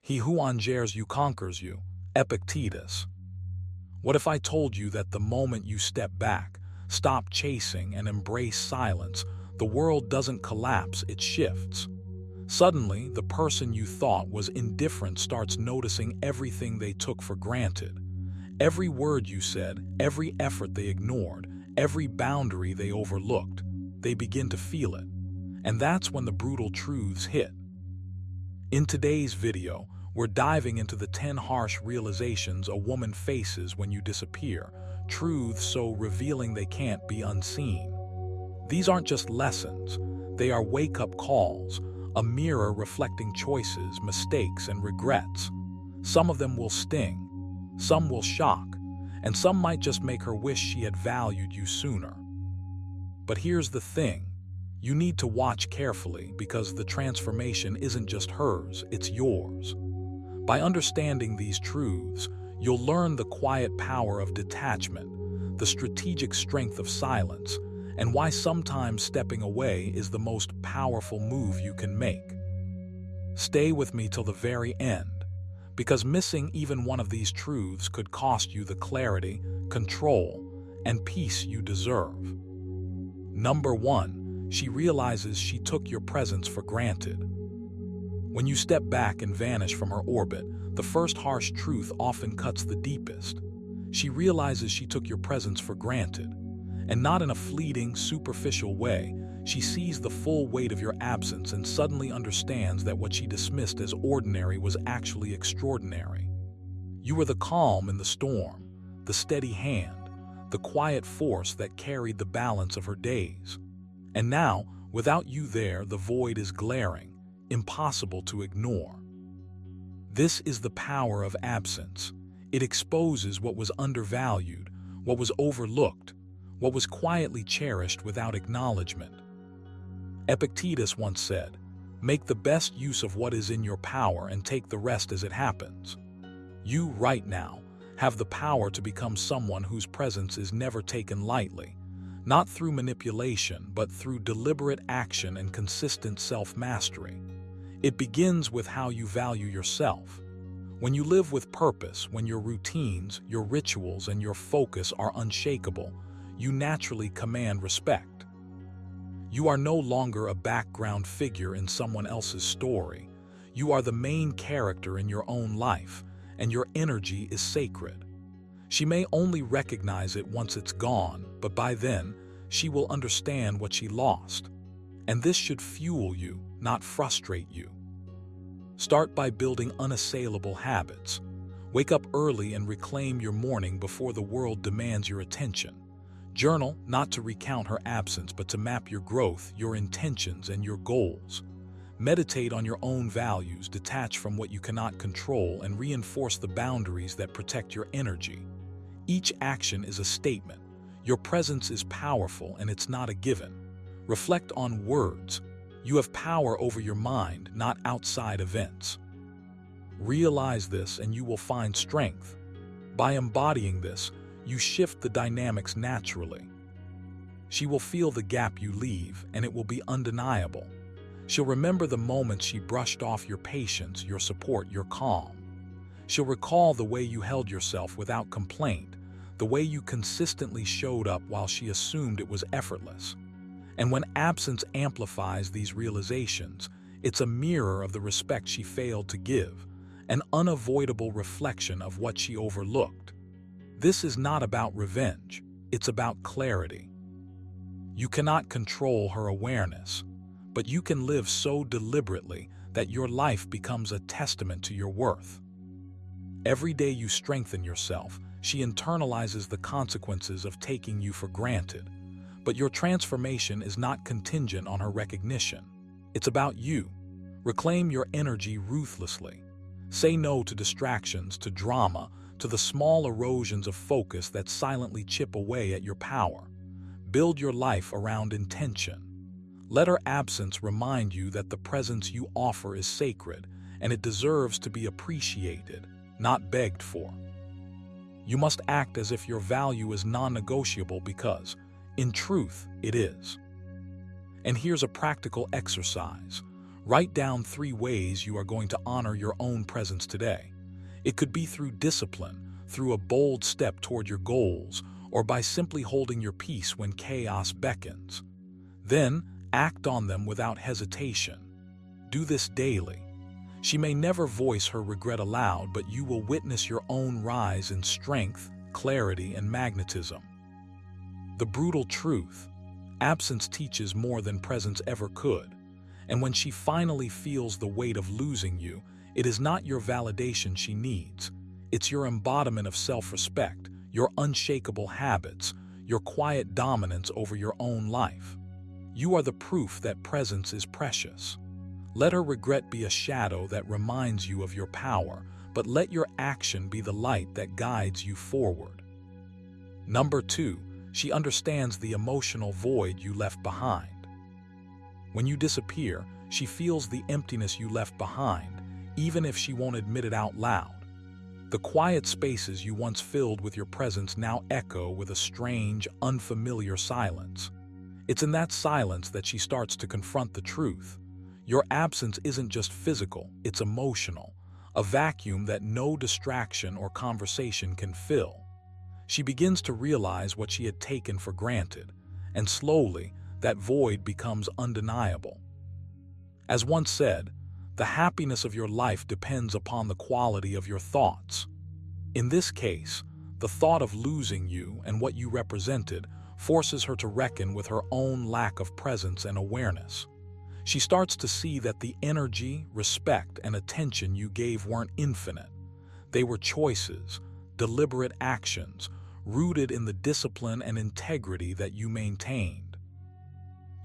He who engages you conquers you. Epictetus. What if I told you that the moment you step back, stop chasing, and embrace silence, the world doesn't collapse, it shifts? Suddenly, the person you thought was indifferent starts noticing everything they took for granted. Every word you said, every effort they ignored, every boundary they overlooked. They begin to feel it. And that's when the brutal truths hit. In today's video, we're diving into the 10 harsh realizations a woman faces when you disappear, truths so revealing they can't be unseen. These aren't just lessons, they are wake-up calls, a mirror reflecting choices, mistakes, and regrets. Some of them will sting, some will shock, and some might just make her wish she had valued you sooner. But here's the thing. You need to watch carefully because the transformation isn't just hers, it's yours. By understanding these truths, you'll learn the quiet power of detachment, the strategic strength of silence, and why sometimes stepping away is the most powerful move you can make. Stay with me till the very end, because missing even one of these truths could cost you the clarity, control, and peace you deserve. Number 1, she realizes she took your presence for granted. When you step back and vanish from her orbit, the first harsh truth often cuts the deepest. She realizes she took your presence for granted. And not in a fleeting, superficial way, she sees the full weight of your absence and suddenly understands that what she dismissed as ordinary was actually extraordinary. You were the calm in the storm, the steady hand, the quiet force that carried the balance of her days. And now, without you there, the void is glaring, impossible to ignore. This is the power of absence. It exposes what was undervalued, what was overlooked, what was quietly cherished without acknowledgement. Epictetus once said, "Make the best use of what is in your power and take the rest as it happens." You, right now, have the power to become someone whose presence is never taken lightly, not through manipulation, but through deliberate action and consistent self-mastery. It begins with how you value yourself. When you live with purpose, when your routines, your rituals, and your focus are unshakable, you naturally command respect. You are no longer a background figure in someone else's story. You are the main character in your own life, and your energy is sacred. She may only recognize it once it's gone, but by then, she will understand what she lost. And this should fuel you, not frustrate you. Start by building unassailable habits. Wake up early and reclaim your morning before the world demands your attention. Journal, not to recount her absence, but to map your growth, your intentions, and your goals. Meditate on your own values, detach from what you cannot control, and reinforce the boundaries that protect your energy. Each action is a statement. Your presence is powerful, and it's not a given. Reflect on words. You have power over your mind, not outside events. Realize this, and you will find strength. By embodying this, you shift the dynamics naturally. She will feel the gap you leave, and it will be undeniable. She'll remember the moments she brushed off your patience, your support, your calm. She'll recall the way you held yourself without complaint, the way you consistently showed up while she assumed it was effortless. And when absence amplifies these realizations, it's a mirror of the respect she failed to give, an unavoidable reflection of what she overlooked. This is not about revenge, it's about clarity. You cannot control her awareness, but you can live so deliberately that your life becomes a testament to your worth. Every day you strengthen yourself, she internalizes the consequences of taking you for granted. But your transformation is not contingent on her recognition. It's about you. Reclaim your energy ruthlessly. Say no to distractions, to drama, to the small erosions of focus that silently chip away at your power. Build your life around intention. Let her absence remind you that the presence you offer is sacred, and it deserves to be appreciated, not begged for. You must act as if your value is non-negotiable because, in truth, it is. And here's a practical exercise. Write down 3 ways you are going to honor your own presence today. It could be through discipline, through a bold step toward your goals, or by simply holding your peace when chaos beckons. Then, act on them without hesitation. Do this daily. She may never voice her regret aloud, but you will witness your own rise in strength, clarity, and magnetism. The brutal truth: absence teaches more than presence ever could. And when she finally feels the weight of losing you, it is not your validation she needs. It's your embodiment of self-respect, your unshakable habits, your quiet dominance over your own life. You are the proof that presence is precious. Let her regret be a shadow that reminds you of your power, but let your action be the light that guides you forward. Number 2, she understands the emotional void you left behind. When you disappear, she feels the emptiness you left behind, even if she won't admit it out loud. The quiet spaces you once filled with your presence now echo with a strange, unfamiliar silence. It's in that silence that she starts to confront the truth. Your absence isn't just physical, it's emotional, a vacuum that no distraction or conversation can fill. She begins to realize what she had taken for granted, and slowly, that void becomes undeniable. As once said, the happiness of your life depends upon the quality of your thoughts. In this case, the thought of losing you and what you represented forces her to reckon with her own lack of presence and awareness. She starts to see that the energy, respect, and attention you gave weren't infinite. They were choices, deliberate actions, rooted in the discipline and integrity that you maintained.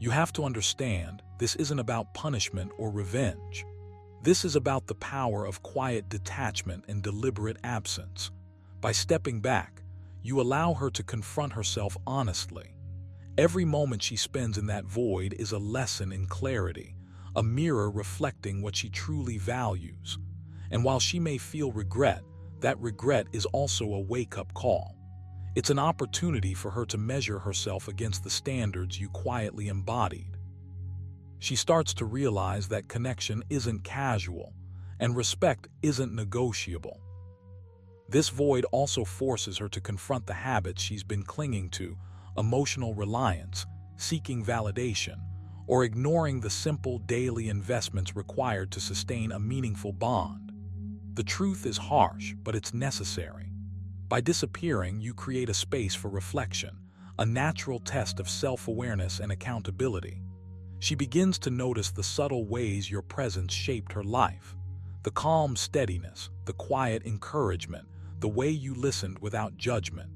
You have to understand, this isn't about punishment or revenge. This is about the power of quiet detachment and deliberate absence. By stepping back, you allow her to confront herself honestly. Every moment she spends in that void is a lesson in clarity, a mirror reflecting what she truly values. And while she may feel regret, that regret is also a wake-up call. It's an opportunity for her to measure herself against the standards you quietly embodied. She starts to realize that connection isn't casual, and respect isn't negotiable. This void also forces her to confront the habits she's been clinging to: emotional reliance, seeking validation, or ignoring the simple daily investments required to sustain a meaningful bond. The truth is harsh, but it's necessary. By disappearing, you create a space for reflection, a natural test of self-awareness and accountability. She begins to notice the subtle ways your presence shaped her life: the calm steadiness, the quiet encouragement, the way you listened without judgment.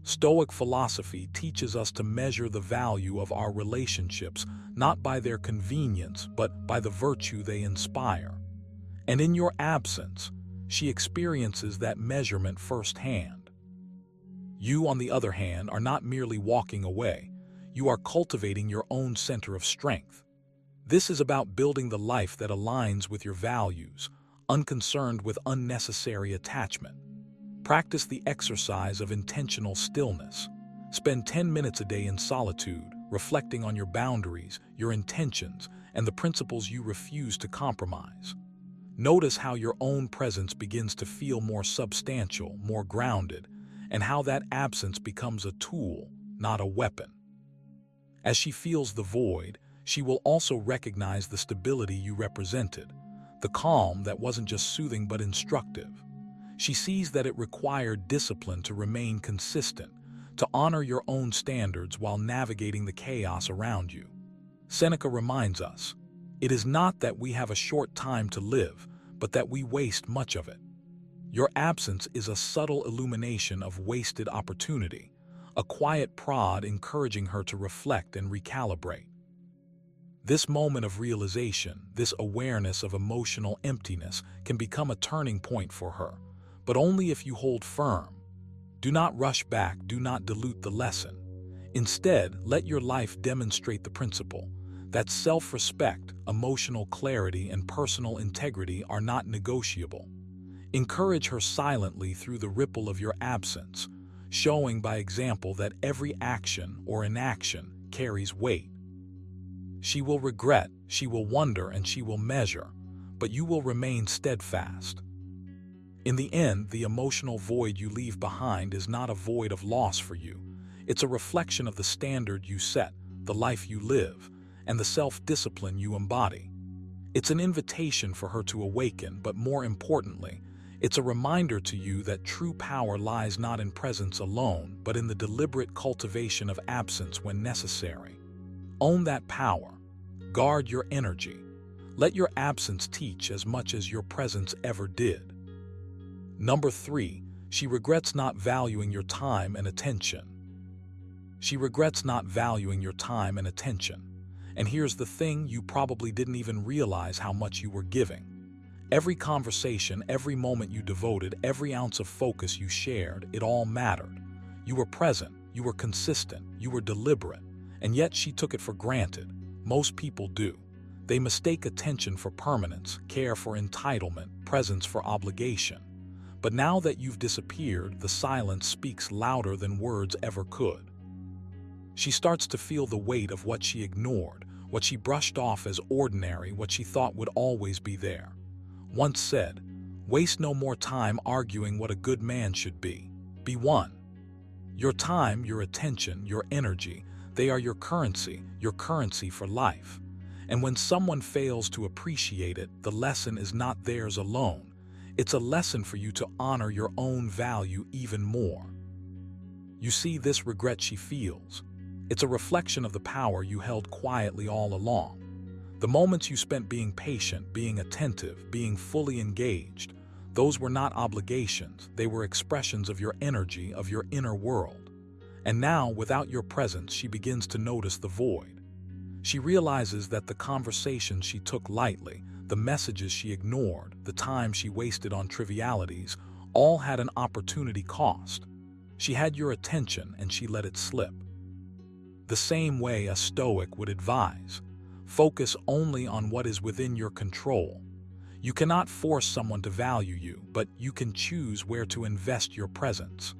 Stoic philosophy teaches us to measure the value of our relationships not by their convenience, but by the virtue they inspire. And in your absence, she experiences that measurement firsthand. You, on the other hand, are not merely walking away. You are cultivating your own center of strength. This is about building the life that aligns with your values, unconcerned with unnecessary attachment. Practice the exercise of intentional stillness. Spend 10 minutes a day in solitude, reflecting on your boundaries, your intentions, and the principles you refuse to compromise. Notice how your own presence begins to feel more substantial, more grounded, and how that absence becomes a tool, not a weapon. As she feels the void, she will also recognize the stability you represented, the calm that wasn't just soothing but instructive. She sees that it required discipline to remain consistent, to honor your own standards while navigating the chaos around you. Seneca reminds us, "It is not that we have a short time to live, but that we waste much of it." Your absence is a subtle illumination of wasted opportunity, a quiet prod encouraging her to reflect and recalibrate. This moment of realization, this awareness of emotional emptiness, can become a turning point for her, but only if you hold firm. Do not rush back, do not dilute the lesson. Instead, let your life demonstrate the principle that self-respect, emotional clarity, and personal integrity are not negotiable. Encourage her silently through the ripple of your absence, showing by example that every action or inaction carries weight. She will regret, she will wonder, and she will measure, but you will remain steadfast. In the end, the emotional void you leave behind is not a void of loss for you. It's a reflection of the standard you set, the life you live, and the self-discipline you embody. It's an invitation for her to awaken, but more importantly, it's a reminder to you that true power lies not in presence alone, but in the deliberate cultivation of absence when necessary. Own that power. Guard your energy. Let your absence teach as much as your presence ever did. Number 3, she regrets not valuing your time and attention. She regrets not valuing your time and attention. And here's the thing, you probably didn't even realize how much you were giving. Every conversation, every moment you devoted, every ounce of focus you shared, it all mattered. You were present, you were consistent, you were deliberate, and yet she took it for granted. Most people do. They mistake attention for permanence, care for entitlement, presence for obligation. But now that you've disappeared, the silence speaks louder than words ever could. She starts to feel the weight of what she ignored, what she brushed off as ordinary, what she thought would always be there. Once said, "Waste no more time arguing what a good man should be. Be one." Your time, your attention, your energy, they are your currency for life. And when someone fails to appreciate it, the lesson is not theirs alone. It's a lesson for you to honor your own value even more. You see, this regret she feels, it's a reflection of the power you held quietly all along. The moments you spent being patient, being attentive, being fully engaged, those were not obligations, they were expressions of your energy, of your inner world. And now, without your presence, she begins to notice the void. She realizes that the conversations she took lightly, the messages she ignored, the time she wasted on trivialities, all had an opportunity cost. She had your attention and she let it slip. The same way a Stoic would advise. Focus only on what is within your control. You cannot force someone to value you, but you can choose where to invest your presence.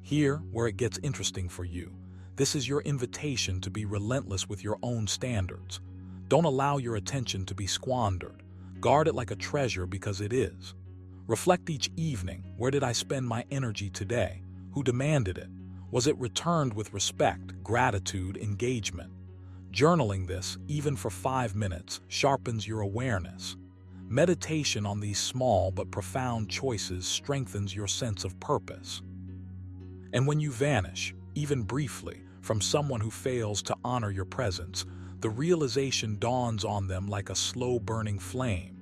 Here, where it gets interesting for you, this is your invitation to be relentless with your own standards. Don't allow your attention to be squandered. Guard it like a treasure because it is. Reflect each evening. Where did I spend my energy today? Who demanded it? Was it returned with respect, gratitude, engagement? Journaling this, even for 5 minutes, sharpens your awareness. Meditation on these small but profound choices strengthens your sense of purpose. And when you vanish, even briefly, from someone who fails to honor your presence, the realization dawns on them like a slow-burning flame.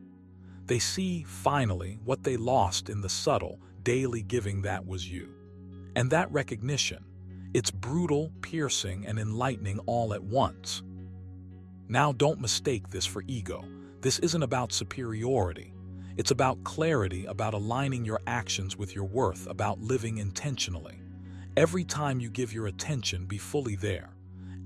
They see, finally, what they lost in the subtle, daily giving that was you. And that recognition, it's brutal, piercing, and enlightening all at once. Now, don't mistake this for ego. This isn't about superiority. It's about clarity, about aligning your actions with your worth, about living intentionally. Every time you give your attention, be fully there.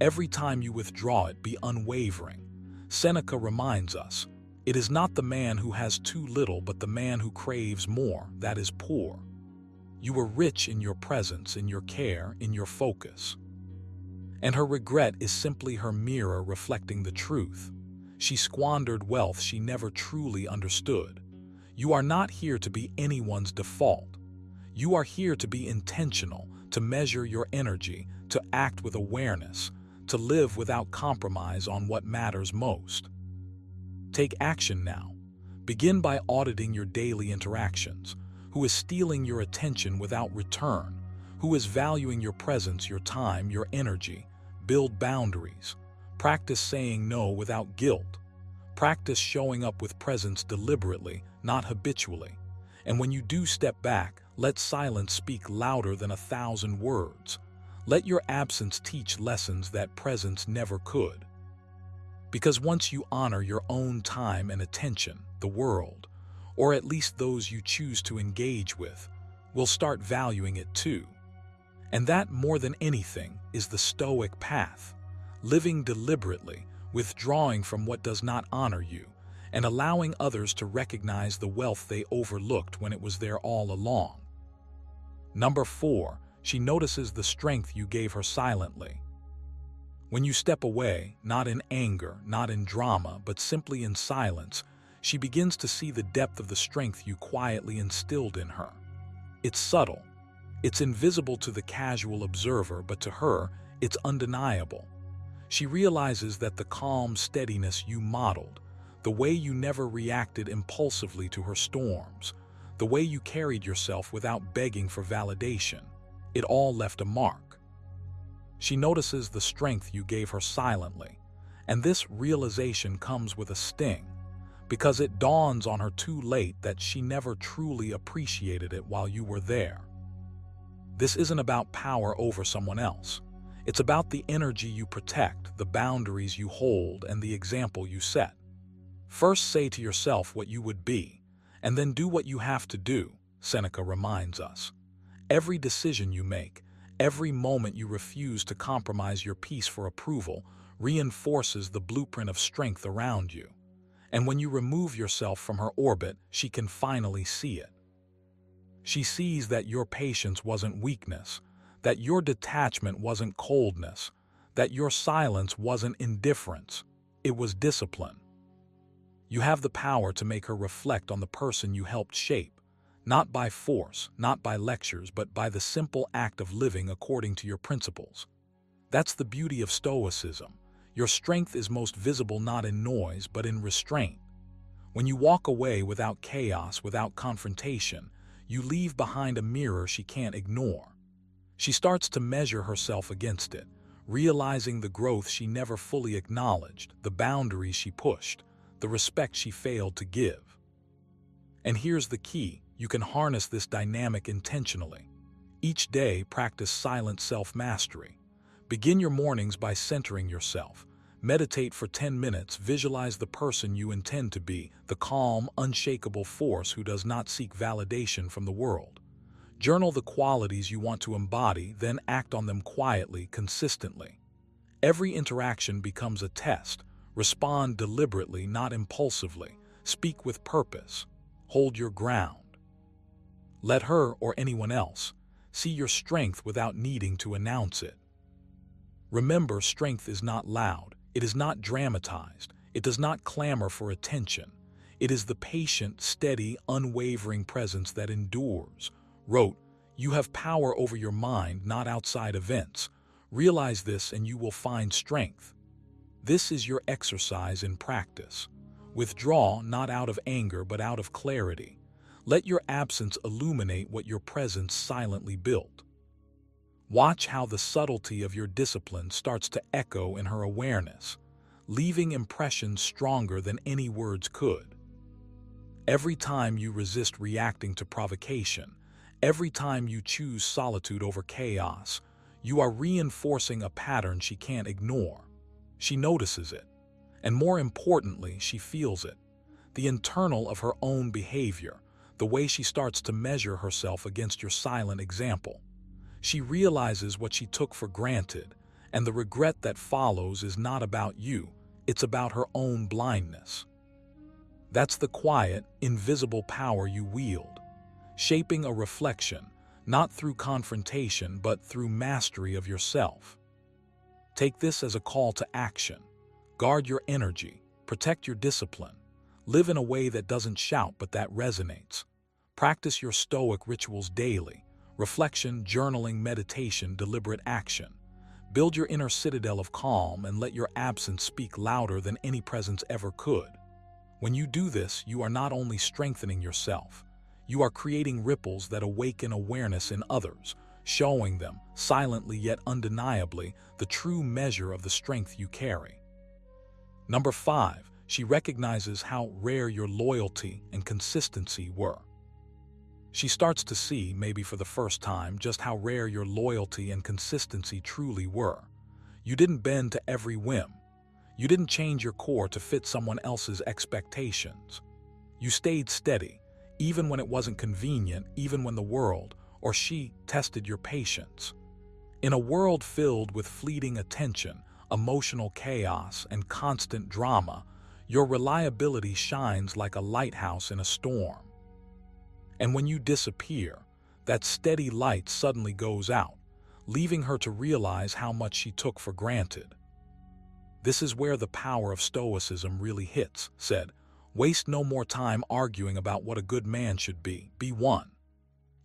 Every time you withdraw it, be unwavering. Seneca reminds us, it is not the man who has too little, but the man who craves more, that is poor. You were rich in your presence, in your care, in your focus. And her regret is simply her mirror reflecting the truth. She squandered wealth she never truly understood. You are not here to be anyone's default. You are here to be intentional, to measure your energy, to act with awareness, to live without compromise on what matters most. Take action now. Begin by auditing your daily interactions. Who is stealing your attention without return? Who is valuing your presence, your time, your energy? Build boundaries. Practice saying no without guilt. Practice showing up with presence deliberately, not habitually. And when you do step back, let silence speak louder than 1,000 words. Let your absence teach lessons that presence never could. Because once you honor your own time and attention, the world, or at least those you choose to engage with, will start valuing it too. And that, more than anything, is the Stoic path. Living deliberately, withdrawing from what does not honor you, and allowing others to recognize the wealth they overlooked when it was there all along. Number 4, she notices the strength you gave her silently. When you step away, not in anger, not in drama, but simply in silence, she begins to see the depth of the strength you quietly instilled in her. It's subtle. It's invisible to the casual observer, but to her, it's undeniable. She realizes that the calm steadiness you modeled, the way you never reacted impulsively to her storms, the way you carried yourself without begging for validation, it all left a mark. She notices the strength you gave her silently, and this realization comes with a sting, because it dawns on her too late that she never truly appreciated it while you were there. This isn't about power over someone else. It's about the energy you protect, the boundaries you hold, and the example you set. First say to yourself what you would be, and then do what you have to do, Seneca reminds us. Every decision you make, every moment you refuse to compromise your peace for approval, reinforces the blueprint of strength around you. And when you remove yourself from her orbit, she can finally see it. She sees that your patience wasn't weakness, that your detachment wasn't coldness, that your silence wasn't indifference. It was discipline. You have the power to make her reflect on the person you helped shape, not by force, not by lectures, but by the simple act of living according to your principles. That's the beauty of Stoicism. Your strength is most visible not in noise, but in restraint. When you walk away without chaos, without confrontation, you leave behind a mirror she can't ignore. She starts to measure herself against it, realizing the growth she never fully acknowledged, the boundaries she pushed, the respect she failed to give. And here's the key: you can harness this dynamic intentionally. Each day, practice silent self-mastery. Begin your mornings by centering yourself. Meditate for 10 minutes, visualize the person you intend to be, the calm, unshakable force who does not seek validation from the world. Journal the qualities you want to embody, then act on them quietly, consistently. Every interaction becomes a test. Respond deliberately, not impulsively. Speak with purpose. Hold your ground. Let her, or anyone else, see your strength without needing to announce it. Remember, strength is not loud. It is not dramatized. It does not clamor for attention. It is the patient, steady, unwavering presence that endures. Wrote, "You have power over your mind, not outside events. Realize this and you will find strength." This is your exercise in practice. Withdraw not out of anger but out of clarity. Let your absence illuminate what your presence silently built. Watch how the subtlety of your discipline starts to echo in her awareness, leaving impressions stronger than any words could. Every time you resist reacting to provocation, every time you choose solitude over chaos, you are reinforcing a pattern she can't ignore. She notices it, and more importantly, she feels it. The internal of her own behavior, the way she starts to measure herself against your silent example. She realizes what she took for granted, and the regret that follows is not about you, it's about her own blindness. That's the quiet, invisible power you wield, shaping a reflection, not through confrontation, but through mastery of yourself. Take this as a call to action. Guard your energy, protect your discipline, live in a way that doesn't shout but that resonates. Practice your Stoic rituals daily: reflection, journaling, meditation, deliberate action. Build your inner citadel of calm and let your absence speak louder than any presence ever could. When you do this, you are not only strengthening yourself, you are creating ripples that awaken awareness in others, showing them, silently yet undeniably, the true measure of the strength you carry. Number 5, she recognizes how rare your loyalty and consistency were. She starts to see, maybe for the first time, just how rare your loyalty and consistency truly were. You didn't bend to every whim. You didn't change your core to fit someone else's expectations. You stayed steady, even when it wasn't convenient, even when the world, or she, tested your patience. In a world filled with fleeting attention, emotional chaos, and constant drama, your reliability shines like a lighthouse in a storm. And when you disappear, that steady light suddenly goes out, leaving her to realize how much she took for granted. This is where the power of Stoicism really hits, said. Waste no more time arguing about what a good man should be. Be one.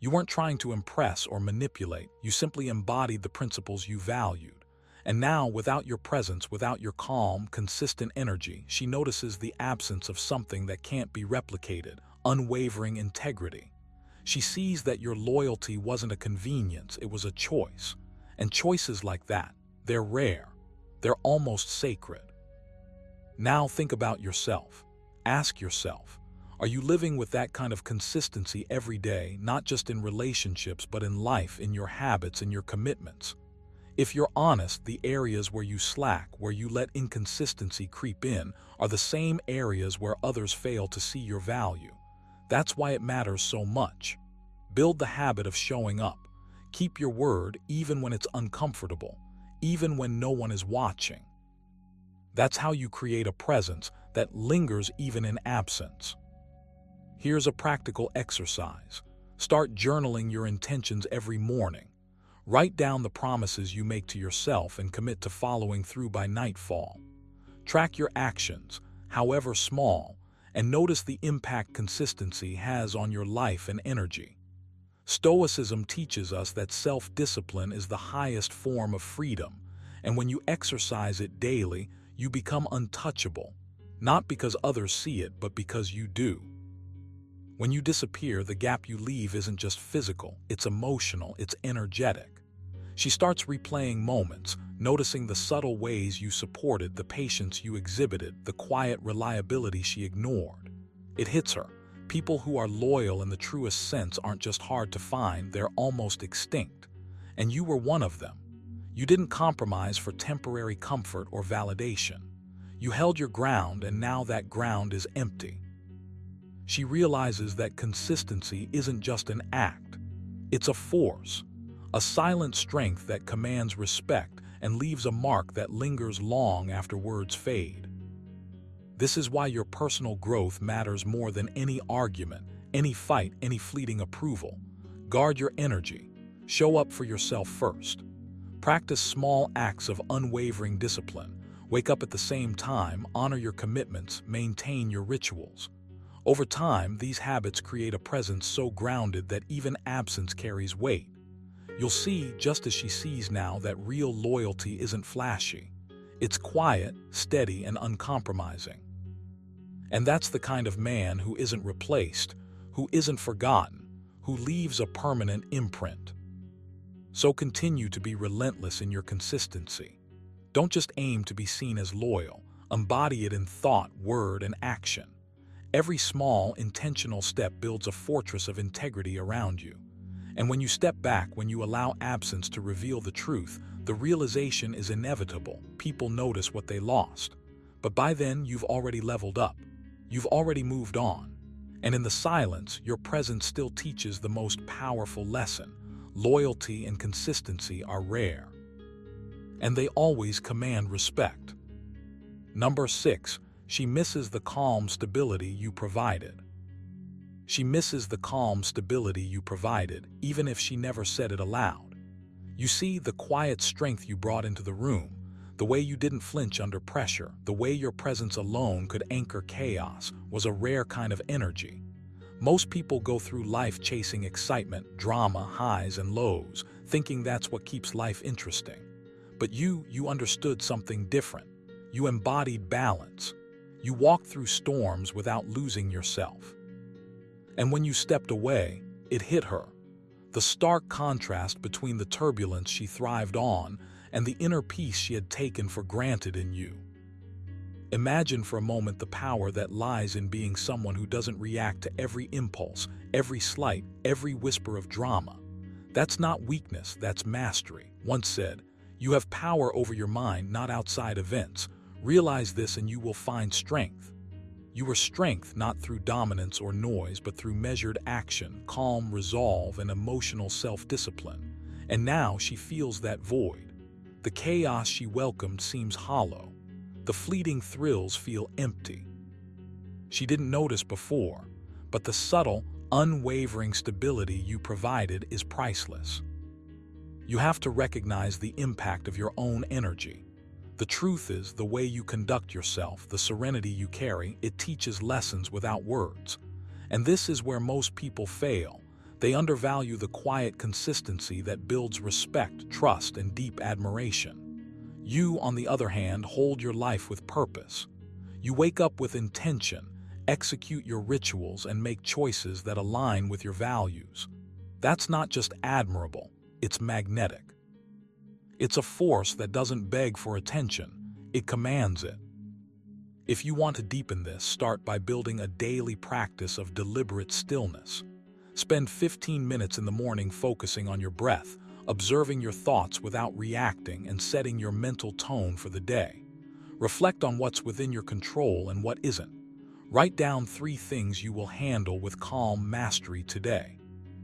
You weren't trying to impress or manipulate, you simply embodied the principles you valued. And now, without your presence, without your calm, consistent energy, she notices the absence of something that can't be replicated, unwavering integrity. She sees that your loyalty wasn't a convenience, it was a choice. And choices like that, they're rare. They're almost sacred. Now think about yourself. Ask yourself, are you living with that kind of consistency every day, not just in relationships, but in life, in your habits, in your commitments? If you're honest, the areas where you slack, where you let inconsistency creep in, are the same areas where others fail to see your value. That's why it matters so much. Build the habit of showing up. Keep your word even when it's uncomfortable, even when no one is watching. That's how you create a presence that lingers even in absence. Here's a practical exercise. Start journaling your intentions every morning. Write down the promises you make to yourself and commit to following through by nightfall. Track your actions, however small, and notice the impact consistency has on your life and energy. Stoicism teaches us that self-discipline is the highest form of freedom, and when you exercise it daily, you become untouchable, not because others see it, but because you do. When you disappear, the gap you leave isn't just physical, it's emotional, it's energetic. She starts replaying moments, noticing the subtle ways you supported, the patience you exhibited, the quiet reliability she ignored. It hits her. People who are loyal in the truest sense aren't just hard to find, they're almost extinct. And you were one of them. You didn't compromise for temporary comfort or validation. You held your ground, and now that ground is empty. She realizes that consistency isn't just an act. It's a force, a silent strength that commands respect and leaves a mark that lingers long after words fade. This is why your personal growth matters more than any argument, any fight, any fleeting approval. Guard your energy. Show up for yourself first. Practice small acts of unwavering discipline. Wake up at the same time, honor your commitments, maintain your rituals. Over time, these habits create a presence so grounded that even absence carries weight. You'll see, just as she sees now, that real loyalty isn't flashy. It's quiet, steady, and uncompromising. And that's the kind of man who isn't replaced, who isn't forgotten, who leaves a permanent imprint. So continue to be relentless in your consistency. Don't just aim to be seen as loyal, embody it in thought, word, and action. Every small, intentional step builds a fortress of integrity around you. And when you step back, when you allow absence to reveal the truth, the realization is inevitable. People notice what they lost. But by then, you've already leveled up. You've already moved on. And in the silence, your presence still teaches the most powerful lesson. Loyalty and consistency are rare. And they always command respect. Number 6, she misses the calm stability you provided. She misses the calm stability you provided, even if she never said it aloud. You see, the quiet strength you brought into the room, the way you didn't flinch under pressure, the way your presence alone could anchor chaos, was a rare kind of energy. Most people go through life chasing excitement, drama, highs and lows, thinking that's what keeps life interesting. But you understood something different. You embodied balance. You walked through storms without losing yourself. And when you stepped away, it hit her. The stark contrast between the turbulence she thrived on and the inner peace she had taken for granted in you. Imagine for a moment the power that lies in being someone who doesn't react to every impulse, every slight, every whisper of drama. That's not weakness, that's mastery. Once said, you have power over your mind, not outside events. Realize this and you will find strength. You are strength not through dominance or noise, but through measured action, calm resolve, and emotional self-discipline. And now she feels that void. The chaos she welcomed seems hollow. The fleeting thrills feel empty. She didn't notice before, but the subtle, unwavering stability you provided is priceless. You have to recognize the impact of your own energy. The truth is, the way you conduct yourself, the serenity you carry, it teaches lessons without words. And this is where most people fail. They undervalue the quiet consistency that builds respect, trust, and deep admiration. You, on the other hand, hold your life with purpose. You wake up with intention, execute your rituals, and make choices that align with your values. That's not just admirable, it's magnetic. It's a force that doesn't beg for attention, it commands it. If you want to deepen this, start by building a daily practice of deliberate stillness. Spend 15 minutes in the morning focusing on your breath, observing your thoughts without reacting, and setting your mental tone for the day. Reflect on what's within your control and what isn't. Write down 3 things you will handle with calm mastery today.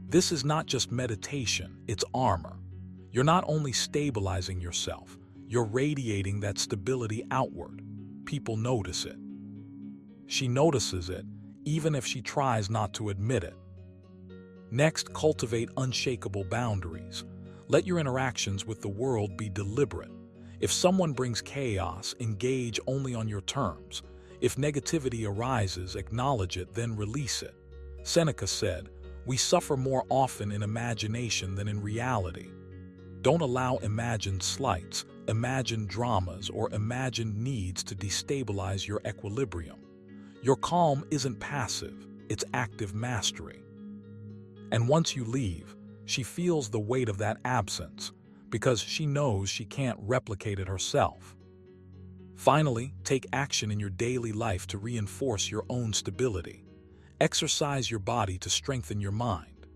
This is not just meditation, it's armor. You're not only stabilizing yourself, you're radiating that stability outward. People notice it. She notices it, even if she tries not to admit it. Next, cultivate unshakable boundaries. Let your interactions with the world be deliberate. If someone brings chaos, engage only on your terms. If negativity arises, acknowledge it, then release it. Seneca said, "We suffer more often in imagination than in reality." Don't allow imagined slights, imagined dramas, or imagined needs to destabilize your equilibrium. Your calm isn't passive, it's active mastery. And once you leave, she feels the weight of that absence, because she knows she can't replicate it herself. Finally, take action in your daily life to reinforce your own stability. Exercise your body to strengthen your mind.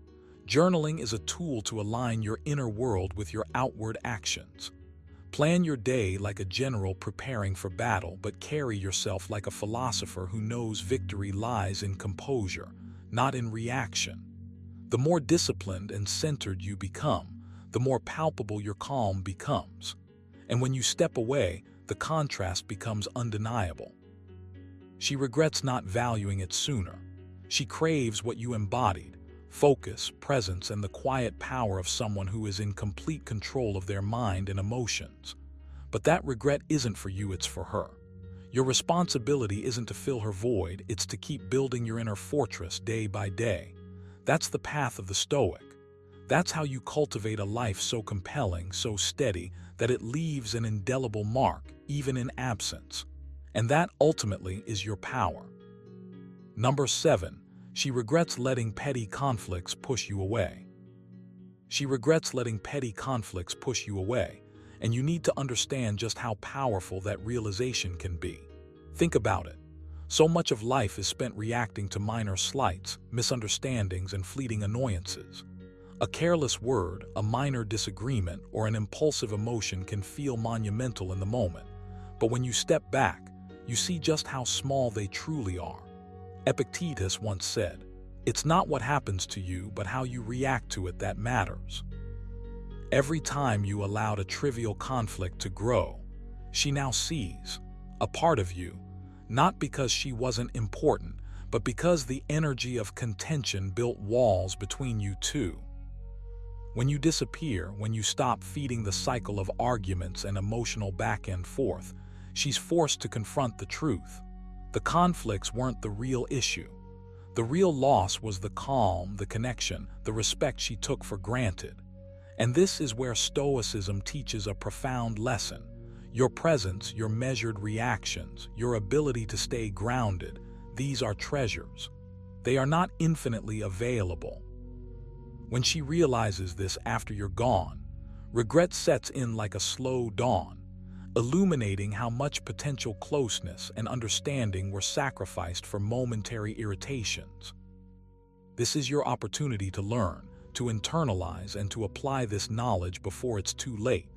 Journaling is a tool to align your inner world with your outward actions. Plan your day like a general preparing for battle, but carry yourself like a philosopher who knows victory lies in composure, not in reaction. The more disciplined and centered you become, the more palpable your calm becomes. And when you step away, the contrast becomes undeniable. She regrets not valuing it sooner. She craves what you embodied: focus, presence, and the quiet power of someone who is in complete control of their mind and emotions. But that regret isn't for you, it's for her. Your responsibility isn't to fill her void, it's to keep building your inner fortress day by day. That's the path of the Stoic. That's how you cultivate a life so compelling, so steady, that it leaves an indelible mark, even in absence. And that ultimately is your power. Number 7. She regrets letting petty conflicts push you away. She regrets letting petty conflicts push you away, and you need to understand just how powerful that realization can be. Think about it. So much of life is spent reacting to minor slights, misunderstandings, and fleeting annoyances. A careless word, a minor disagreement, or an impulsive emotion can feel monumental in the moment. But when you step back, you see just how small they truly are. Epictetus once said, "It's not what happens to you, but how you react to it that matters." Every time you allowed a trivial conflict to grow, she now sees a part of you, not because she wasn't important, but because the energy of contention built walls between you two. When you disappear, when you stop feeding the cycle of arguments and emotional back and forth, she's forced to confront the truth. The conflicts weren't the real issue. The real loss was the calm, the connection, the respect she took for granted. And this is where Stoicism teaches a profound lesson. Your presence, your measured reactions, your ability to stay grounded, these are treasures. They are not infinitely available. When she realizes this after you're gone, regret sets in like a slow dawn, illuminating how much potential closeness and understanding were sacrificed for momentary irritations. This is your opportunity to learn, to internalize, and to apply this knowledge before it's too late.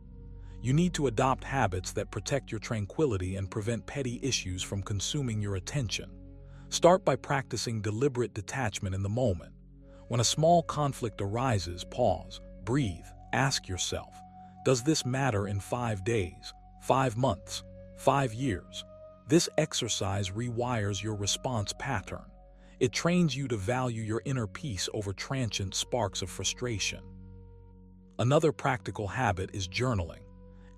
You need to adopt habits that protect your tranquility and prevent petty issues from consuming your attention. Start by practicing deliberate detachment in the moment. When a small conflict arises, pause, breathe, ask yourself, does this matter in 5 days, 5 months, 5 years? This exercise rewires your response pattern. It trains you to value your inner peace over transient sparks of frustration. Another practical habit is journaling.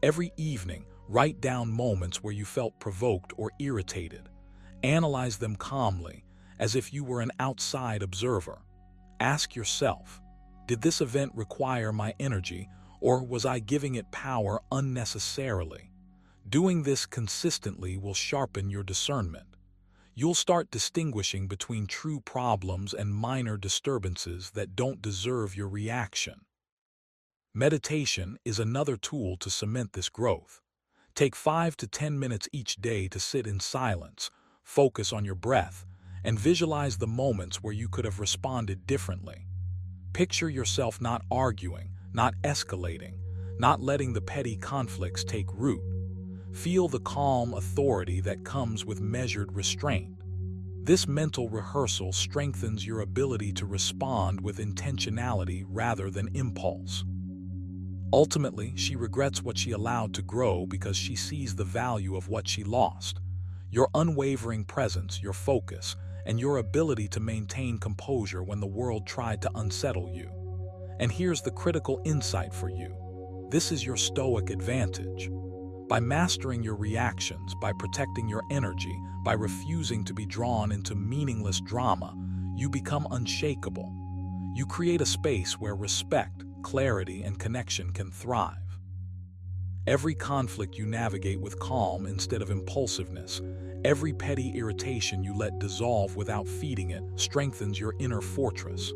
Every evening, Write down moments where you felt provoked or irritated. Analyze them calmly, as if you were an outside observer. Ask yourself, did this event require my energy, or was I giving it power unnecessarily? Doing this consistently will sharpen your discernment. You'll start distinguishing between true problems and minor disturbances that don't deserve your reaction. Meditation is another tool to cement this growth. Take 5 to 10 minutes each day to sit in silence, focus on your breath, and visualize the moments where you could have responded differently. Picture yourself not arguing, not escalating, not letting the petty conflicts take root. Feel the calm authority that comes with measured restraint. This mental rehearsal strengthens your ability to respond with intentionality rather than impulse. Ultimately, she regrets what she allowed to grow because she sees the value of what she lost. Your unwavering presence, your focus, and your ability to maintain composure when the world tried to unsettle you. And here's the critical insight for you. This is your Stoic advantage. By mastering your reactions, by protecting your energy, by refusing to be drawn into meaningless drama, you become unshakable. You create a space where respect, clarity, and connection can thrive. Every conflict you navigate with calm instead of impulsiveness, every petty irritation you let dissolve without feeding it, strengthens your inner fortress.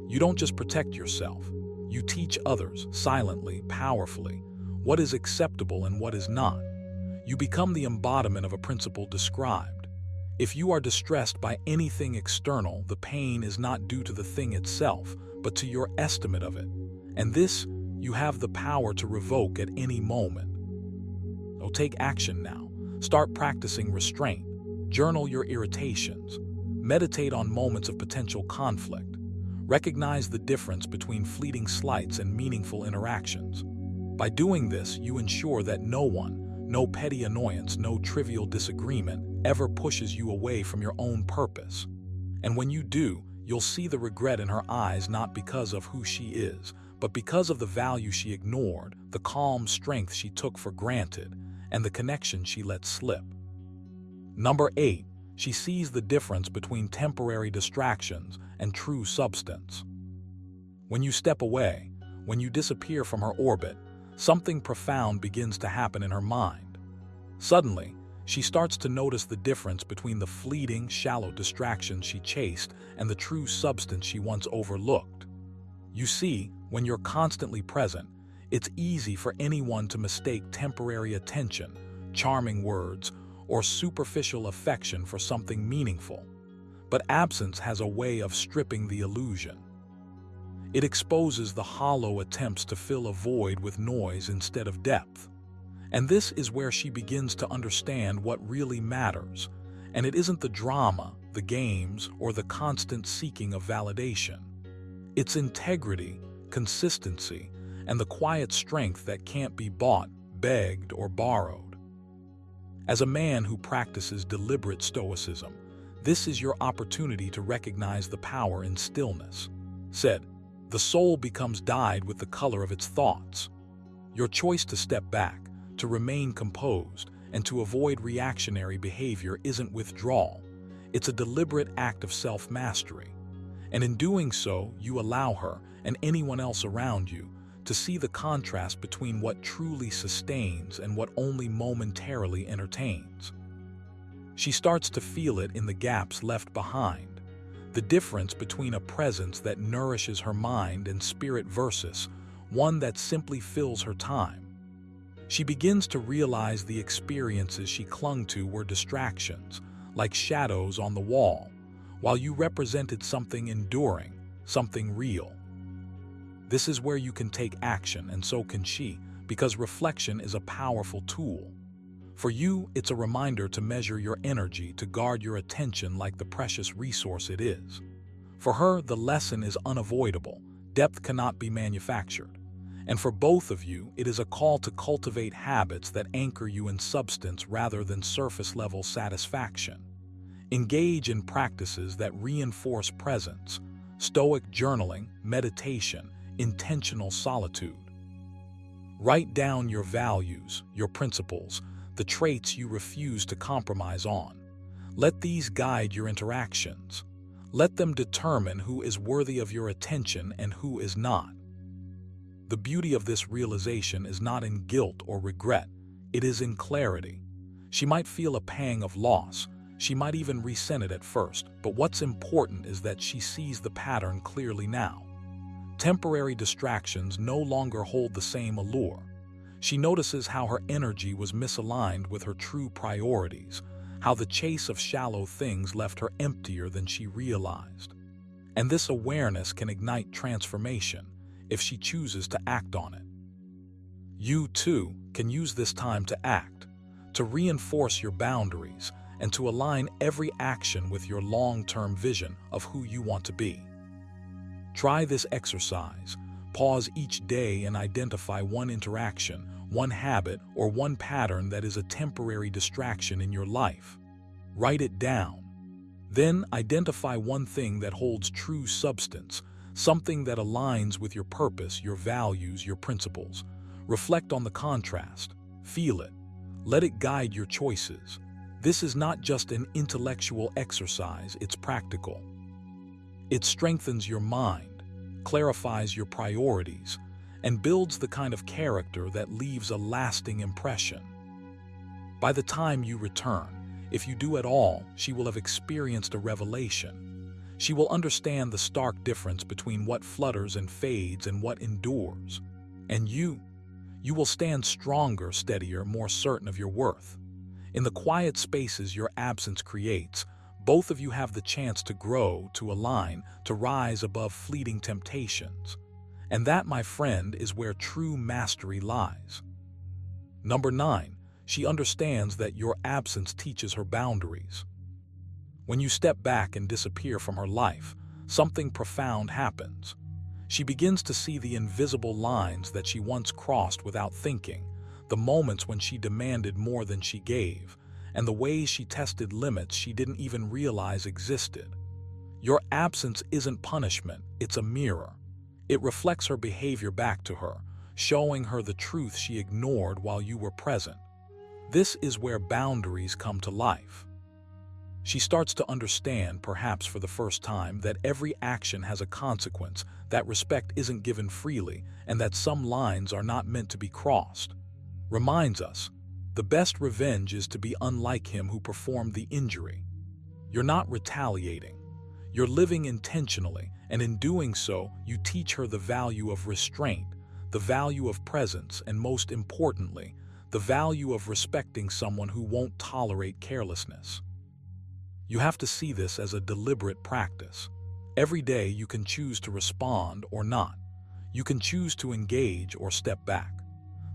You don't just protect yourself, you teach others, silently, powerfully, what is acceptable and what is not. You become the embodiment of a principle described. If you are distressed by anything external, the pain is not due to the thing itself, but to your estimate of it. And this, you have the power to revoke at any moment. So take action now. Start practicing restraint. Journal your irritations. Meditate on moments of potential conflict. Recognize the difference between fleeting slights and meaningful interactions. By doing this, you ensure that no one, no petty annoyance, no trivial disagreement ever pushes you away from your own purpose. And when you do, you'll see the regret in her eyes, not because of who she is, but because of the value she ignored, the calm strength she took for granted, and the connection she let slip. Number 8, she sees the difference between temporary distractions and true substance. When you step away, when you disappear from her orbit, something profound begins to happen in her mind. Suddenly, she starts to notice the difference between the fleeting, shallow distractions she chased and the true substance she once overlooked. You see, when you're constantly present, it's easy for anyone to mistake temporary attention, charming words, or superficial affection for something meaningful. But absence has a way of stripping the illusion. It exposes the hollow attempts to fill a void with noise instead of depth. And this is where she begins to understand what really matters. And it isn't the drama, the games, or the constant seeking of validation. It's integrity, consistency, and the quiet strength that can't be bought, begged, or borrowed. As a man who practices deliberate stoicism, this is your opportunity to recognize the power in stillness. Said, the soul becomes dyed with the color of its thoughts. Your choice to step back, to remain composed, and to avoid reactionary behavior isn't withdrawal. It's a deliberate act of self-mastery. And in doing so, you allow her, and anyone else around you, to see the contrast between what truly sustains and what only momentarily entertains. She starts to feel it in the gaps left behind, the difference between a presence that nourishes her mind and spirit versus one that simply fills her time. She begins to realize the experiences she clung to were distractions, like shadows on the wall, while you represented something enduring, something real. This is where you can take action, and so can she, because reflection is a powerful tool. For you, it's a reminder to measure your energy, to guard your attention like the precious resource it is. For her, the lesson is unavoidable. Depth cannot be manufactured. And for both of you, it is a call to cultivate habits that anchor you in substance rather than surface-level satisfaction. Engage in practices that reinforce presence, Stoic journaling, meditation, intentional solitude. Write down your values, your principles, the traits you refuse to compromise on. Let these guide your interactions. Let them determine who is worthy of your attention and who is not. The beauty of this realization is not in guilt or regret, it is in clarity. She might feel a pang of loss, she might even resent it at first, but what's important is that she sees the pattern clearly now. Temporary distractions no longer hold the same allure. She notices how her energy was misaligned with her true priorities, how the chase of shallow things left her emptier than she realized. And this awareness can ignite transformation if she chooses to act on it. You, too, can use this time to act, to reinforce your boundaries, and to align every action with your long-term vision of who you want to be. Try this exercise. Pause each day and identify one interaction, one habit, or one pattern that is a temporary distraction in your life. Write it down. Then identify one thing that holds true substance, something that aligns with your purpose, your values, your principles. Reflect on the contrast. Feel it. Let it guide your choices. This is not just an intellectual exercise, it's practical. It strengthens your mind, clarifies your priorities, and builds the kind of character that leaves a lasting impression. By the time you return, if you do at all, she will have experienced a revelation. She will understand the stark difference between what flutters and fades and what endures. And you will stand stronger, steadier, more certain of your worth. In the quiet spaces your absence creates, both of you have the chance to grow, to align, to rise above fleeting temptations. And that, my friend, is where true mastery lies. Number 9, she understands that your absence teaches her boundaries. When you step back and disappear from her life, something profound happens. She begins to see the invisible lines that she once crossed without thinking, the moments when she demanded more than she gave, and the ways she tested limits she didn't even realize existed. Your absence isn't punishment, it's a mirror. It reflects her behavior back to her, showing her the truth she ignored while you were present. This is where boundaries come to life. She starts to understand, perhaps for the first time, that every action has a consequence, that respect isn't given freely, and that some lines are not meant to be crossed. Reminds us, the best revenge is to be unlike him who performed the injury. You're not retaliating. You're living intentionally, and in doing so, you teach her the value of restraint, the value of presence, and most importantly, the value of respecting someone who won't tolerate carelessness. You have to see this as a deliberate practice. Every day you can choose to respond or not. You can choose to engage or step back.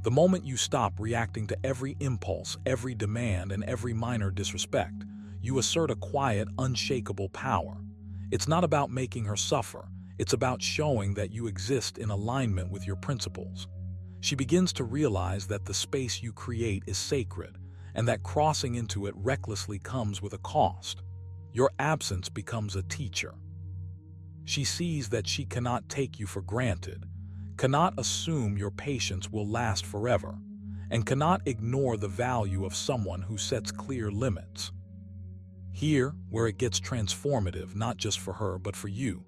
The moment you stop reacting to every impulse, every demand, and every minor disrespect, you assert a quiet, unshakable power. It's not about making her suffer. It's about showing that you exist in alignment with your principles. She begins to realize that the space you create is sacred, and that crossing into it recklessly comes with a cost. Your absence becomes a teacher. She sees that she cannot take you for granted, cannot assume your patience will last forever, and cannot ignore the value of someone who sets clear limits. Here, where it gets transformative, not just for her, but for you,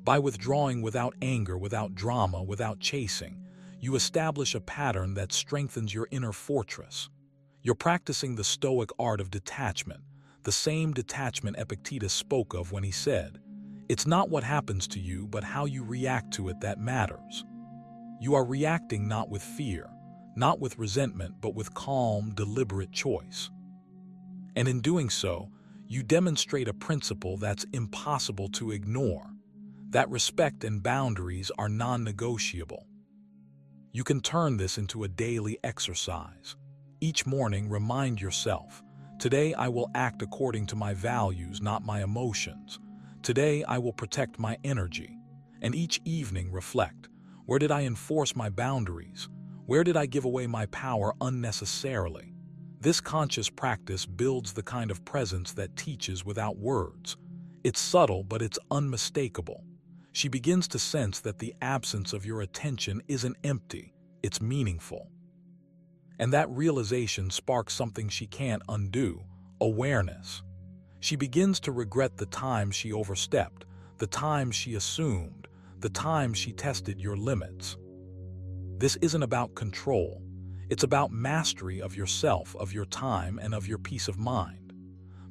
by withdrawing without anger, without drama, without chasing, you establish a pattern that strengthens your inner fortress. You're practicing the Stoic art of detachment, the same detachment Epictetus spoke of when he said, "It's not what happens to you, but how you react to it that matters." You are reacting not with fear, not with resentment, but with calm, deliberate choice. And in doing so, you demonstrate a principle that's impossible to ignore, that respect and boundaries are non-negotiable. You can turn this into a daily exercise. Each morning, remind yourself, today I will act according to my values, not my emotions. Today I will protect my energy. And each evening reflect, where did I enforce my boundaries? Where did I give away my power unnecessarily? This conscious practice builds the kind of presence that teaches without words. It's subtle, but it's unmistakable. She begins to sense that the absence of your attention isn't empty, it's meaningful. And that realization sparks something she can't undo: awareness. She begins to regret the times she overstepped, the times she assumed, the times she tested your limits. This isn't about control. It's about mastery of yourself, of your time, and of your peace of mind.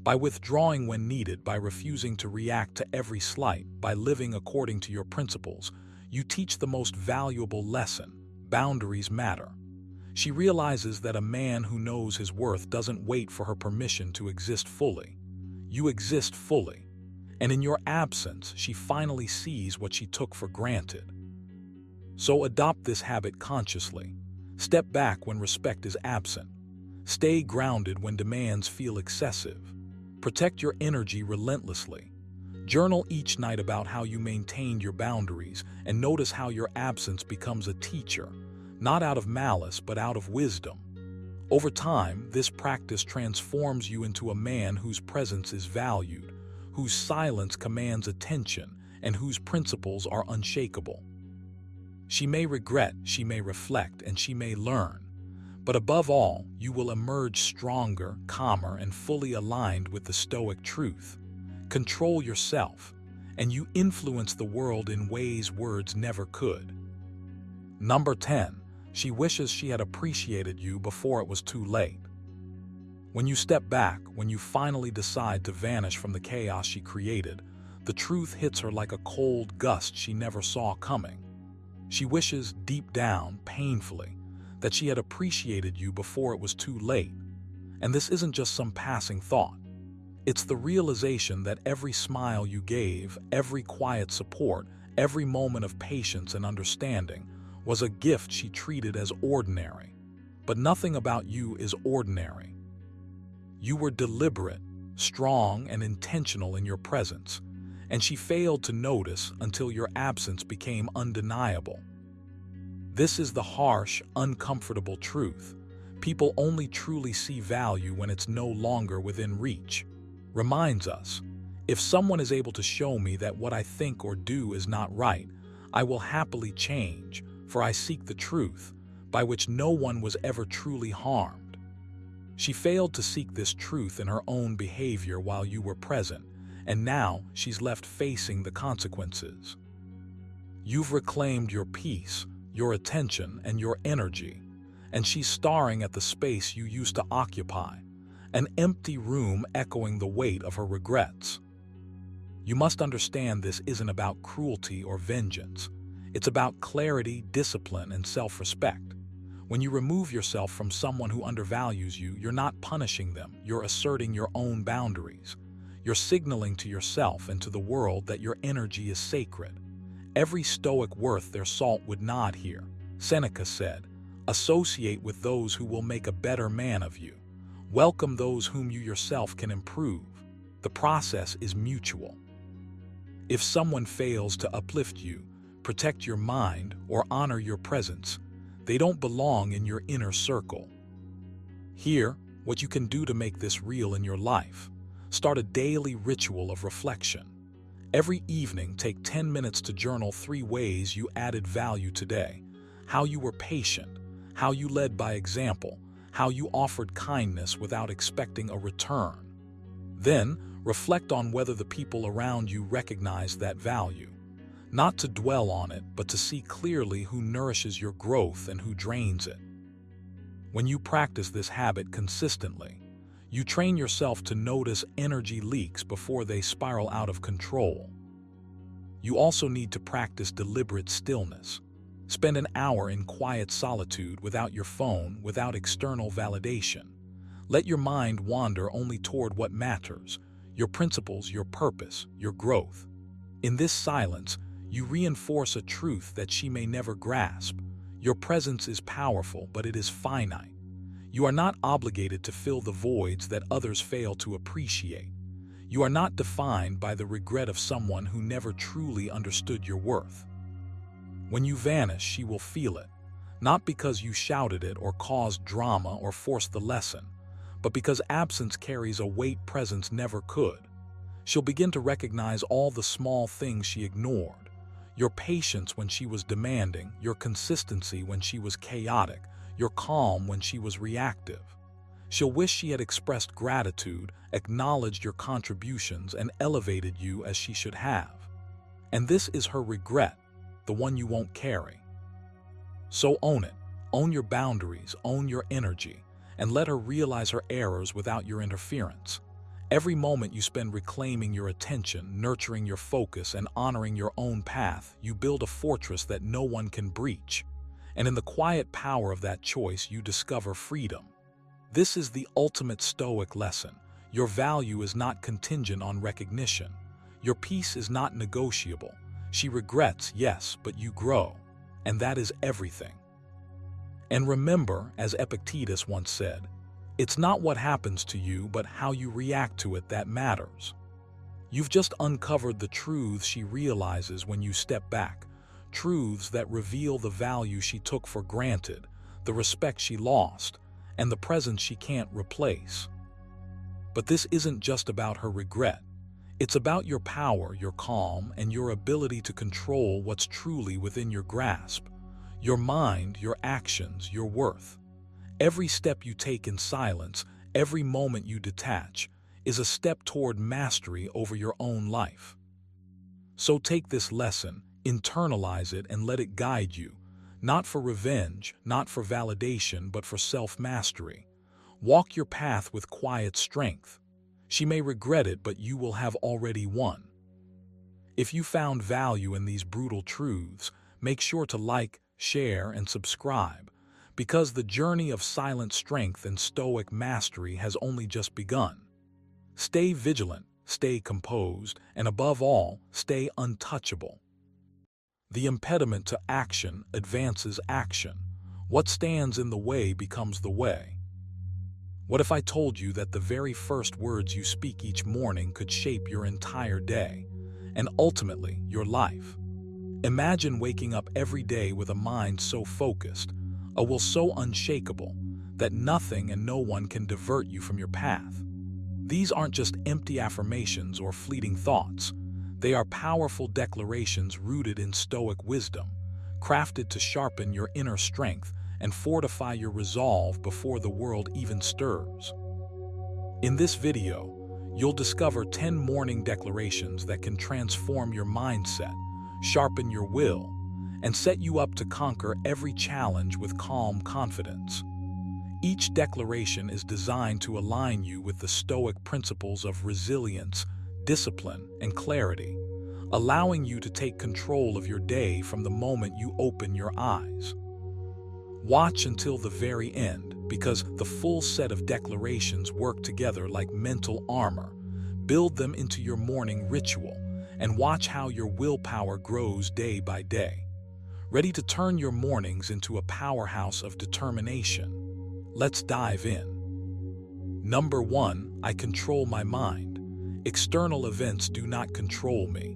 By withdrawing when needed, by refusing to react to every slight, by living according to your principles, you teach the most valuable lesson: boundaries matter. She realizes that a man who knows his worth doesn't wait for her permission to exist fully. You exist fully, and in your absence, she finally sees what she took for granted. So adopt this habit consciously. Step back when respect is absent. Stay grounded when demands feel excessive. Protect your energy relentlessly. Journal each night about how you maintained your boundaries, and notice how your absence becomes a teacher, not out of malice but out of wisdom. Over time, this practice transforms you into a man whose presence is valued, whose silence commands attention, and whose principles are unshakable. She may regret, she may reflect, and she may learn. But above all, you will emerge stronger, calmer, and fully aligned with the Stoic truth. Control yourself, and you influence the world in ways words never could. Number 10. She wishes she had appreciated you before it was too late. When you step back, when you finally decide to vanish from the chaos she created, the truth hits her like a cold gust she never saw coming. She wishes, deep down, painfully, that she had appreciated you before it was too late. And this isn't just some passing thought. It's the realization that every smile you gave, every quiet support, every moment of patience and understanding was a gift she treated as ordinary. But nothing about you is ordinary. You were deliberate, strong, and intentional in your presence, and she failed to notice until your absence became undeniable. This is the harsh, uncomfortable truth. People only truly see value when it's no longer within reach. Reminds us, if someone is able to show me that what I think or do is not right, I will happily change, for I seek the truth, by which no one was ever truly harmed. She failed to seek this truth in her own behavior while you were present, and now she's left facing the consequences. You've reclaimed your peace, your attention, and your energy, and she's staring at the space you used to occupy, an empty room echoing the weight of her regrets. You must understand this isn't about cruelty or vengeance. It's about clarity, discipline, and self-respect. When you remove yourself from someone who undervalues you, you're not punishing them, you're asserting your own boundaries. You're signaling to yourself and to the world that your energy is sacred. Every Stoic worth their salt would nod here. Seneca said, "Associate with those who will make a better man of you. Welcome those whom you yourself can improve." The process is mutual. If someone fails to uplift you, protect your mind, or honor your presence, they don't belong in your inner circle. Here, what you can do to make this real in your life. Start a daily ritual of reflection. Every evening, take 10 minutes to journal 3 ways you added value today: how you were patient, how you led by example, how you offered kindness without expecting a return. Then, reflect on whether the people around you recognize that value. Not to dwell on it, but to see clearly who nourishes your growth and who drains it. When you practice this habit consistently, you train yourself to notice energy leaks before they spiral out of control. You also need to practice deliberate stillness. Spend an hour in quiet solitude without your phone, without external validation. Let your mind wander only toward what matters: your principles, your purpose, your growth. In this silence, you reinforce a truth that she may never grasp. Your presence is powerful, but it is finite. You are not obligated to fill the voids that others fail to appreciate. You are not defined by the regret of someone who never truly understood your worth. When you vanish, she will feel it, not because you shouted it or caused drama or forced the lesson, but because absence carries a weight presence never could. She'll begin to recognize all the small things she ignored: Your patience when she was demanding, your consistency when she was chaotic, your calm when she was reactive. She'll wish she had expressed gratitude, acknowledged your contributions, and elevated you as she should have. And this is her regret, the one you won't carry. So own it. Own your boundaries, own your energy, and let her realize her errors without your interference. Every moment you spend reclaiming your attention, nurturing your focus, and honoring your own path, you build a fortress that no one can breach. And in the quiet power of that choice, you discover freedom. This is the ultimate Stoic lesson. Your value is not contingent on recognition. Your peace is not negotiable. She regrets, yes, but you grow. And that is everything. And remember, as Epictetus once said, it's not what happens to you, but how you react to it that matters. You've just uncovered the truths she realizes when you step back, truths that reveal the value she took for granted, the respect she lost, and the presence she can't replace. But this isn't just about her regret. It's about your power, your calm, and your ability to control what's truly within your grasp. Your mind, your actions, your worth. Every step you take in silence, every moment you detach, is a step toward mastery over your own life. So take this lesson, internalize it, and let it guide you, not for revenge, not for validation, but for self-mastery. Walk your path with quiet strength. She may regret it, but you will have already won. If you found value in these brutal truths, make sure to like, share, and subscribe, because the journey of silent strength and Stoic mastery has only just begun. Stay vigilant, stay composed, and above all, stay untouchable. The impediment to action advances action. What stands in the way becomes the way. What if I told you that the very first words you speak each morning could shape your entire day, and ultimately your life? Imagine waking up every day with a mind so focused, a will so unshakable, that nothing and no one can divert you from your path. These aren't just empty affirmations or fleeting thoughts. They are powerful declarations rooted in Stoic wisdom, crafted to sharpen your inner strength and fortify your resolve before the world even stirs. In this video, you'll discover 10 morning declarations that can transform your mindset, sharpen your will, and set you up to conquer every challenge with calm confidence. Each declaration is designed to align you with the Stoic principles of resilience, discipline, and clarity, allowing you to take control of your day from the moment you open your eyes. Watch until the very end, because the full set of declarations work together like mental armor. Build them into your morning ritual, and watch how your willpower grows day by day. Ready to turn your mornings into a powerhouse of determination? Let's dive in. Number 1, I control my mind. External events do not control me.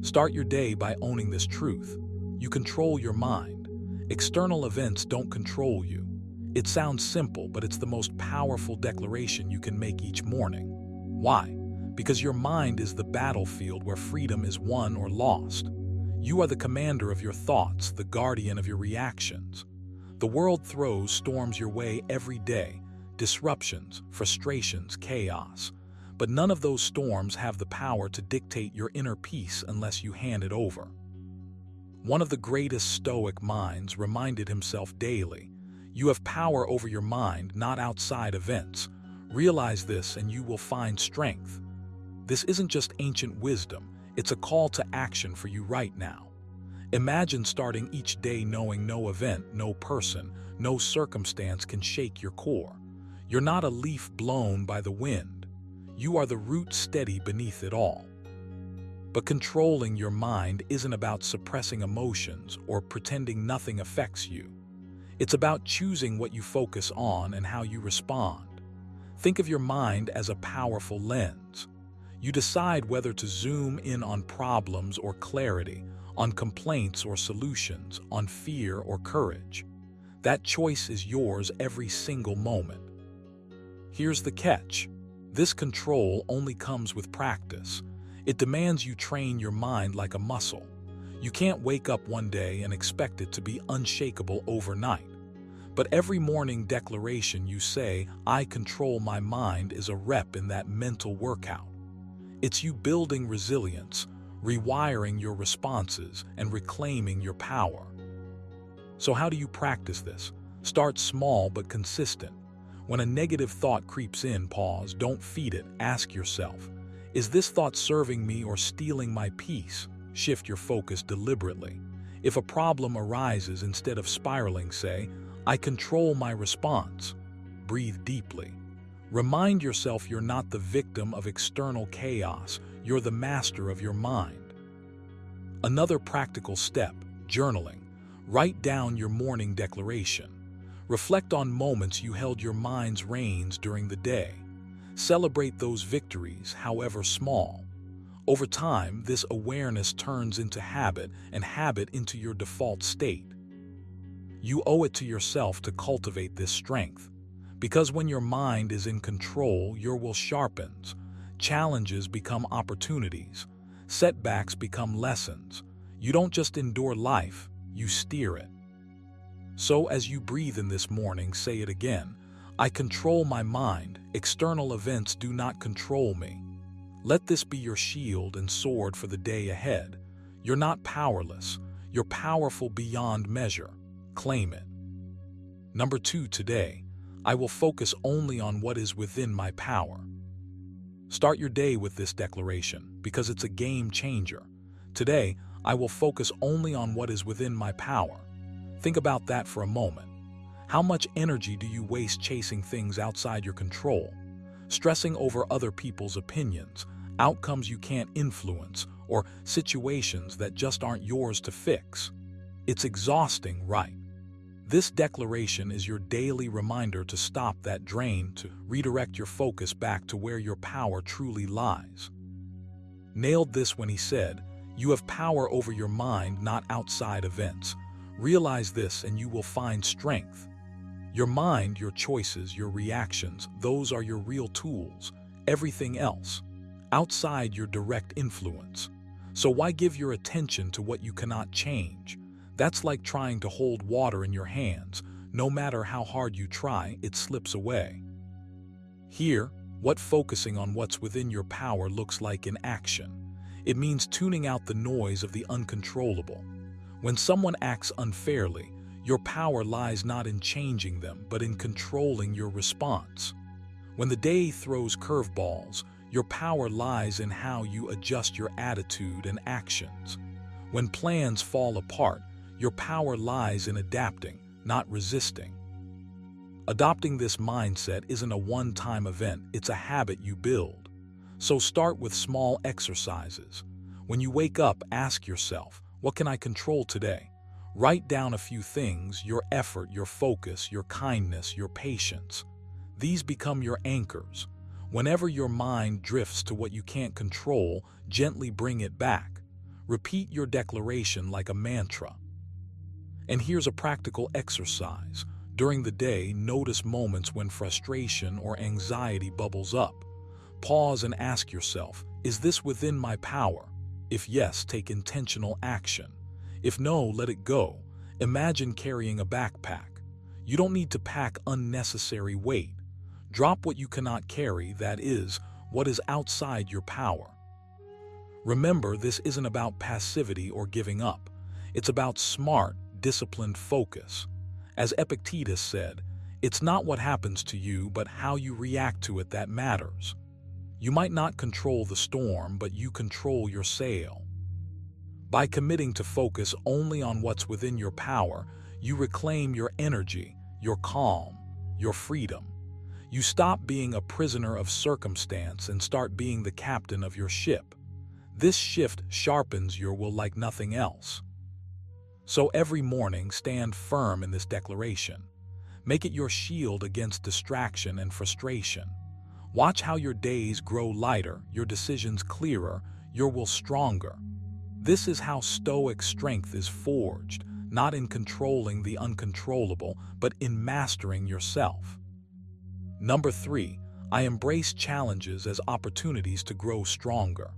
Start your day by owning this truth. You control your mind. External events don't control you. It sounds simple, but it's the most powerful declaration you can make each morning. Why? Because your mind is the battlefield where freedom is won or lost. You are the commander of your thoughts, the guardian of your reactions. The world throws storms your way every day, disruptions, frustrations, chaos. But none of those storms have the power to dictate your inner peace unless you hand it over. One of the greatest Stoic minds reminded himself daily, you have power over your mind, not outside events. Realize this and you will find strength. This isn't just ancient wisdom, it's a call to action for you right now. Imagine starting each day knowing no event, no person, no circumstance can shake your core. You're not a leaf blown by the wind. You are the root steady beneath it all. But controlling your mind isn't about suppressing emotions or pretending nothing affects you. It's about choosing what you focus on and how you respond. Think of your mind as a powerful lens. You decide whether to zoom in on problems or clarity, on complaints or solutions, on fear or courage. That choice is yours every single moment. Here's the catch. This control only comes with practice. It demands you train your mind like a muscle. You can't wake up one day and expect it to be unshakable overnight. But every morning declaration you say, "I control my mind," is a rep in that mental workout. It's you building resilience, rewiring your responses, and reclaiming your power. So how do you practice this? Start small but consistent. When a negative thought creeps in, pause, don't feed it, ask yourself, is this thought serving me or stealing my peace? Shift your focus deliberately. If a problem arises, instead of spiraling, say, "I control my response." Breathe deeply. Remind yourself you're not the victim of external chaos, you're the master of your mind. Another practical step, journaling. Write down your morning declaration. Reflect on moments you held your mind's reins during the day. Celebrate those victories, however small. Over time, this awareness turns into habit, and habit into your default state. You owe it to yourself to cultivate this strength. Because when your mind is in control, your will sharpens. Challenges become opportunities. Setbacks become lessons. You don't just endure life, you steer it. So as you breathe in this morning, say it again. I control my mind. External events do not control me. Let this be your shield and sword for the day ahead. You're not powerless. You're powerful beyond measure. Claim it. Number 2 today, I will focus only on what is within my power. Start your day with this declaration because it's a game changer. Today, I will focus only on what is within my power. Think about that for a moment. How much energy do you waste chasing things outside your control? Stressing over other people's opinions, outcomes you can't influence, or situations that just aren't yours to fix. It's exhausting, right? This declaration is your daily reminder to stop that drain, to redirect your focus back to where your power truly lies. Nailed this when he said, "You have power over your mind, not outside events. Realize this and you will find strength." Your mind, your choices, your reactions, those are your real tools. Everything else, outside your direct influence. So why give your attention to what you cannot change? That's like trying to hold water in your hands. No matter how hard you try, it slips away. Here, what focusing on what's within your power looks like in action. It means tuning out the noise of the uncontrollable. When someone acts unfairly, your power lies not in changing them, but in controlling your response. When the day throws curveballs, your power lies in how you adjust your attitude and actions. When plans fall apart, your power lies in adapting, not resisting. Adopting this mindset isn't a one-time event, it's a habit you build. So start with small exercises. When you wake up, ask yourself, what can I control today? Write down a few things, your effort, your focus, your kindness, your patience. These become your anchors. Whenever your mind drifts to what you can't control, gently bring it back. Repeat your declaration like a mantra. And here's a practical exercise. During the day, notice moments when frustration or anxiety bubbles up. Pause and ask yourself, is this within my power? If yes, take intentional action. If no, let it go. Imagine carrying a backpack. You don't need to pack unnecessary weight. Drop what you cannot carry, that is, what is outside your power. Remember, this isn't about passivity or giving up. It's about smart, disciplined focus. As Epictetus said, it's not what happens to you, but how you react to it that matters. You might not control the storm, but you control your sail. By committing to focus only on what's within your power, you reclaim your energy, your calm, your freedom. You stop being a prisoner of circumstance and start being the captain of your ship. This shift sharpens your will like nothing else. So every morning, stand firm in this declaration. Make it your shield against distraction and frustration. Watch how your days grow lighter, your decisions clearer, your will stronger. This is how Stoic strength is forged, not in controlling the uncontrollable, but in mastering yourself. Number 3, I embrace challenges as opportunities to grow stronger.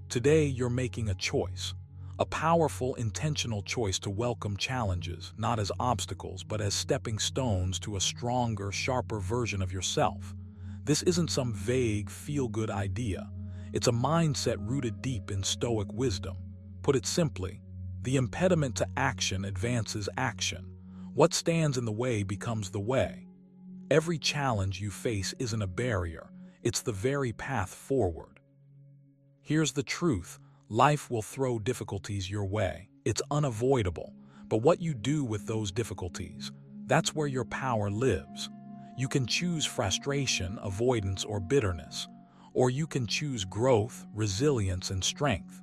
Today, you're making a choice. A powerful, intentional choice to welcome challenges, not as obstacles, but as stepping stones to a stronger, sharper version of yourself. This isn't some vague, feel-good idea. It's a mindset rooted deep in Stoic wisdom. Put it simply, the impediment to action advances action. What stands in the way becomes the way. Every challenge you face isn't a barrier, it's the very path forward. Here's the truth. Life will throw difficulties your way. It's unavoidable. But what you do with those difficulties, that's where your power lives. You can choose frustration, avoidance, or bitterness. Or you can choose growth, resilience, and strength.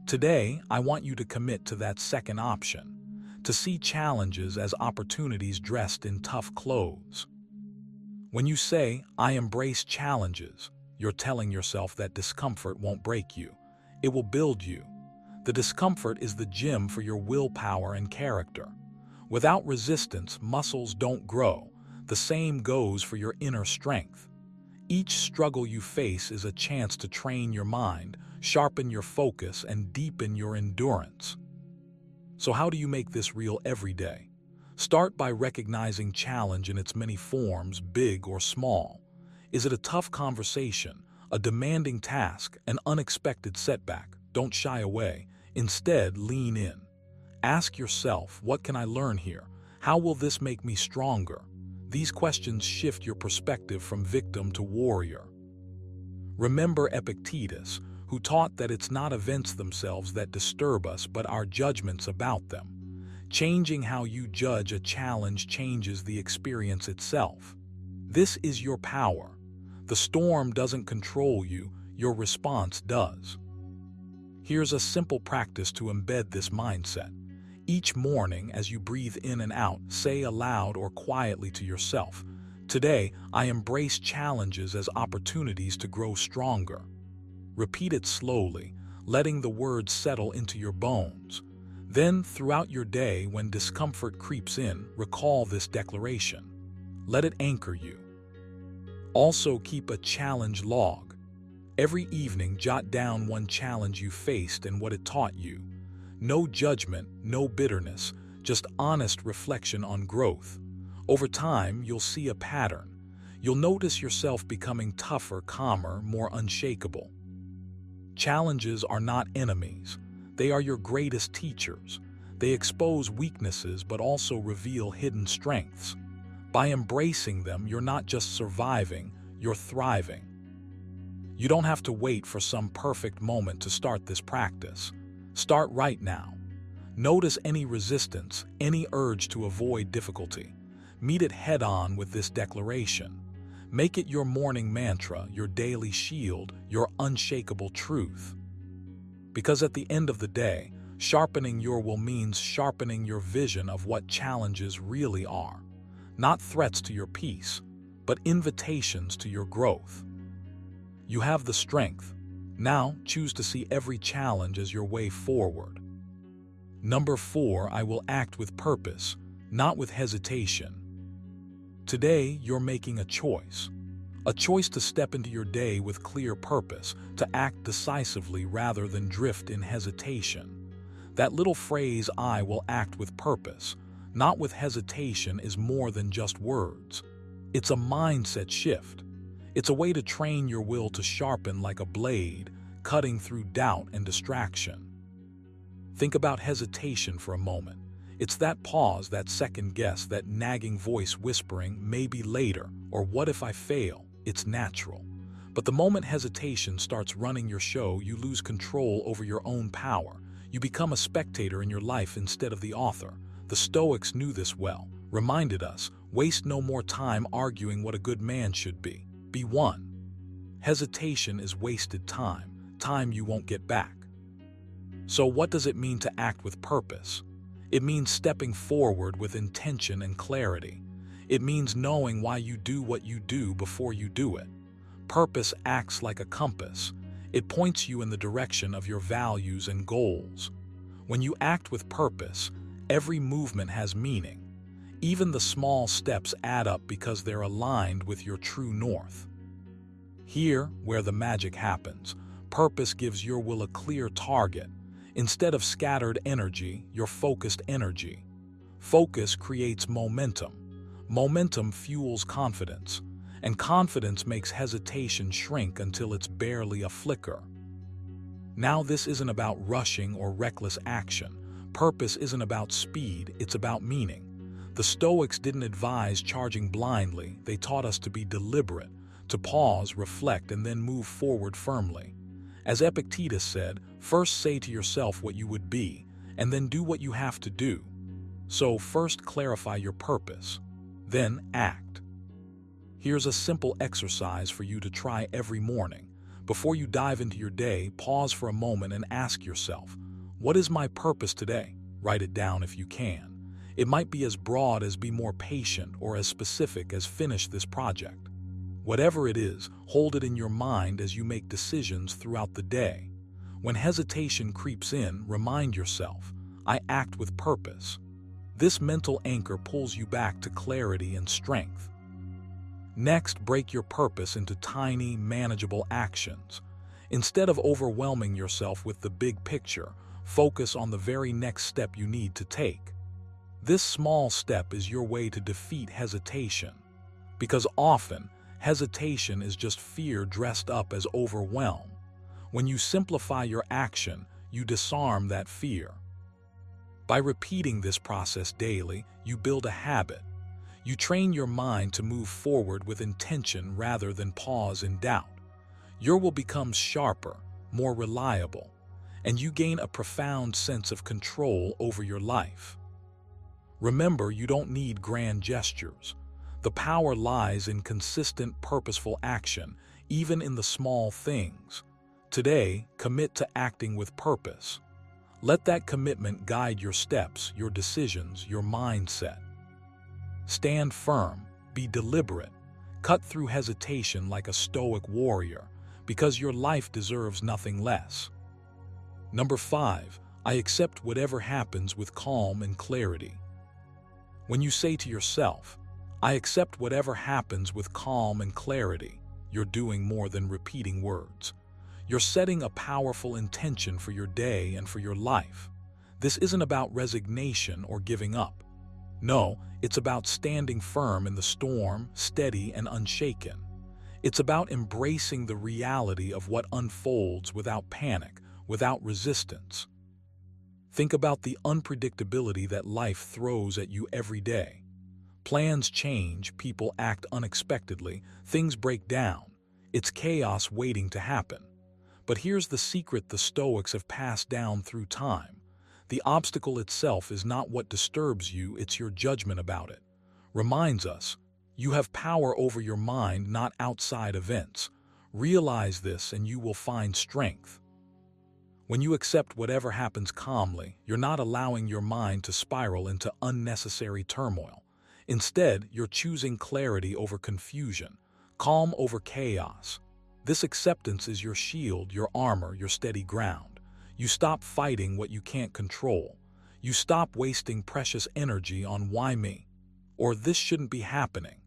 Today, I want you to commit to that second option, to see challenges as opportunities dressed in tough clothes. When you say, "I embrace challenges," you're telling yourself that discomfort won't break you. It will build you. The discomfort is the gym for your willpower and character. Without resistance, muscles don't grow. The same goes for your inner strength. Each struggle you face is a chance to train your mind, sharpen your focus, and deepen your endurance. So how do you make this real every day? Start by recognizing challenge in its many forms, big or small. Is it a tough conversation, a demanding task, an unexpected setback? Don't shy away. Instead, lean in. Ask yourself, what can I learn here? How will this make me stronger? These questions shift your perspective from victim to warrior. Remember Epictetus, who taught that it's not events themselves that disturb us, but our judgments about them. Changing how you judge a challenge changes the experience itself. This is your power. The storm doesn't control you, your response does. Here's a simple practice to embed this mindset. Each morning, as you breathe in and out, say aloud or quietly to yourself, "Today, I embrace challenges as opportunities to grow stronger." Repeat it slowly, letting the words settle into your bones. Then, throughout your day, when discomfort creeps in, recall this declaration. Let it anchor you. Also, keep a challenge log. Every evening, jot down one challenge you faced and what it taught you. No judgment, no bitterness, just honest reflection on growth. Over time, you'll see a pattern. You'll notice yourself becoming tougher, calmer, more unshakable. Challenges are not enemies. They are your greatest teachers. They expose weaknesses but also reveal hidden strengths. By embracing them, you're not just surviving, you're thriving. You don't have to wait for some perfect moment to start this practice. Start right now. Notice any resistance, any urge to avoid difficulty. Meet it head-on with this declaration. Make it your morning mantra, your daily shield, your unshakable truth. Because at the end of the day, sharpening your will means sharpening your vision of what challenges really are. Not threats to your peace, but invitations to your growth. You have the strength. Now, choose to see every challenge as your way forward. Number 4, I will act with purpose, not with hesitation. Today, you're making a choice. A choice to step into your day with clear purpose, to act decisively rather than drift in hesitation. That little phrase, "I will act with purpose, not with hesitation," is more than just words. It's a mindset shift. It's a way to train your will to sharpen like a blade, cutting through doubt and distraction. Think about hesitation for a moment. It's that pause, that second guess, that nagging voice whispering, "Maybe later," or "What if I fail?" It's natural. But the moment hesitation starts running your show, you lose control over your own power. You become a spectator in your life instead of the author. The Stoics knew this well, reminded us, waste no more time arguing what a good man should be. Be one. Hesitation is wasted time, time you won't get back. So what does it mean to act with purpose? It means stepping forward with intention and clarity. It means knowing why you do what you do before you do it. Purpose acts like a compass. It points you in the direction of your values and goals. When you act with purpose, every movement has meaning. Even the small steps add up because they're aligned with your true north. Here, where the magic happens, purpose gives your will a clear target. Instead of scattered energy, your focused energy. Focus creates momentum. Momentum fuels confidence, and confidence makes hesitation shrink until it's barely a flicker. Now, this isn't about rushing or reckless action. Purpose isn't about speed, it's about meaning. The Stoics didn't advise charging blindly, they taught us to be deliberate, to pause, reflect, and then move forward firmly. As Epictetus said, first say to yourself what you would be, and then do what you have to do. So first clarify your purpose, then act. Here's a simple exercise for you to try every morning. Before you dive into your day, pause for a moment and ask yourself, what is my purpose today? Write it down if you can. It might be as broad as be more patient or as specific as finish this project. Whatever it is, hold it in your mind as you make decisions throughout the day. When hesitation creeps in, remind yourself, I act with purpose. This mental anchor pulls you back to clarity and strength. Next, break your purpose into tiny, manageable actions. Instead of overwhelming yourself with the big picture, focus on the very next step you need to take. This small step is your way to defeat hesitation, because often, hesitation is just fear dressed up as overwhelm. When you simplify your action, you disarm that fear. By repeating this process daily, you build a habit. You train your mind to move forward with intention rather than pause in doubt. Your will becomes sharper, more reliable, and you gain a profound sense of control over your life. Remember, you don't need grand gestures. The power lies in consistent, purposeful action, even in the small things. Today, commit to acting with purpose. Let that commitment guide your steps, your decisions, your mindset. Stand firm, be deliberate, cut through hesitation like a stoic warrior, because your life deserves nothing less. Number 5, I accept whatever happens with calm and clarity. When you say to yourself, I accept whatever happens with calm and clarity, you're doing more than repeating words. You're setting a powerful intention for your day and for your life. This isn't about resignation or giving up. No, it's about standing firm in the storm, steady and unshaken. It's about embracing the reality of what unfolds without panic, without resistance. Think about the unpredictability that life throws at you every day. Plans change, people act unexpectedly, things break down. It's chaos waiting to happen. But here's the secret the Stoics have passed down through time. The obstacle itself is not what disturbs you, it's your judgment about it. Reminds us, you have power over your mind, not outside events. Realize this and you will find strength. When you accept whatever happens calmly, you're not allowing your mind to spiral into unnecessary turmoil. Instead, you're choosing clarity over confusion, calm over chaos. This acceptance is your shield, your armor, your steady ground. You stop fighting what you can't control. You stop wasting precious energy on why me, or this shouldn't be happening.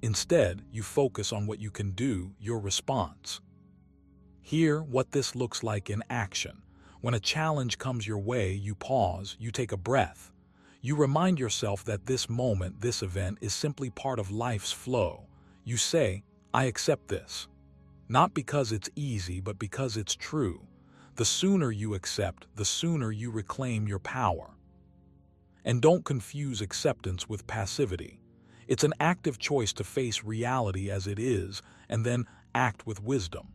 Instead, you focus on what you can do, your response. Hear what this looks like in action. When a challenge comes your way, you pause, you take a breath. You remind yourself that this moment, this event, is simply part of life's flow. You say, I accept this. Not because it's easy, but because it's true. The sooner you accept, the sooner you reclaim your power. And don't confuse acceptance with passivity. It's an active choice to face reality as it is and then act with wisdom.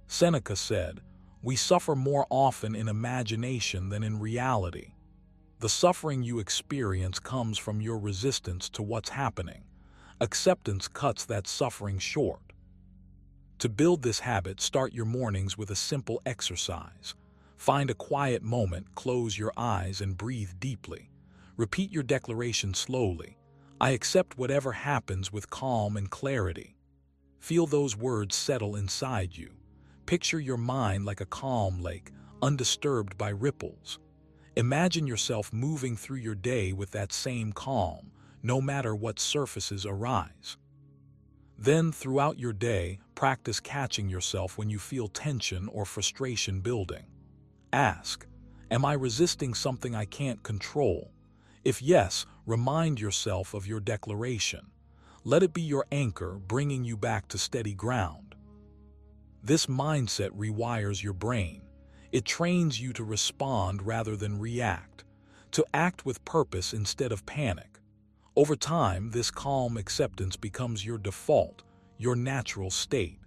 Seneca said, we suffer more often in imagination than in reality. The suffering you experience comes from your resistance to what's happening. Acceptance cuts that suffering short. To build this habit, start your mornings with a simple exercise. Find a quiet moment, close your eyes, and breathe deeply. Repeat your declaration slowly. I accept whatever happens with calm and clarity. Feel those words settle inside you. Picture your mind like a calm lake, undisturbed by ripples. Imagine yourself moving through your day with that same calm, no matter what surfaces arise. Then, throughout your day, practice catching yourself when you feel tension or frustration building. Ask, Am I resisting something I can't control? If yes, remind yourself of your declaration. Let it be your anchor, bringing you back to steady ground. This mindset rewires your brain. It trains you to respond rather than react, to act with purpose instead of panic. Over time, this calm acceptance becomes your default, your natural state.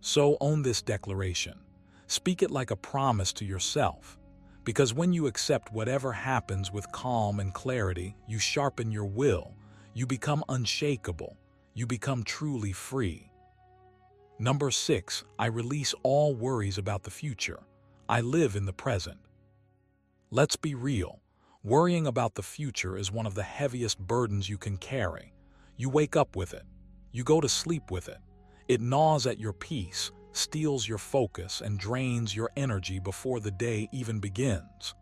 So own this declaration. Speak it like a promise to yourself. Because when you accept whatever happens with calm and clarity, you sharpen your will, you become unshakable, you become truly free. Number 6, I release all worries about the future. I live in the present. Let's be real. Worrying about the future is one of the heaviest burdens you can carry. You wake up with it. You go to sleep with it. It gnaws at your peace, steals your focus, and drains your energy before the day even begins.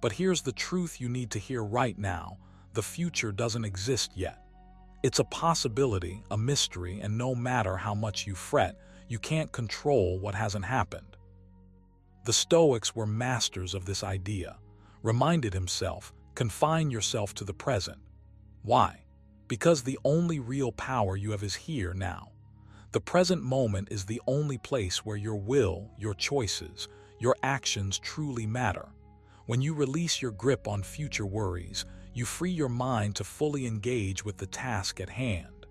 But here's the truth you need to hear right now. The future doesn't exist yet. It's a possibility, a mystery, and no matter how much you fret, you can't control what hasn't happened. The Stoics were masters of this idea. Reminded himself, confine yourself to the present. Why? Because the only real power you have is here now. The present moment is the only place where your will, your choices, your actions truly matter. When you release your grip on future worries, you free your mind to fully engage with the task at hand.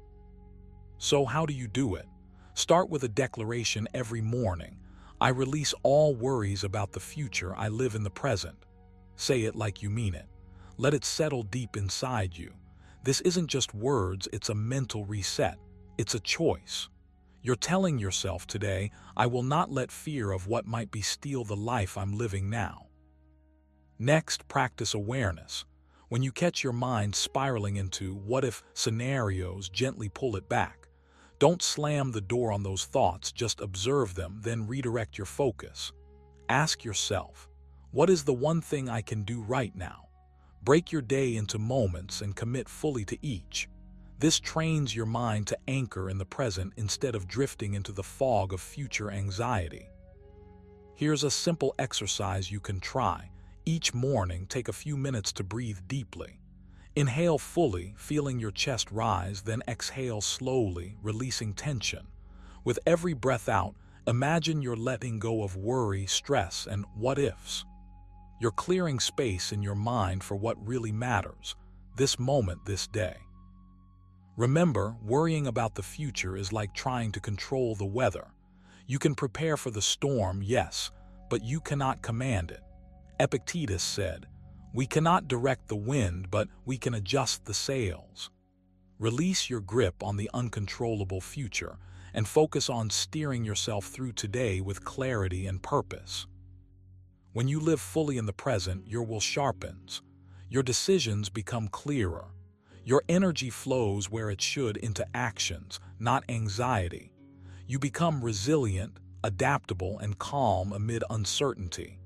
So how do you do it? Start with a declaration every morning. I release all worries about the future. I live in the present. Say it like you mean it. Let it settle deep inside you. This isn't just words, it's a mental reset. It's a choice. You're telling yourself today, I will not let fear of what might be steal the life I'm living now. Next, practice awareness. When you catch your mind spiraling into what-if scenarios, gently pull it back. Don't slam the door on those thoughts, just observe them, then redirect your focus. Ask yourself, what is the one thing I can do right now? Break your day into moments and commit fully to each. This trains your mind to anchor in the present instead of drifting into the fog of future anxiety. Here's a simple exercise you can try. Each morning, take a few minutes to breathe deeply. Inhale fully, feeling your chest rise, then exhale slowly, releasing tension. With every breath out, imagine you're letting go of worry, stress, and what-ifs. You're clearing space in your mind for what really matters, this moment, this day. Remember, worrying about the future is like trying to control the weather. You can prepare for the storm, yes, but you cannot command it. Epictetus said, "We cannot direct the wind, but we can adjust the sails." Release your grip on the uncontrollable future and focus on steering yourself through today with clarity and purpose. When you live fully in the present, your will sharpens. Your decisions become clearer. Your energy flows where it should into actions, not anxiety. You become resilient, adaptable, and calm amid uncertainty.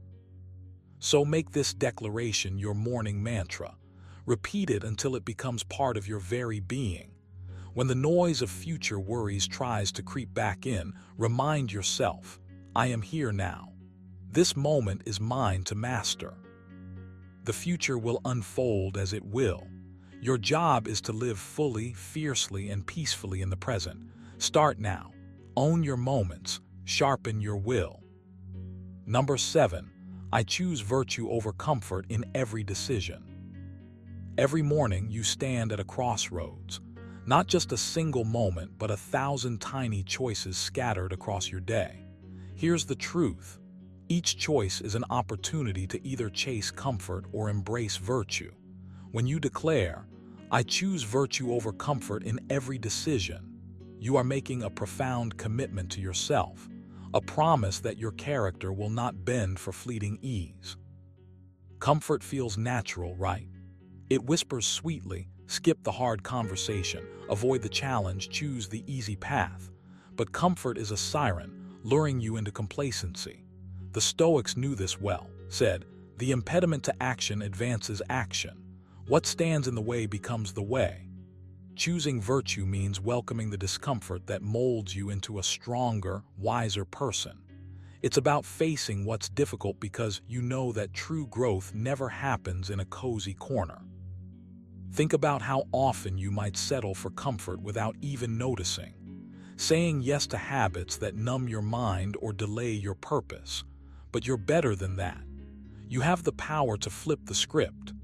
So make this declaration your morning mantra. Repeat it until it becomes part of your very being. When the noise of future worries tries to creep back in, remind yourself, I am here now. This moment is mine to master. The future will unfold as it will. Your job is to live fully, fiercely, and peacefully in the present. Start now. Own your moments. Sharpen your will. Number 7. I choose virtue over comfort in every decision. Every morning you stand at a crossroads. Not just a single moment, but 1,000 tiny choices scattered across your day. Here's the truth. Each choice is an opportunity to either chase comfort or embrace virtue. When you declare, I choose virtue over comfort in every decision, you are making a profound commitment to yourself, a promise that your character will not bend for fleeting ease. Comfort feels natural, right? It whispers sweetly, skip the hard conversation, avoid the challenge, choose the easy path. But comfort is a siren, luring you into complacency. The Stoics knew this well, said, the impediment to action advances action. What stands in the way becomes the way. Choosing virtue means welcoming the discomfort that molds you into a stronger, wiser person. It's about facing what's difficult because you know that true growth never happens in a cozy corner. Think about how often you might settle for comfort without even noticing, saying yes to habits that numb your mind or delay your purpose. But you're better than that. You have the power to flip the script.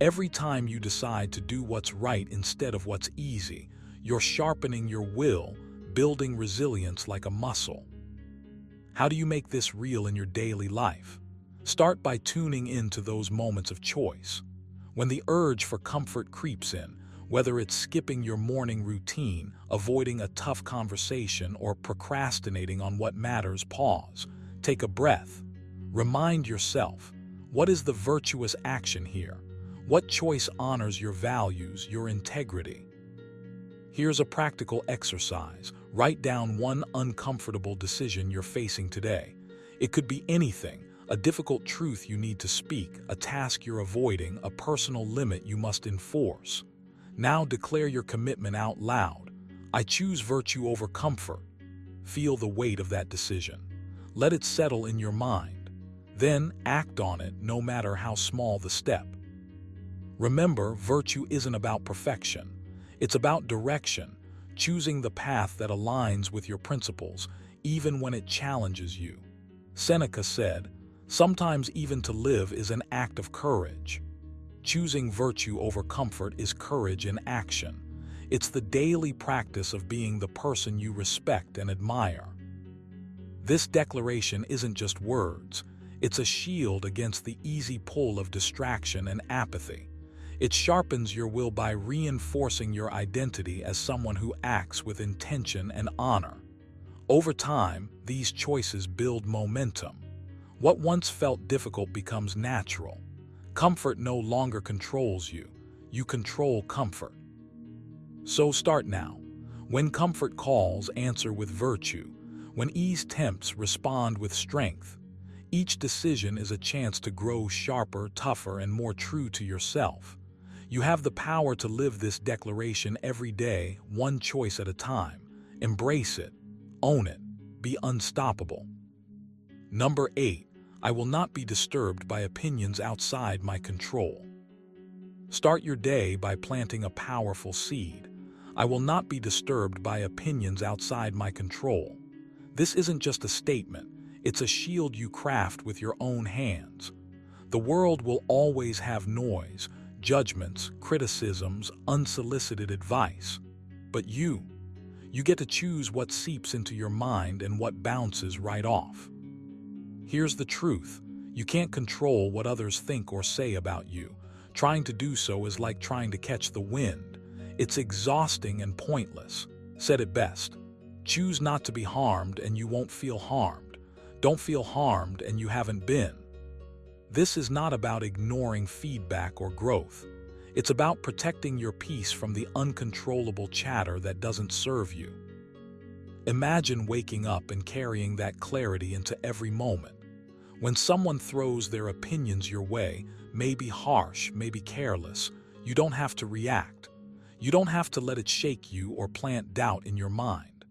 Every time you decide to do what's right instead of what's easy, you're sharpening your will, building resilience like a muscle. How do you make this real in your daily life? Start by tuning into those moments of choice. When the urge for comfort creeps in, whether it's skipping your morning routine, avoiding a tough conversation, or procrastinating on what matters, pause. Take a breath. Remind yourself, what is the virtuous action here? What choice honors your values, your integrity? Here's a practical exercise. Write down one uncomfortable decision you're facing today. It could be anything: a difficult truth you need to speak, a task you're avoiding, a personal limit you must enforce. Now declare your commitment out loud. I choose virtue over comfort. Feel the weight of that decision. Let it settle in your mind. Then act on it, no matter how small the step. Remember, virtue isn't about perfection. It's about direction, choosing the path that aligns with your principles, even when it challenges you. Seneca said, "Sometimes even to live is an act of courage." Choosing virtue over comfort is courage in action. It's the daily practice of being the person you respect and admire. This declaration isn't just words. It's a shield against the easy pull of distraction and apathy. It sharpens your will by reinforcing your identity as someone who acts with intention and honor. Over time, these choices build momentum. What once felt difficult becomes natural. Comfort no longer controls you. You control comfort. So start now. When comfort calls, answer with virtue. When ease tempts, respond with strength. Each decision is a chance to grow sharper, tougher, and more true to yourself. You have the power to live this declaration every day, one choice at a time. Embrace it. Own it. Be unstoppable. Number 8. I will not be disturbed by opinions outside my control. Start your day by planting a powerful seed. I will not be disturbed by opinions outside my control. This isn't just a statement. It's a shield you craft with your own hands. The world will always have noise, judgments, criticisms, unsolicited advice. But you get to choose what seeps into your mind and what bounces right off. Here's the truth. You can't control what others think or say about you. Trying to do so is like trying to catch the wind. It's exhausting and pointless. Said it best. Choose not to be harmed and you won't feel harmed. Don't feel harmed and you haven't been. This is not about ignoring feedback or growth. It's about protecting your peace from the uncontrollable chatter that doesn't serve you. Imagine waking up and carrying that clarity into every moment. When someone throws their opinions your way, maybe harsh, maybe careless, you don't have to react. You don't have to let it shake you or plant doubt in your mind.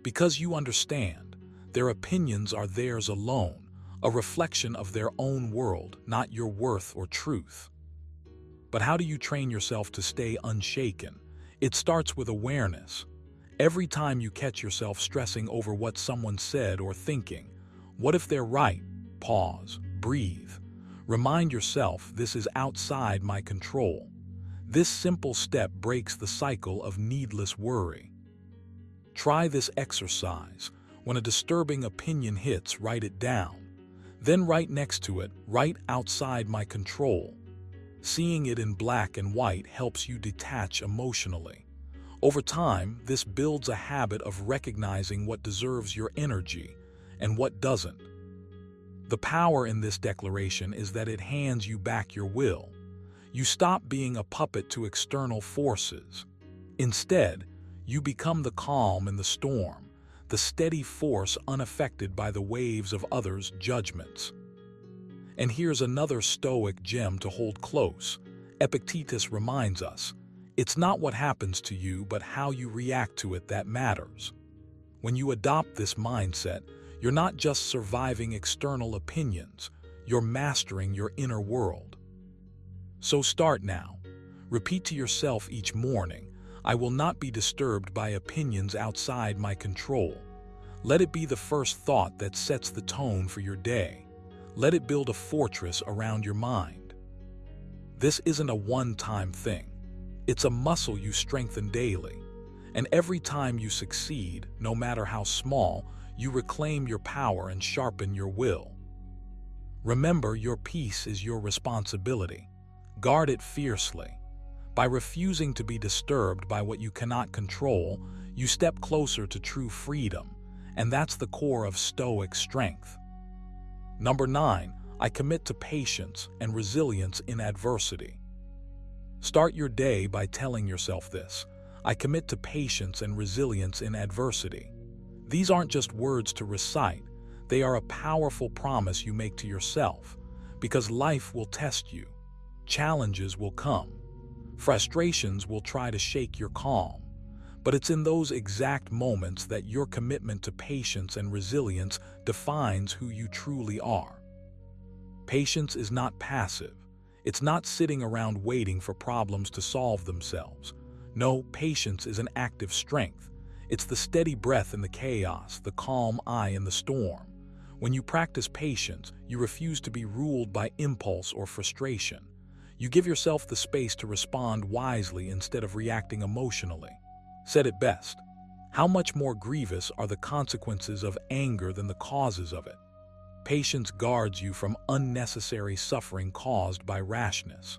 Because you understand, their opinions are theirs alone, a reflection of their own world, not your worth or truth. But how do you train yourself to stay unshaken? It starts with awareness. Every time you catch yourself stressing over what someone said or thinking, what if they're right? Pause, breathe. Remind yourself, this is outside my control. This simple step breaks the cycle of needless worry. Try this exercise. When a disturbing opinion hits, write it down. Then right next to it, write outside my control. Seeing it in black and white helps you detach emotionally. Over time, this builds a habit of recognizing what deserves your energy and what doesn't. The power in this declaration is that it hands you back your will. You stop being a puppet to external forces. Instead, you become the calm in the storm, the steady force unaffected by the waves of others' judgments. And here's another Stoic gem to hold close. Epictetus reminds us, it's not what happens to you, but how you react to it that matters. When you adopt this mindset, You're not just surviving external opinions, you're mastering your inner world. So start now. Repeat to yourself each morning, I will not be disturbed by opinions outside my control. Let it be the first thought that sets the tone for your day. Let it build a fortress around your mind. This isn't a one-time thing. It's a muscle you strengthen daily. And every time you succeed, no matter how small, you reclaim your power and sharpen your will. Remember, your peace is your responsibility. Guard it fiercely. By refusing to be disturbed by what you cannot control, you step closer to true freedom, and that's the core of Stoic strength. Number 9, I commit to patience and resilience in adversity. Start your day by telling yourself this: I commit to patience and resilience in adversity. These aren't just words to recite, they are a powerful promise you make to yourself, because life will test you. Challenges will come. Frustrations will try to shake your calm. But it's in those exact moments that your commitment to patience and resilience defines who you truly are. Patience is not passive. It's not sitting around waiting for problems to solve themselves. No, patience is an active strength. It's the steady breath in the chaos, the calm eye in the storm. When you practice patience, you refuse to be ruled by impulse or frustration. You give yourself the space to respond wisely instead of reacting emotionally. Said it best: how much more grievous are the consequences of anger than the causes of it? Patience guards you from unnecessary suffering caused by rashness.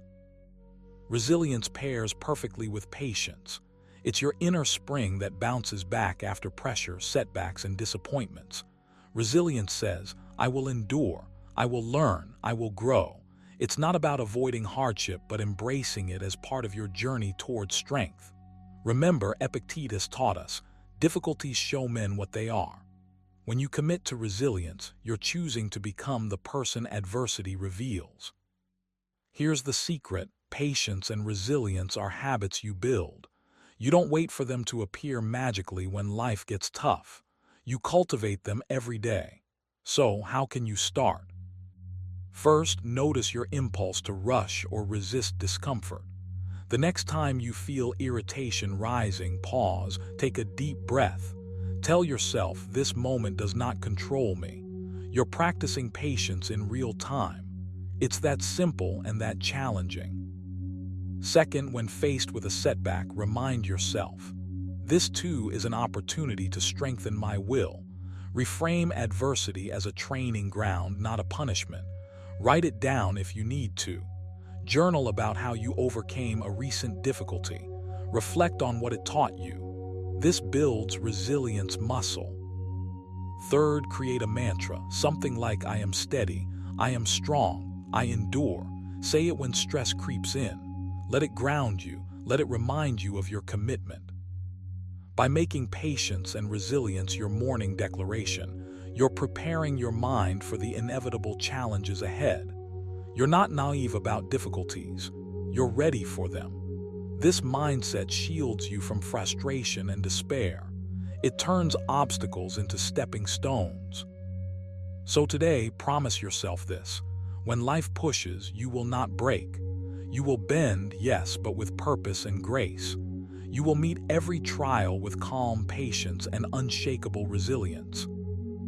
Resilience pairs perfectly with patience. It's your inner spring that bounces back after pressure, setbacks, and disappointments. Resilience says, I will endure, I will learn, I will grow. It's not about avoiding hardship, but embracing it as part of your journey towards strength. Remember, Epictetus taught us, difficulties show men what they are. When you commit to resilience, you're choosing to become the person adversity reveals. Here's the secret: patience and resilience are habits you build. You don't wait for them to appear magically when life gets tough. You cultivate them every day. So, how can you start? First, notice your impulse to rush or resist discomfort. The next time you feel irritation rising, pause, take a deep breath. Tell yourself, this moment does not control me. You're practicing patience in real time. It's that simple and that challenging. Second, when faced with a setback, remind yourself, this too is an opportunity to strengthen my will. Reframe adversity as a training ground, not a punishment. Write it down if you need to. Journal about how you overcame a recent difficulty. Reflect on what it taught you. This builds resilience muscle. Third, create a mantra, something like I am steady, I am strong, I endure. Say it when stress creeps in. Let it ground you. Let it remind you of your commitment. By making patience and resilience your morning declaration, you're preparing your mind for the inevitable challenges ahead. You're not naive about difficulties. You're ready for them. This mindset shields you from frustration and despair. It turns obstacles into stepping stones. So today, promise yourself this: when life pushes, you will not break. You will bend, yes, but with purpose and grace. You will meet every trial with calm patience and unshakable resilience.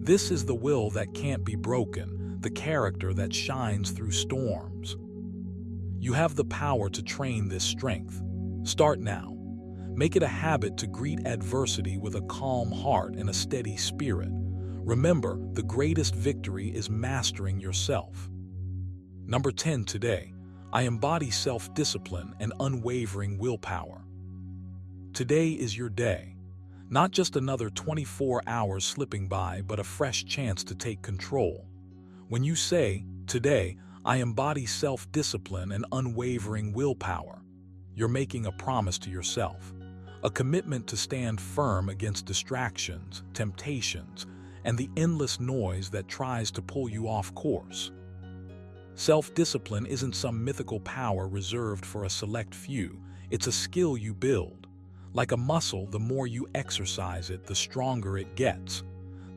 This is the will that can't be broken, the character that shines through storms. You have the power to train this strength. Start now. Make it a habit to greet adversity with a calm heart and a steady spirit. Remember, the greatest victory is mastering yourself. Number 10 today, I embody self-discipline and unwavering willpower. Today is your day. Not just another 24 hours slipping by, but a fresh chance to take control. When you say, today, I embody self-discipline and unwavering willpower, you're making a promise to yourself. A commitment to stand firm against distractions, temptations, and the endless noise that tries to pull you off course. Self-discipline isn't some mythical power reserved for a select few. It's a skill you build. Like a muscle, the more you exercise it, the stronger it gets.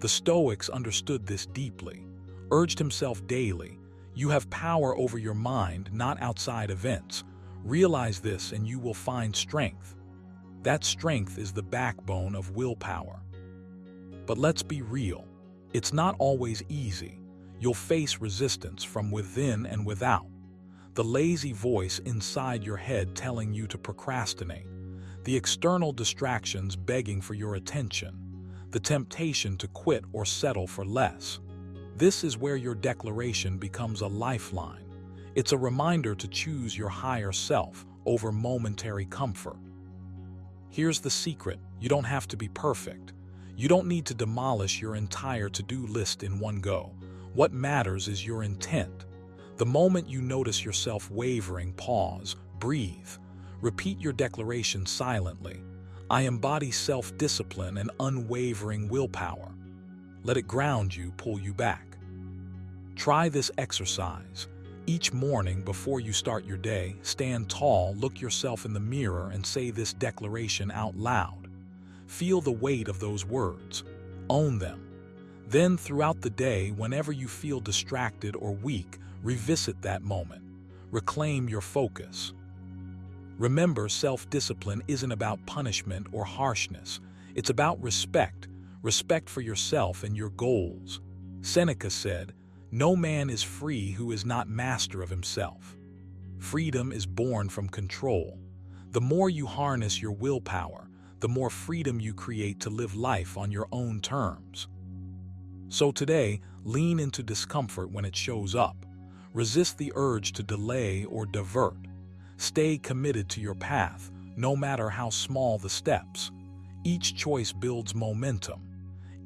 The Stoics understood this deeply, urged himself daily, "You have power over your mind, not outside events. Realize this and you will find strength." That strength is the backbone of willpower. But let's be real, it's not always easy. You'll face resistance from within and without. The lazy voice inside your head telling you to procrastinate, the external distractions begging for your attention, the temptation to quit or settle for less. This is where your declaration becomes a lifeline. It's a reminder to choose your higher self over momentary comfort. Here's the secret: you don't have to be perfect. You don't need to demolish your entire to-do list in one go. What matters is your intent. The moment you notice yourself wavering, pause, breathe. Repeat your declaration silently. I embody self-discipline and unwavering willpower. Let it ground you, pull you back. Try this exercise. Each morning before you start your day, stand tall, look yourself in the mirror, and say this declaration out loud. Feel the weight of those words. Own them. Then throughout the day, whenever you feel distracted or weak, revisit that moment. Reclaim your focus. Remember, self-discipline isn't about punishment or harshness. It's about respect for yourself and your goals. Seneca said, "No man is free who is not master of himself." Freedom is born from control. The more you harness your willpower, the more freedom you create to live life on your own terms. So today, lean into discomfort when it shows up. Resist the urge to delay or divert. Stay committed to your path, no matter how small the steps. Each choice builds momentum.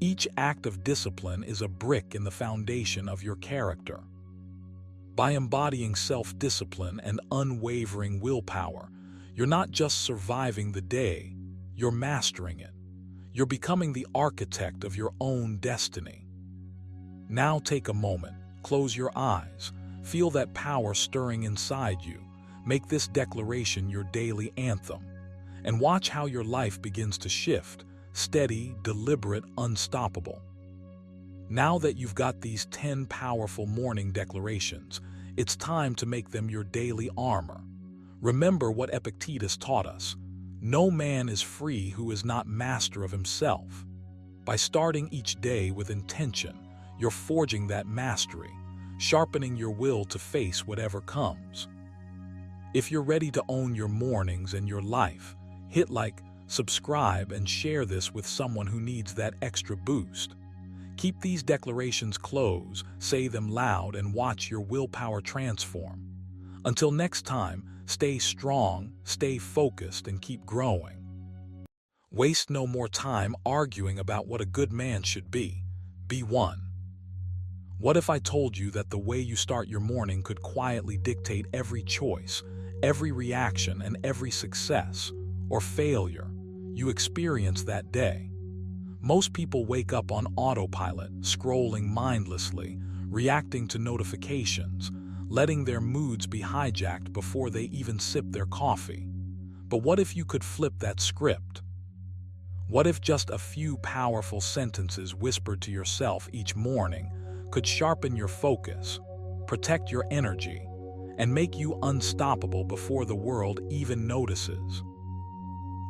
Each act of discipline is a brick in the foundation of your character. By embodying self-discipline and unwavering willpower, you're not just surviving the day, you're mastering it. You're becoming the architect of your own destiny. Now take a moment, close your eyes, feel that power stirring inside you. Make this declaration your daily anthem, and watch how your life begins to shift, steady, deliberate, unstoppable. Now that you've got these 10 powerful morning declarations, it's time to make them your daily armor. Remember what Epictetus taught us: no man is free who is not master of himself. By starting each day with intention, you're forging that mastery, sharpening your will to face whatever comes. If you're ready to own your mornings and your life, hit like, subscribe, and share this with someone who needs that extra boost. Keep these declarations close, say them loud, and watch your willpower transform. Until next time, stay strong, stay focused, and keep growing. Waste no more time arguing about what a good man should be. Be one. What if I told you that the way you start your morning could quietly dictate every choice, every reaction, and every success or failure you experience that day? Most people wake up on autopilot, scrolling mindlessly, reacting to notifications, letting their moods be hijacked before they even sip their coffee. But what if you could flip that script? What if just a few powerful sentences whispered to yourself each morning could sharpen your focus, protect your energy, and make you unstoppable before the world even notices?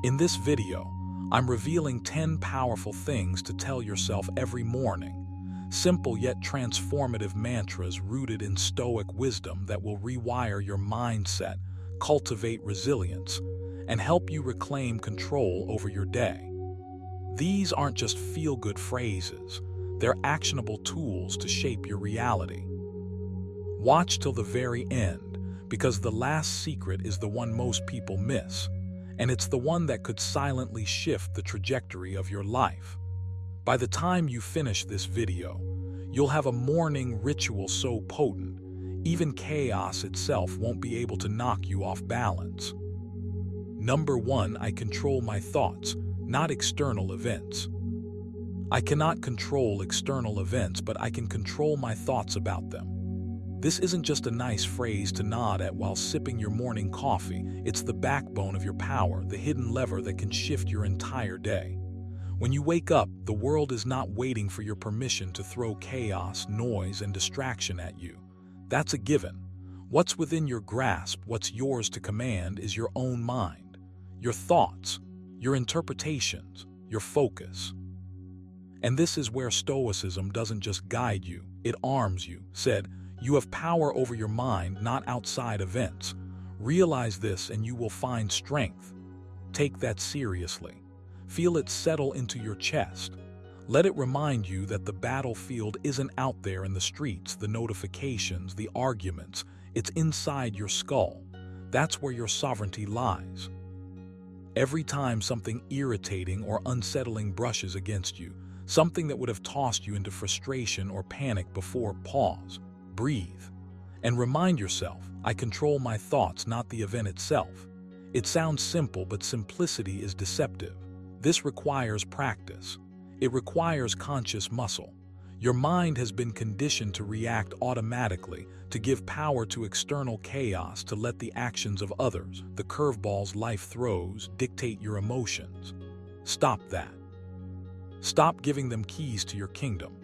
In this video, I'm revealing 10 powerful things to tell yourself every morning. Simple yet transformative mantras rooted in Stoic wisdom that will rewire your mindset, cultivate resilience, and help you reclaim control over your day. These aren't just feel-good phrases. They're actionable tools to shape your reality. Watch till the very end, because the last secret is the one most people miss, and it's the one that could silently shift the trajectory of your life. By the time you finish this video, you'll have a morning ritual so potent, even chaos itself won't be able to knock you off balance. Number 1, I control my thoughts, not external events. I cannot control external events, but I can control my thoughts about them. This isn't just a nice phrase to nod at while sipping your morning coffee. It's the backbone of your power, the hidden lever that can shift your entire day. When you wake up, the world is not waiting for your permission to throw chaos, noise, and distraction at you. That's a given. What's within your grasp, what's yours to command, is your own mind, your thoughts, your interpretations, your focus. And this is where Stoicism doesn't just guide you, it arms you. Said, you have power over your mind, not outside events. Realize this and you will find strength. Take that seriously. Feel it settle into your chest. Let it remind you that the battlefield isn't out there in the streets, the notifications, the arguments. It's inside your skull. That's where your sovereignty lies. Every time something irritating or unsettling brushes against you, something that would have tossed you into frustration or panic before, pause, breathe, and remind yourself, I control my thoughts, not the event itself. It sounds simple, but simplicity is deceptive. This requires practice. It requires conscious muscle. Your mind has been conditioned to react automatically, to give power to external chaos, to let the actions of others, the curveballs life throws, dictate your emotions. Stop that. Stop giving them keys to your kingdom.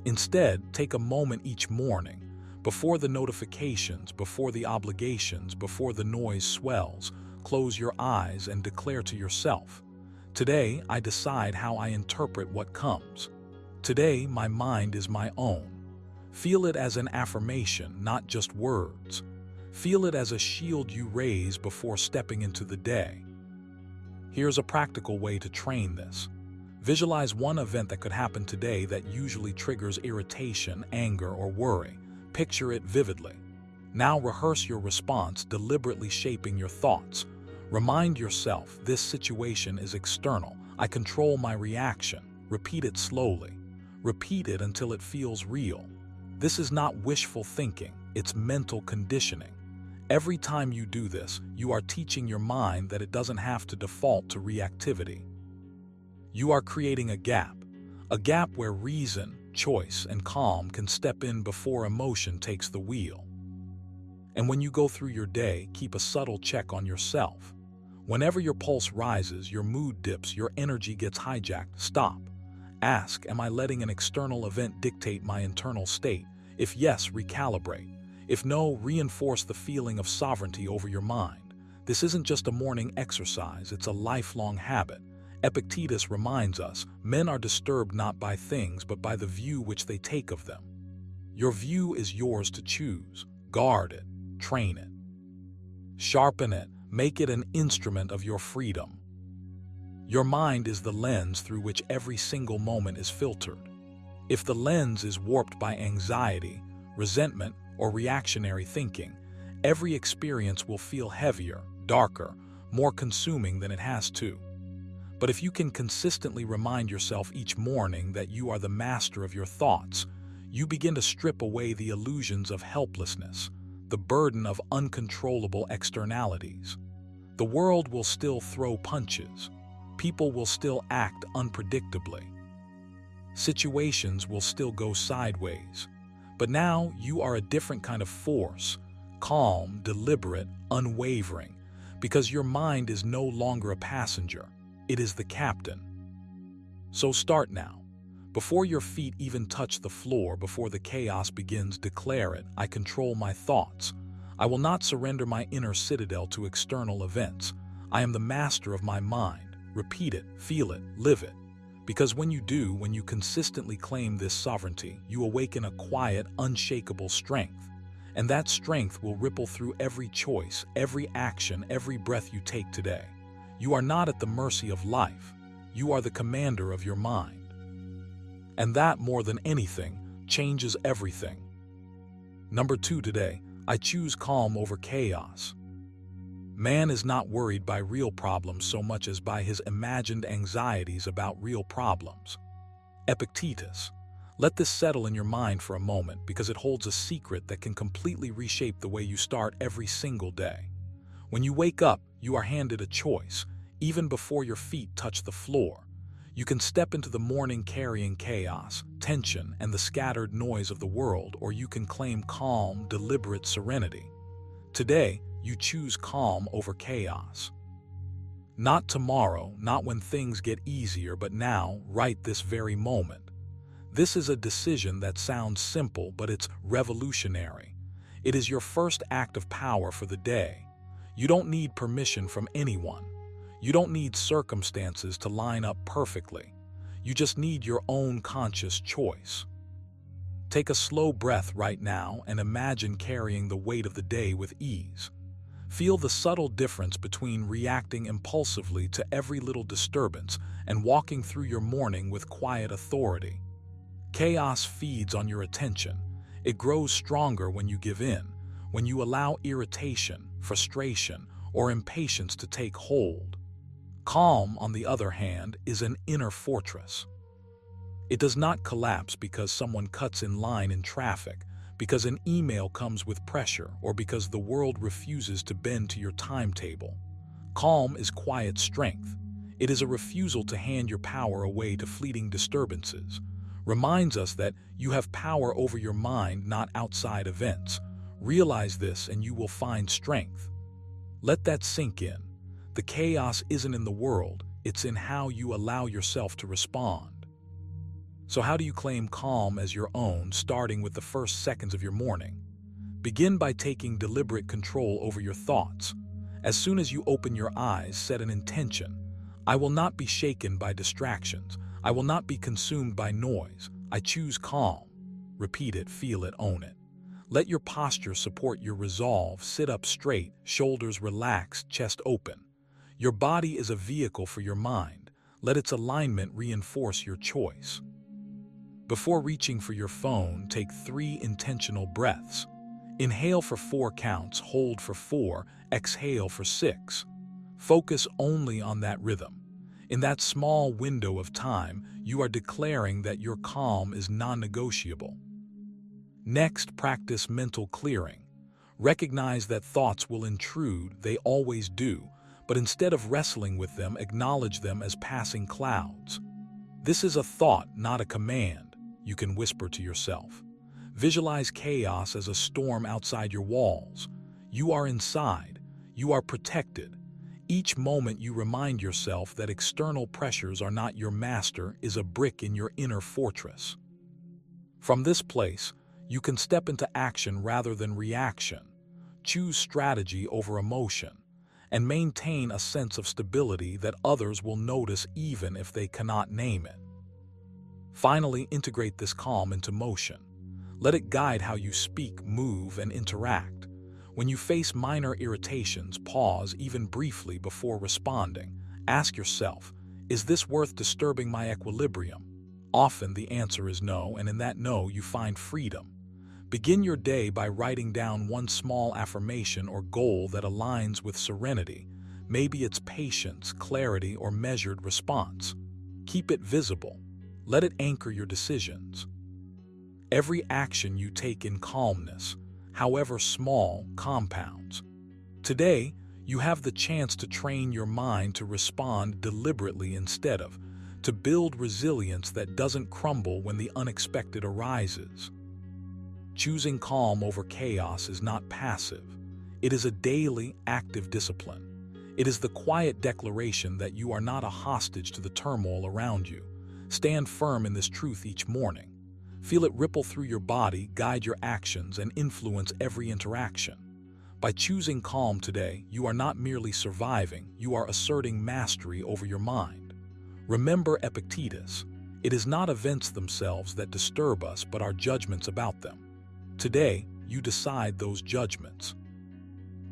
Instead, take a moment each morning, before the notifications, before the obligations, before the noise swells, close your eyes and declare to yourself, today I decide how I interpret what comes. Today my mind is my own. Feel it as an affirmation, not just words. Feel it as a shield you raise before stepping into the day. Here's a practical way to train this. Visualize one event that could happen today that usually triggers irritation, anger, or worry. Picture it vividly. Now rehearse your response, deliberately shaping your thoughts. Remind yourself, this situation is external. I control my reaction. Repeat it slowly. Repeat it until it feels real. This is not wishful thinking, it's mental conditioning. Every time you do this, you are teaching your mind that it doesn't have to default to reactivity. You are creating a gap where reason, choice, and calm can step in before emotion takes the wheel. And when you go through your day, keep a subtle check on yourself. Whenever your pulse rises, your mood dips, your energy gets hijacked, stop. Ask, am I letting an external event dictate my internal state? If yes, recalibrate. If no, reinforce the feeling of sovereignty over your mind. This isn't just a morning exercise, it's a lifelong habit. Epictetus reminds us, men are disturbed not by things, but by the view which they take of them. Your view is yours to choose. Guard it, train it, sharpen it, make it an instrument of your freedom. Your mind is the lens through which every single moment is filtered. If the lens is warped by anxiety, resentment, or reactionary thinking, every experience will feel heavier, darker, more consuming than it has to. But if you can consistently remind yourself each morning that you are the master of your thoughts, you begin to strip away the illusions of helplessness, the burden of uncontrollable externalities. The world will still throw punches. People will still act unpredictably. Situations will still go sideways. But now you are a different kind of force, calm, deliberate, unwavering, because your mind is no longer a passenger. It is the captain. So start now. Before your feet even touch the floor, before the chaos begins, declare it. I control my thoughts. I will not surrender my inner citadel to external events. I am the master of my mind. Repeat it, feel it, live it. Because when you do, when you consistently claim this sovereignty, you awaken a quiet, unshakable strength. And that strength will ripple through every choice, every action, every breath you take today. You are not at the mercy of life. You are the commander of your mind. And that, more than anything, changes everything. Number 2 today, I choose calm over chaos. Man is not worried by real problems so much as by his imagined anxieties about real problems. Epictetus. Let this settle in your mind for a moment, because it holds a secret that can completely reshape the way you start every single day. When you wake up, you are handed a choice. Even before your feet touch the floor, you can step into the morning carrying chaos, tension, and the scattered noise of the world, or you can claim calm, deliberate serenity. Today, you choose calm over chaos. Not tomorrow, not when things get easier, but now, right this very moment. This is a decision that sounds simple, but it's revolutionary. It is your first act of power for the day. You don't need permission from anyone. You don't need circumstances to line up perfectly. You just need your own conscious choice. Take a slow breath right now and imagine carrying the weight of the day with ease. Feel the subtle difference between reacting impulsively to every little disturbance and walking through your morning with quiet authority. Chaos feeds on your attention. It grows stronger when you give in, when you allow irritation, frustration, or impatience to take hold. Calm, on the other hand, is an inner fortress. It does not collapse because someone cuts in line in traffic, because an email comes with pressure, or because the world refuses to bend to your timetable. Calm is quiet strength. It is a refusal to hand your power away to fleeting disturbances. Reminds us that you have power over your mind, not outside events. Realize this and you will find strength. Let that sink in. The chaos isn't in the world, it's in how you allow yourself to respond. So how do you claim calm as your own, starting with the first seconds of your morning? Begin by taking deliberate control over your thoughts. As soon as you open your eyes, set an intention. I will not be shaken by distractions. I will not be consumed by noise. I choose calm. Repeat it, feel it, own it. Let your posture support your resolve. Sit up straight, shoulders relaxed, chest open. Your body is a vehicle for your mind. Let its alignment reinforce your choice. Before reaching for your phone, take 3 intentional breaths. Inhale for 4 counts, hold for 4, exhale for 6. Focus only on that rhythm. In that small window of time, you are declaring that your calm is non-negotiable. Next, practice mental clearing. Recognize that thoughts will intrude, they always do, but instead of wrestling with them, acknowledge them as passing clouds. This is a thought, not a command, you can whisper to yourself. Visualize chaos as a storm outside your walls. You are inside. You are protected. Each moment you remind yourself that external pressures are not your master is a brick in your inner fortress. From this place, you can step into action rather than reaction, choose strategy over emotion, and maintain a sense of stability that others will notice even if they cannot name it. Finally, integrate this calm into motion. Let it guide how you speak, move, and interact. When you face minor irritations, pause even briefly before responding. Ask yourself, is this worth disturbing my equilibrium? Often the answer is no, and in that no you find freedom. Begin your day by writing down one small affirmation or goal that aligns with serenity. Maybe it's patience, clarity, or measured response. Keep it visible. Let it anchor your decisions. Every action you take in calmness, however small, compounds. Today, you have the chance to train your mind to respond deliberately instead of, to build resilience that doesn't crumble when the unexpected arises. Choosing calm over chaos is not passive. It is a daily, active discipline. It is the quiet declaration that you are not a hostage to the turmoil around you. Stand firm in this truth each morning. Feel it ripple through your body, guide your actions, and influence every interaction. By choosing calm today, you are not merely surviving, you are asserting mastery over your mind. Remember Epictetus, it is not events themselves that disturb us, but our judgments about them. Today, you decide those judgments.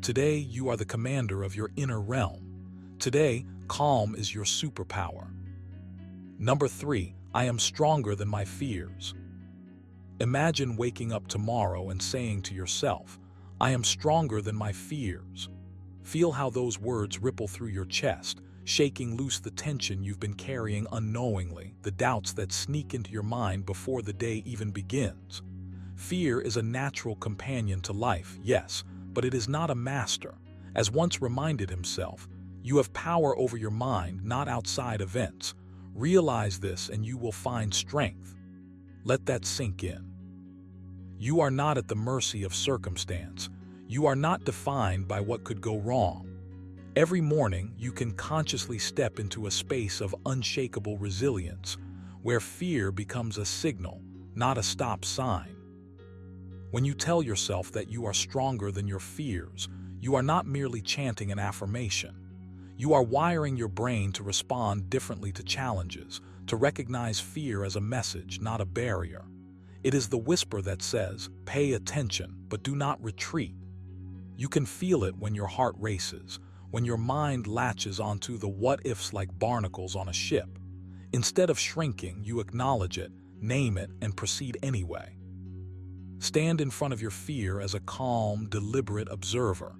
Today, you are the commander of your inner realm. Today, calm is your superpower. Number 3, I am stronger than my fears. Imagine waking up tomorrow and saying to yourself, I am stronger than my fears. Feel how those words ripple through your chest, shaking loose the tension you've been carrying unknowingly, the doubts that sneak into your mind before the day even begins. Fear is a natural companion to life, yes, but it is not a master. As once reminded himself, you have power over your mind, not outside events. Realize this and you will find strength. Let that sink in. You are not at the mercy of circumstance. You are not defined by what could go wrong. Every morning, you can consciously step into a space of unshakable resilience, where fear becomes a signal, not a stop sign. When you tell yourself that you are stronger than your fears, you are not merely chanting an affirmation. You are wiring your brain to respond differently to challenges, to recognize fear as a message, not a barrier. It is the whisper that says, "Pay attention, but do not retreat." You can feel it when your heart races, when your mind latches onto the what-ifs like barnacles on a ship. Instead of shrinking, you acknowledge it, name it, and proceed anyway. Stand in front of your fear as a calm, deliberate observer.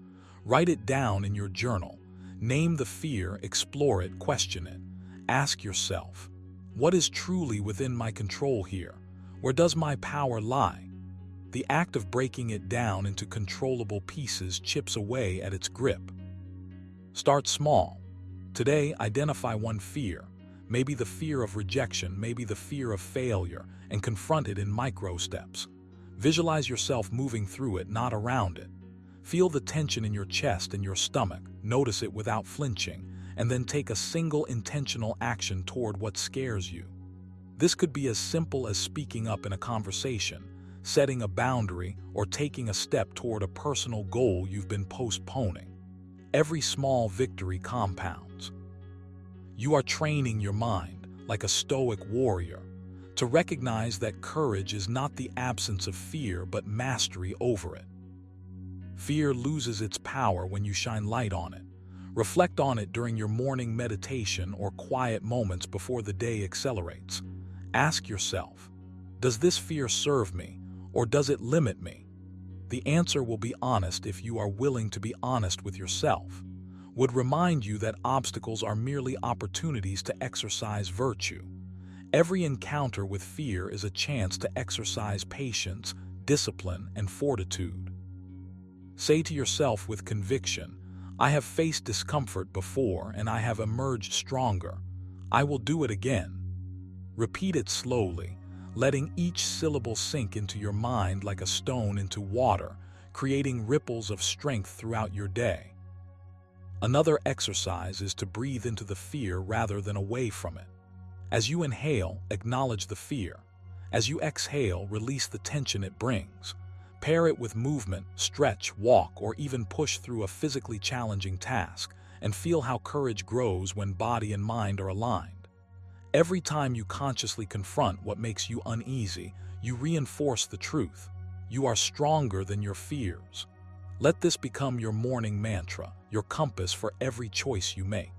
Write it down in your journal. Name the fear, explore it, question it. Ask yourself, what is truly within my control here? Where does my power lie? The act of breaking it down into controllable pieces chips away at its grip. Start small. Today, identify one fear, maybe the fear of rejection, maybe the fear of failure, and confront it in micro steps. Visualize yourself moving through it, not around it. Feel the tension in your chest and your stomach, notice it without flinching, and then take a single intentional action toward what scares you. This could be as simple as speaking up in a conversation, setting a boundary, or taking a step toward a personal goal you've been postponing. Every small victory compounds. You are training your mind, like a Stoic warrior, to recognize that courage is not the absence of fear but mastery over it. Fear loses its power when you shine light on it. Reflect on it during your morning meditation or quiet moments before the day accelerates. Ask yourself, does this fear serve me, or does it limit me? The answer will be honest if you are willing to be honest with yourself. Would remind you that obstacles are merely opportunities to exercise virtue. Every encounter with fear is a chance to exercise patience, discipline, and fortitude. Say to yourself with conviction, I have faced discomfort before and I have emerged stronger. I will do it again. Repeat it slowly, letting each syllable sink into your mind like a stone into water, creating ripples of strength throughout your day. Another exercise is to breathe into the fear rather than away from it. As you inhale, acknowledge the fear. As you exhale, release the tension it brings. Pair it with movement, stretch, walk, or even push through a physically challenging task, and feel how courage grows when body and mind are aligned. Every time you consciously confront what makes you uneasy, you reinforce the truth. You are stronger than your fears. Let this become your morning mantra, your compass for every choice you make.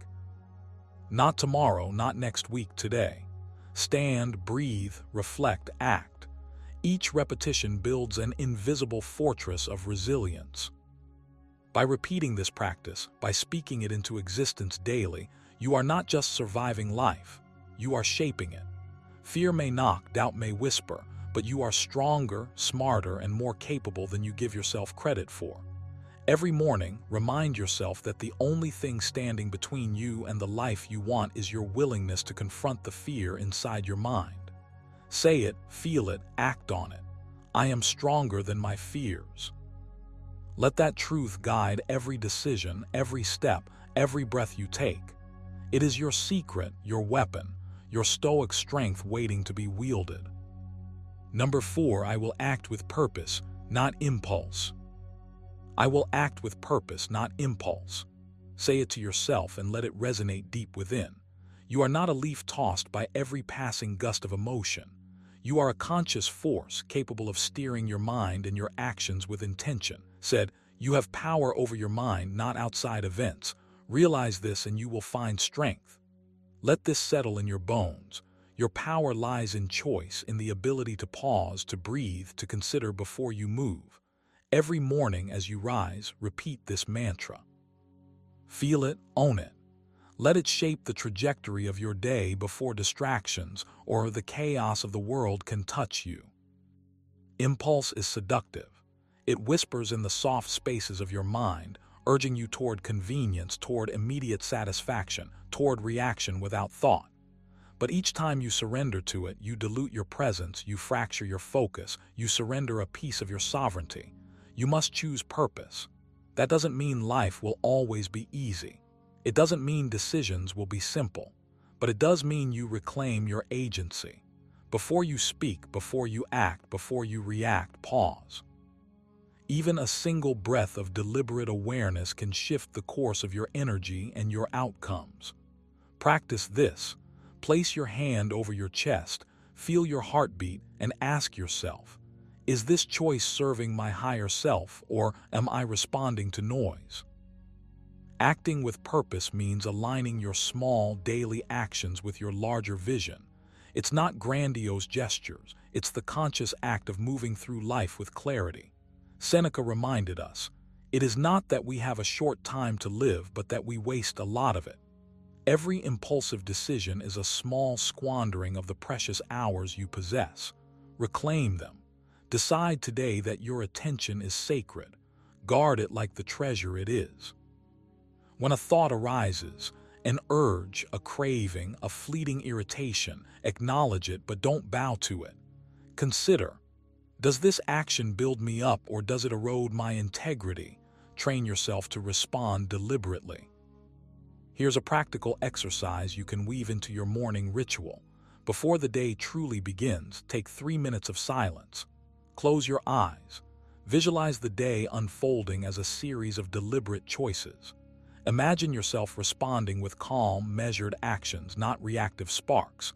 Not tomorrow, not next week, today. Stand, breathe, reflect, act. Each repetition builds an invisible fortress of resilience. By repeating this practice, by speaking it into existence daily, you are not just surviving life, you are shaping it. Fear may knock, doubt may whisper, but you are stronger, smarter, and more capable than you give yourself credit for. Every morning, remind yourself that the only thing standing between you and the life you want is your willingness to confront the fear inside your mind. Say it, feel it, act on it. I am stronger than my fears. Let that truth guide every decision, every step, every breath you take. It is your secret, your weapon, your stoic strength waiting to be wielded. Number 4, I will act with purpose, not impulse. I will act with purpose, not impulse. Say it to yourself and let it resonate deep within. You are not a leaf tossed by every passing gust of emotion. You are a conscious force capable of steering your mind and your actions with intention. Said, you have power over your mind, not outside events. Realize this and you will find strength. Let this settle in your bones. Your power lies in choice, in the ability to pause, to breathe, to consider before you move. Every morning as you rise, repeat this mantra. Feel it, own it. Let it shape the trajectory of your day before distractions or the chaos of the world can touch you. Impulse is seductive. It whispers in the soft spaces of your mind, urging you toward convenience, toward immediate satisfaction, toward reaction without thought. But each time you surrender to it, you dilute your presence, you fracture your focus, you surrender a piece of your sovereignty. You must choose purpose. That doesn't mean life will always be easy. It doesn't mean decisions will be simple, but it does mean you reclaim your agency. Before you speak, before you act, before you react, pause. Even a single breath of deliberate awareness can shift the course of your energy and your outcomes. Practice this. Place your hand over your chest, feel your heartbeat, and ask yourself, is this choice serving my higher self, or am I responding to noise? Acting with purpose means aligning your small daily actions with your larger vision. It's not grandiose gestures, it's the conscious act of moving through life with clarity. Seneca reminded us, it is not that we have a short time to live, but that we waste a lot of it. Every impulsive decision is a small squandering of the precious hours you possess. Reclaim them. Decide today that your attention is sacred. Guard it like the treasure it is. When a thought arises, an urge, a craving, a fleeting irritation, acknowledge it but don't bow to it. Consider, does this action build me up or does it erode my integrity? Train yourself to respond deliberately. Here's a practical exercise you can weave into your morning ritual. Before the day truly begins, take 3 minutes of silence. Close your eyes. Visualize the day unfolding as a series of deliberate choices. Imagine yourself responding with calm, measured actions, not reactive sparks.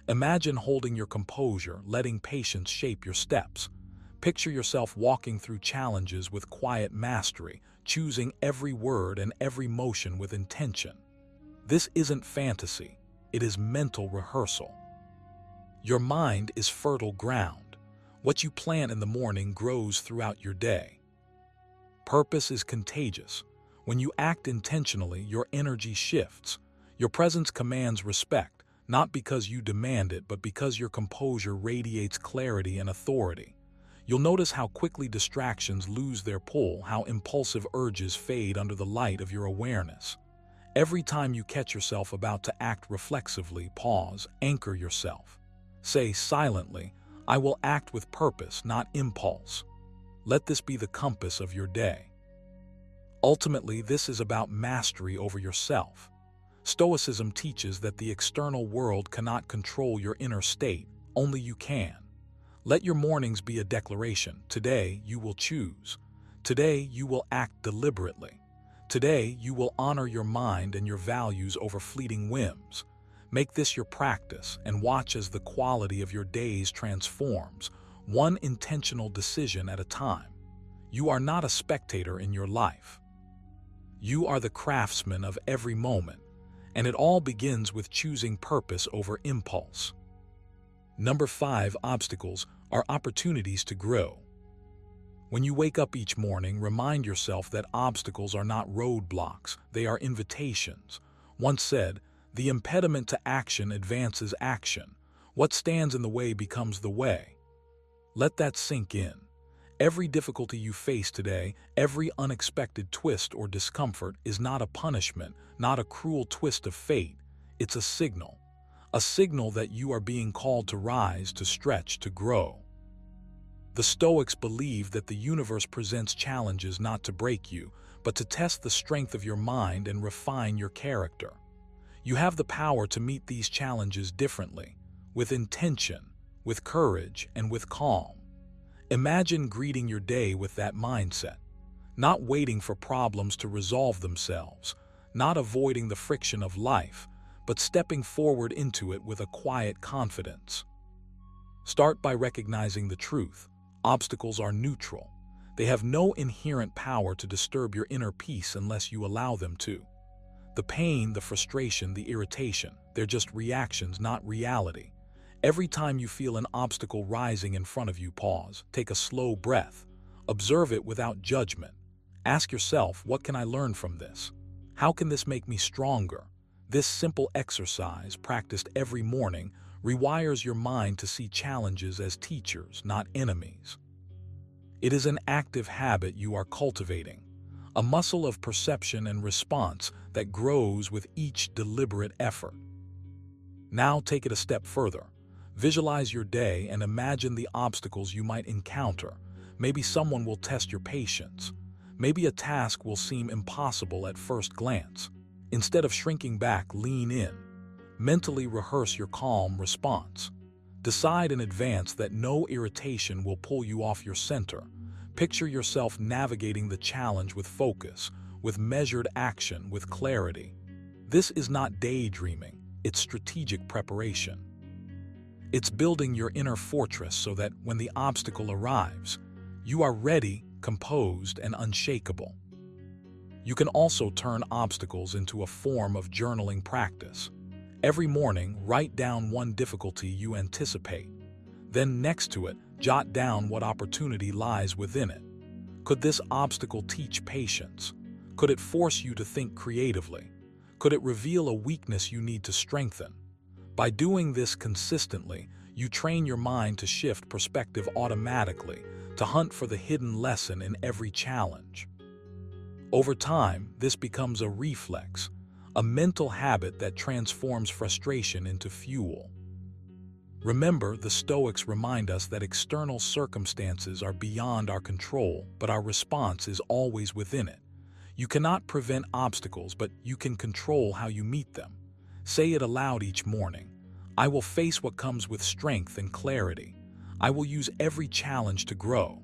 Imagine holding your composure, letting patience shape your steps. Picture yourself walking through challenges with quiet mastery, choosing every word and every motion with intention. This isn't fantasy, it is mental rehearsal. Your mind is fertile ground. What you plant in the morning grows throughout your day. Purpose is contagious. When you act intentionally, your energy shifts. Your presence commands respect, not because you demand it, but because your composure radiates clarity and authority. You'll notice how quickly distractions lose their pull, how impulsive urges fade under the light of your awareness. Every time you catch yourself about to act reflexively, pause, anchor yourself. Say silently, I will act with purpose, not impulse. Let this be the compass of your day. Ultimately, this is about mastery over yourself. Stoicism teaches that the external world cannot control your inner state, only you can. Let your mornings be a declaration. Today, you will choose. Today, you will act deliberately. Today, you will honor your mind and your values over fleeting whims. Make this your practice and watch as the quality of your days transforms, one intentional decision at a time. You are not a spectator in your life. You are the craftsman of every moment, and it all begins with choosing purpose over impulse. Number 5, obstacles are opportunities to grow. When you wake up each morning, remind yourself that obstacles are not roadblocks, they are invitations. Once said, the impediment to action advances action. What stands in the way becomes the way. Let that sink in. Every difficulty you face today, every unexpected twist or discomfort is not a punishment, not a cruel twist of fate. It's a signal that you are being called to rise, to stretch, to grow. The Stoics believed that the universe presents challenges not to break you, but to test the strength of your mind and refine your character. You have the power to meet these challenges differently, with intention, with courage, and with calm. Imagine greeting your day with that mindset, not waiting for problems to resolve themselves, not avoiding the friction of life, but stepping forward into it with a quiet confidence. Start by recognizing the truth. Obstacles are neutral. They have no inherent power to disturb your inner peace unless you allow them to. The pain, the frustration, the irritation, they're just reactions, not reality. Every time you feel an obstacle rising in front of you, pause, take a slow breath, observe it without judgment. Ask yourself, what can I learn from this? How can this make me stronger? This simple exercise, practiced every morning, rewires your mind to see challenges as teachers, not enemies. It is an active habit you are cultivating, a muscle of perception and response that grows with each deliberate effort. Now take it a step further. Visualize your day and imagine the obstacles you might encounter. Maybe someone will test your patience. Maybe a task will seem impossible at first glance. Instead of shrinking back, lean in. Mentally rehearse your calm response. Decide in advance that no irritation will pull you off your center. Picture yourself navigating the challenge with focus, with measured action, with clarity. This is not daydreaming, it's strategic preparation. It's building your inner fortress so that when the obstacle arrives, you are ready, composed, and unshakable. You can also turn obstacles into a form of journaling practice. Every morning, write down one difficulty you anticipate. Then next to it, jot down what opportunity lies within it. Could this obstacle teach patience? Could it force you to think creatively? Could it reveal a weakness you need to strengthen? By doing this consistently, you train your mind to shift perspective automatically, to hunt for the hidden lesson in every challenge. Over time, this becomes a reflex, a mental habit that transforms frustration into fuel. Remember, the Stoics remind us that external circumstances are beyond our control, but our response is always within it. You cannot prevent obstacles, but you can control how you meet them. Say it aloud each morning. I will face what comes with strength and clarity. I will use every challenge to grow.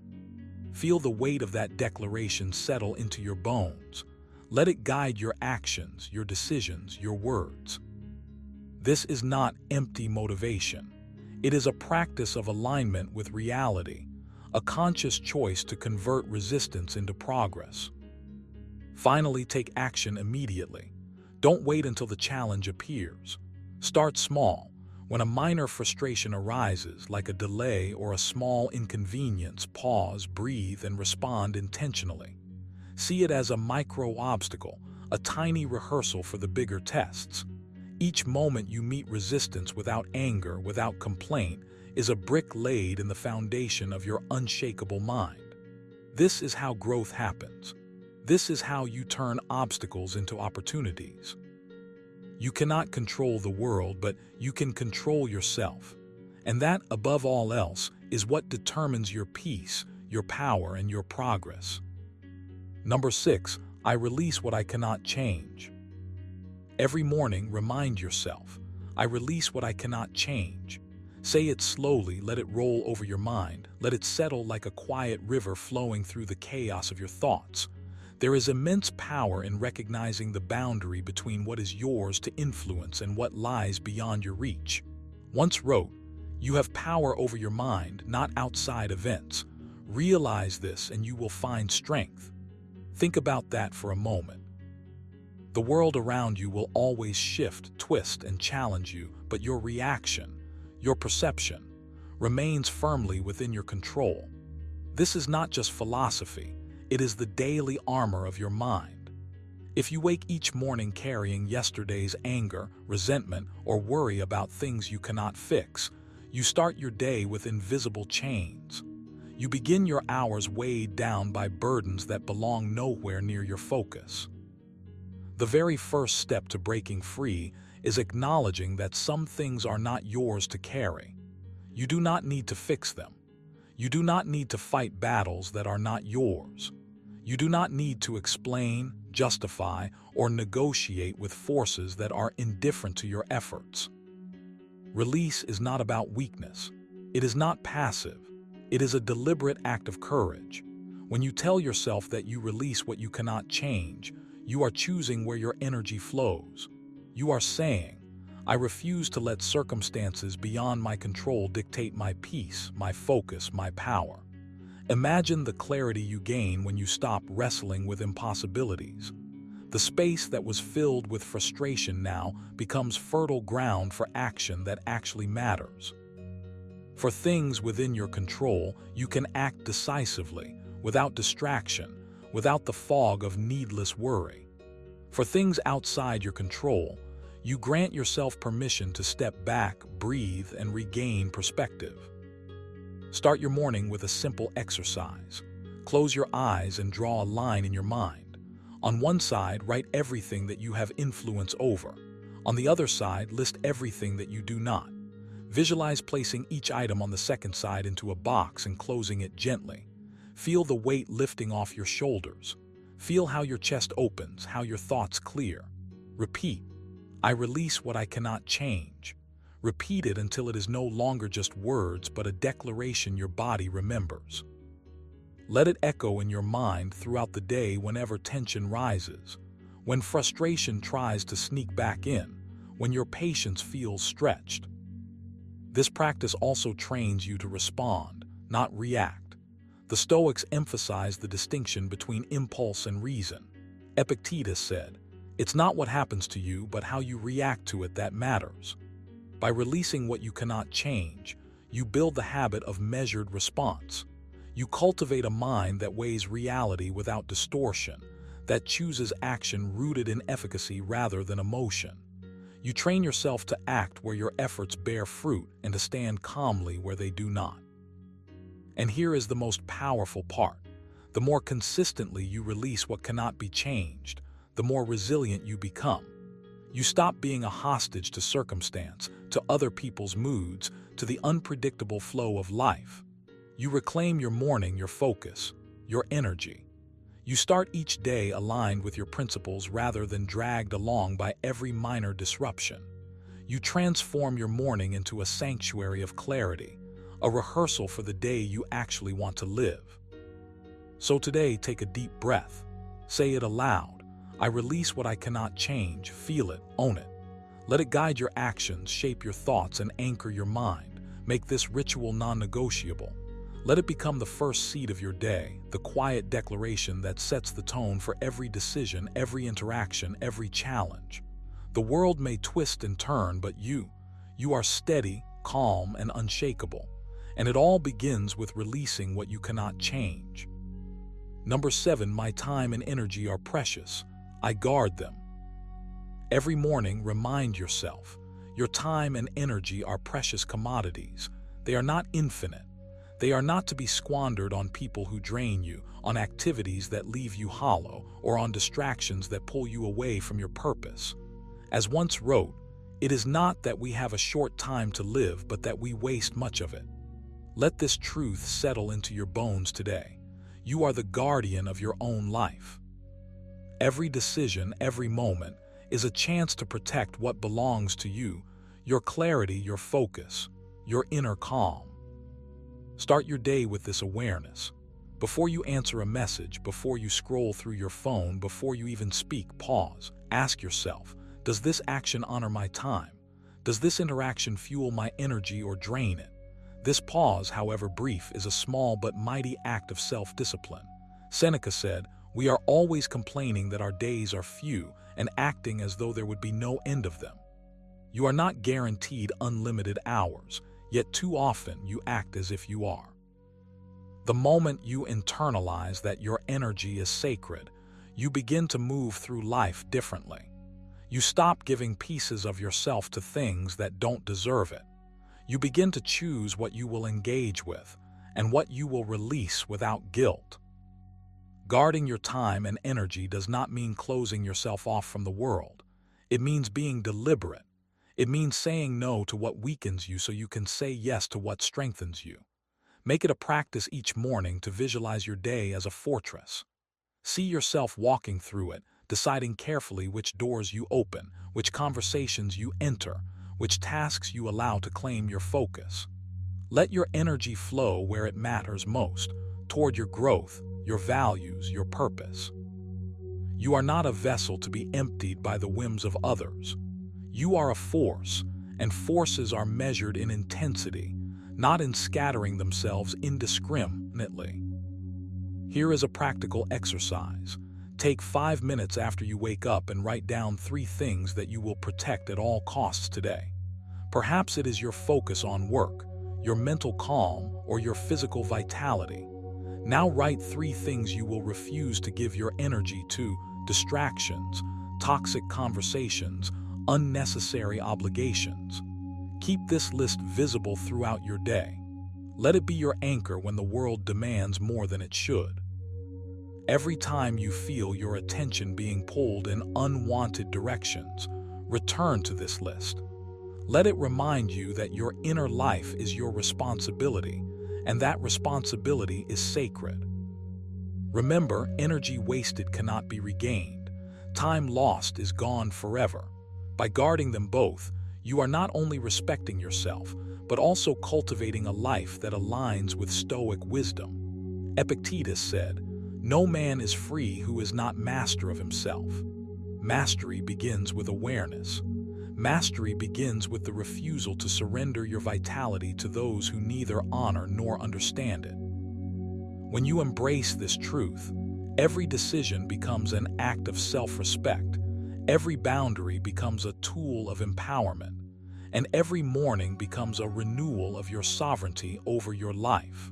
Feel the weight of that declaration settle into your bones. Let it guide your actions, your decisions, your words. This is not empty motivation. It is a practice of alignment with reality, a conscious choice to convert resistance into progress. Finally, take action immediately. Don't wait until the challenge appears. Start small. When a minor frustration arises, like a delay or a small inconvenience, pause, breathe, and respond intentionally. See it as a micro-obstacle, a tiny rehearsal for the bigger tests. Each moment you meet resistance without anger, without complaint, is a brick laid in the foundation of your unshakable mind. This is how growth happens. This is how you turn obstacles into opportunities. You cannot control the world, but you can control yourself. And that, above all else, is what determines your peace, your power, and your progress. Number 6, I release what I cannot change. Every morning, remind yourself, I release what I cannot change. Say it slowly, let it roll over your mind, let it settle like a quiet river flowing through the chaos of your thoughts. There is immense power in recognizing the boundary between what is yours to influence and what lies beyond your reach. Once wrote, you have power over your mind, not outside events. Realize this and you will find strength. Think about that for a moment. The world around you will always shift, twist, and challenge you, but your reaction, your perception, remains firmly within your control. This is not just philosophy. It is the daily armor of your mind. If you wake each morning carrying yesterday's anger, resentment, or worry about things you cannot fix, you start your day with invisible chains. You begin your hours weighed down by burdens that belong nowhere near your focus. The very first step to breaking free is acknowledging that some things are not yours to carry. You do not need to fix them. You do not need to fight battles that are not yours. You do not need to explain, justify, or negotiate with forces that are indifferent to your efforts. Release is not about weakness. It is not passive. It is a deliberate act of courage. When you tell yourself that you release what you cannot change, you are choosing where your energy flows. You are saying, I refuse to let circumstances beyond my control dictate my peace, my focus, my power. Imagine the clarity you gain when you stop wrestling with impossibilities. The space that was filled with frustration now becomes fertile ground for action that actually matters. For things within your control, you can act decisively, without distraction, without the fog of needless worry. For things outside your control, you grant yourself permission to step back, breathe, and regain perspective. Start your morning with a simple exercise. Close your eyes and draw a line in your mind. On one side, write everything that you have influence over. On the other side, list everything that you do not. Visualize placing each item on the second side into a box and closing it gently. Feel the weight lifting off your shoulders. Feel how your chest opens, how your thoughts clear. Repeat, I release what I cannot change. Repeat it until it is no longer just words, but a declaration your body remembers. Let it echo in your mind throughout the day whenever tension rises, when frustration tries to sneak back in, when your patience feels stretched. This practice also trains you to respond, not react. The Stoics emphasize the distinction between impulse and reason. Epictetus said, "It's not what happens to you, but how you react to it that matters." By releasing what you cannot change, you build the habit of measured response. You cultivate a mind that weighs reality without distortion, that chooses action rooted in efficacy rather than emotion. You train yourself to act where your efforts bear fruit and to stand calmly where they do not. And here is the most powerful part. The more consistently you release what cannot be changed, the more resilient you become. You stop being a hostage to circumstance, to other people's moods, to the unpredictable flow of life. You reclaim your morning, your focus, your energy. You start each day aligned with your principles rather than dragged along by every minor disruption. You transform your morning into a sanctuary of clarity, a rehearsal for the day you actually want to live. So today, take a deep breath. Say it aloud. I release what I cannot change. Feel it, own it. Let it guide your actions, shape your thoughts, and anchor your mind. Make this ritual non-negotiable. Let it become the first seed of your day, the quiet declaration that sets the tone for every decision, every interaction, every challenge. The world may twist and turn, but you are steady, calm, and unshakable. And it all begins with releasing what you cannot change. Number 7, my time and energy are precious. I guard them. Every morning, remind yourself, your time and energy are precious commodities. They are not infinite. They are not to be squandered on people who drain you, on activities that leave you hollow, or on distractions that pull you away from your purpose. As once wrote, it is not that we have a short time to live, but that we waste much of it. Let this truth settle into your bones today. You are the guardian of your own life. Every decision, every moment, is a chance to protect what belongs to you, your clarity, your focus, your inner calm. Start your day with this awareness. Before you answer a message, before you scroll through your phone, before you even speak, pause. Ask yourself, does this action honor my time? Does this interaction fuel my energy or drain it? This pause, however brief, is a small but mighty act of self-discipline. Seneca said, "We are always complaining that our days are few and acting as though there would be no end of them." You are not guaranteed unlimited hours, yet too often you act as if you are. The moment you internalize that your energy is sacred, you begin to move through life differently. You stop giving pieces of yourself to things that don't deserve it. You begin to choose what you will engage with and what you will release without guilt. Guarding your time and energy does not mean closing yourself off from the world. It means being deliberate. It means saying no to what weakens you so you can say yes to what strengthens you. Make it a practice each morning to visualize your day as a fortress. See yourself walking through it, deciding carefully which doors you open, which conversations you enter, which tasks you allow to claim your focus. Let your energy flow where it matters most, toward your growth, your values, your purpose. You are not a vessel to be emptied by the whims of others. You are a force, and forces are measured in intensity, not in scattering themselves indiscriminately. Here is a practical exercise. Take 5 minutes after you wake up and write down 3 things that you will protect at all costs today. Perhaps it is your focus on work, your mental calm, or your physical vitality. Now write 3 things you will refuse to give your energy to: distractions, toxic conversations, unnecessary obligations. Keep this list visible throughout your day. Let it be your anchor when the world demands more than it should. Every time you feel your attention being pulled in unwanted directions, return to this list. Let it remind you that your inner life is your responsibility, and that responsibility is sacred. Remember, energy wasted cannot be regained. Time lost is gone forever. By guarding them both, you are not only respecting yourself, but also cultivating a life that aligns with Stoic wisdom. Epictetus said, "No man is free who is not master of himself." Mastery begins with awareness. Mastery begins with the refusal to surrender your vitality to those who neither honor nor understand it. When you embrace this truth, every decision becomes an act of self-respect, every boundary becomes a tool of empowerment, and every morning becomes a renewal of your sovereignty over your life.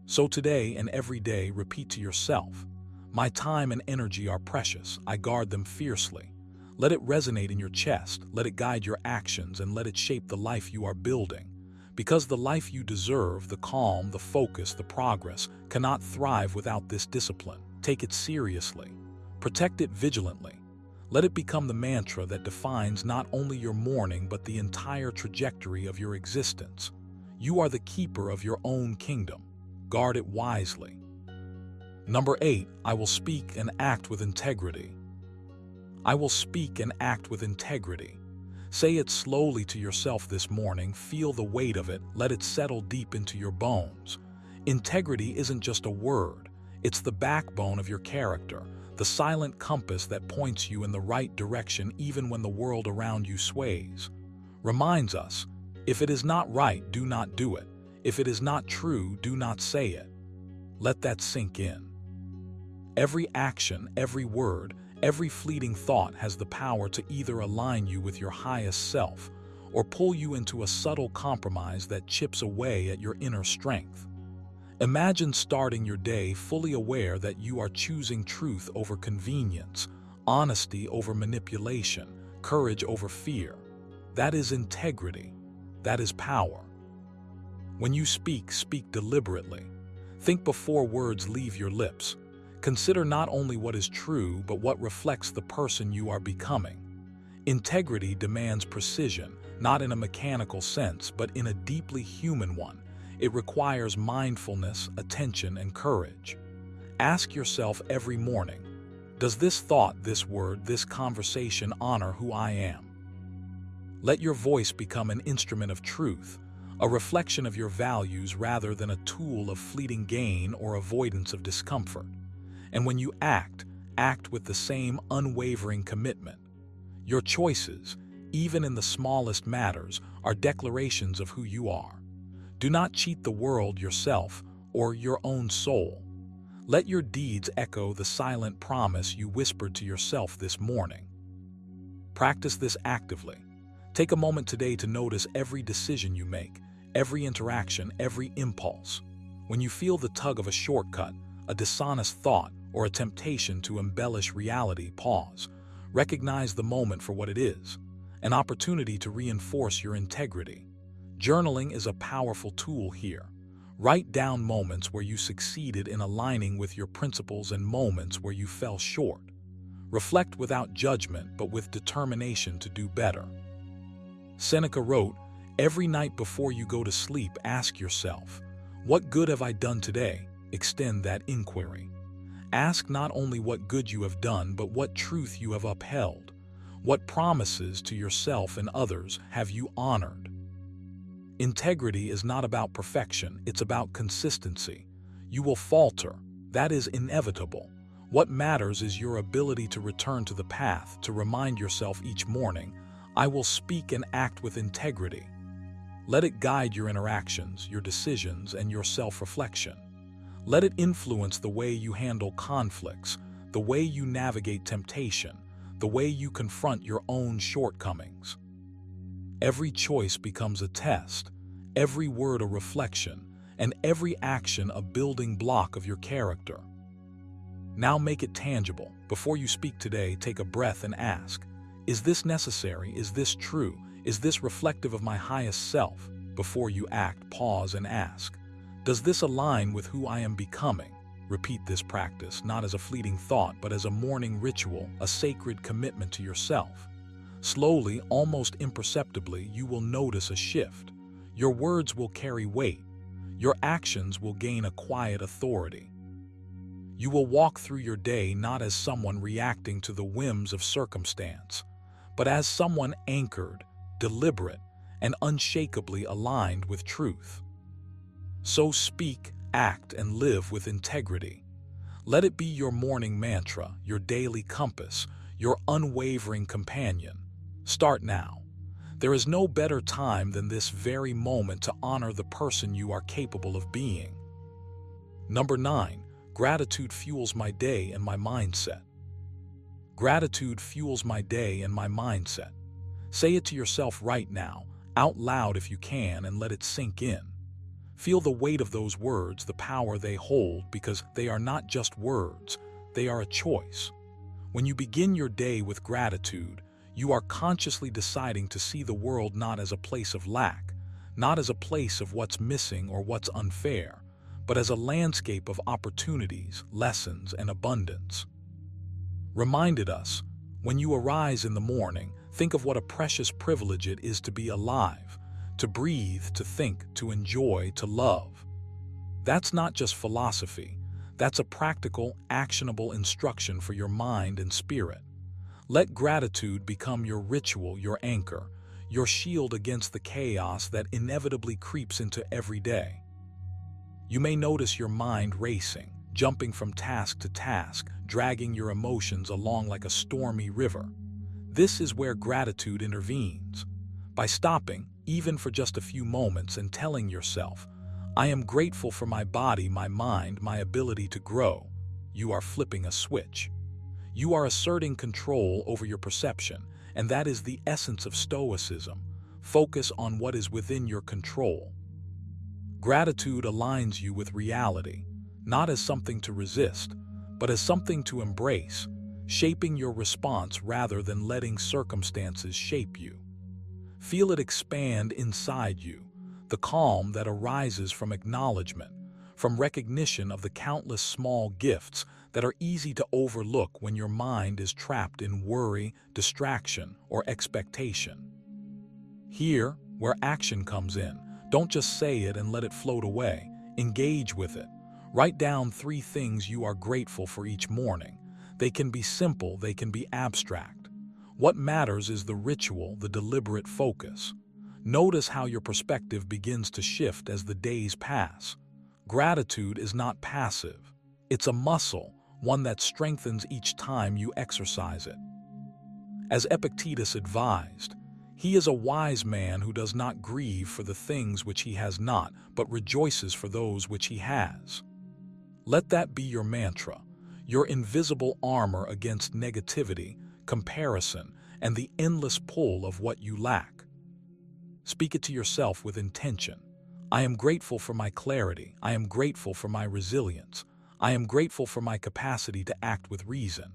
So today and every day, repeat to yourself, "My time and energy are precious. I guard them fiercely." Let it resonate in your chest, let it guide your actions, and let it shape the life you are building. Because the life you deserve, the calm, the focus, the progress, cannot thrive without this discipline. Take it seriously. Protect it vigilantly. Let it become the mantra that defines not only your morning but the entire trajectory of your existence. You are the keeper of your own kingdom. Guard it wisely. Number 8, I will speak and act with integrity. I will speak and act with integrity. Say it slowly to yourself this morning, feel the weight of it, let it settle deep into your bones. Integrity isn't just a word, it's the backbone of your character, the silent compass that points you in the right direction even when the world around you sways. Reminds us, if it is not right, do not do it. If it is not true, do not say it. Let that sink in. Every action, every word, every fleeting thought has the power to either align you with your highest self or pull you into a subtle compromise that chips away at your inner strength. Imagine starting your day fully aware that you are choosing truth over convenience, honesty over manipulation, courage over fear. That is integrity. That is power. When you speak, speak deliberately. Think before words leave your lips. Consider not only what is true, but what reflects the person you are becoming. Integrity demands precision, not in a mechanical sense, but in a deeply human one. It requires mindfulness, attention, and courage. Ask yourself every morning, does this thought, this word, this conversation honor who I am? Let your voice become an instrument of truth, a reflection of your values rather than a tool of fleeting gain or avoidance of discomfort. And when you act with the same unwavering commitment. Your choices, even in the smallest matters, are declarations of who you are. Do not cheat the world, yourself, or your own soul. Let your deeds echo the silent promise you whispered to yourself this morning. Practice this actively. Take a moment today to notice every decision you make, every interaction, every impulse. When you feel the tug of a shortcut, a dishonest thought, or a temptation to embellish reality, pause. Recognize the moment for what it is, an opportunity to reinforce your integrity. Journaling is a powerful tool here. Write down moments where you succeeded in aligning with your principles and moments where you fell short. Reflect without judgment, but with determination to do better. Seneca wrote, "Every night before you go to sleep, ask yourself, what good have I done today?" Extend that inquiry. Ask not only what good you have done, but what truth you have upheld. What promises to yourself and others have you honored? Integrity is not about perfection, it's about consistency. You will falter. That is inevitable. What matters is your ability to return to the path, to remind yourself each morning, I will speak and act with integrity. Let it guide your interactions, your decisions, and your self-reflection. Let it influence the way you handle conflicts, the way you navigate temptation, the way you confront your own shortcomings. Every choice becomes a test, every word a reflection, and every action a building block of your character. Now make it tangible. Before you speak today, take a breath and ask, is this necessary? Is this true? Is this reflective of my highest self? Before you act, pause and ask, does this align with who I am becoming? Repeat this practice, not as a fleeting thought, but as a morning ritual, a sacred commitment to yourself. Slowly, almost imperceptibly, you will notice a shift. Your words will carry weight. Your actions will gain a quiet authority. You will walk through your day not as someone reacting to the whims of circumstance, but as someone anchored, deliberate, and unshakably aligned with truth. So speak, act, and live with integrity. Let it be your morning mantra, your daily compass, your unwavering companion. Start now. There is no better time than this very moment to honor the person you are capable of being. Number 9. Gratitude fuels my day and my mindset. Gratitude fuels my day and my mindset. Say it to yourself right now, out loud if you can, and let it sink in. Feel the weight of those words, the power they hold, because they are not just words, they are a choice. When you begin your day with gratitude, you are consciously deciding to see the world not as a place of lack, not as a place of what's missing or what's unfair, but as a landscape of opportunities, lessons, and abundance. Reminded us, when you arise in the morning, think of what a precious privilege it is to be alive, to breathe, to think, to enjoy, to love. That's not just philosophy, that's a practical, actionable instruction for your mind and spirit. Let gratitude become your ritual, your anchor, your shield against the chaos that inevitably creeps into every day. You may notice your mind racing, jumping from task to task, dragging your emotions along like a stormy river. This is where gratitude intervenes. By stopping, even for just a few moments, and telling yourself, I am grateful for my body, my mind, my ability to grow, you are flipping a switch. You are asserting control over your perception, and that is the essence of Stoicism. Focus on what is within your control. Gratitude aligns you with reality, not as something to resist, but as something to embrace, shaping your response rather than letting circumstances shape you. Feel it expand inside you, the calm that arises from acknowledgement, from recognition of the countless small gifts that are easy to overlook when your mind is trapped in worry, distraction, or expectation. Here, where action comes in, don't just say it and let it float away. Engage with it. Write down 3 things you are grateful for each morning. They can be simple, they can be abstract. What matters is the ritual, the deliberate focus. Notice how your perspective begins to shift as the days pass. Gratitude is not passive. It's a muscle, one that strengthens each time you exercise it. As Epictetus advised, he is a wise man who does not grieve for the things which he has not, but rejoices for those which he has. Let that be your mantra, your invisible armor against negativity, comparison, and the endless pull of what you lack. Speak it to yourself with intention. I am grateful for my clarity. I am grateful for my resilience. I am grateful for my capacity to act with reason.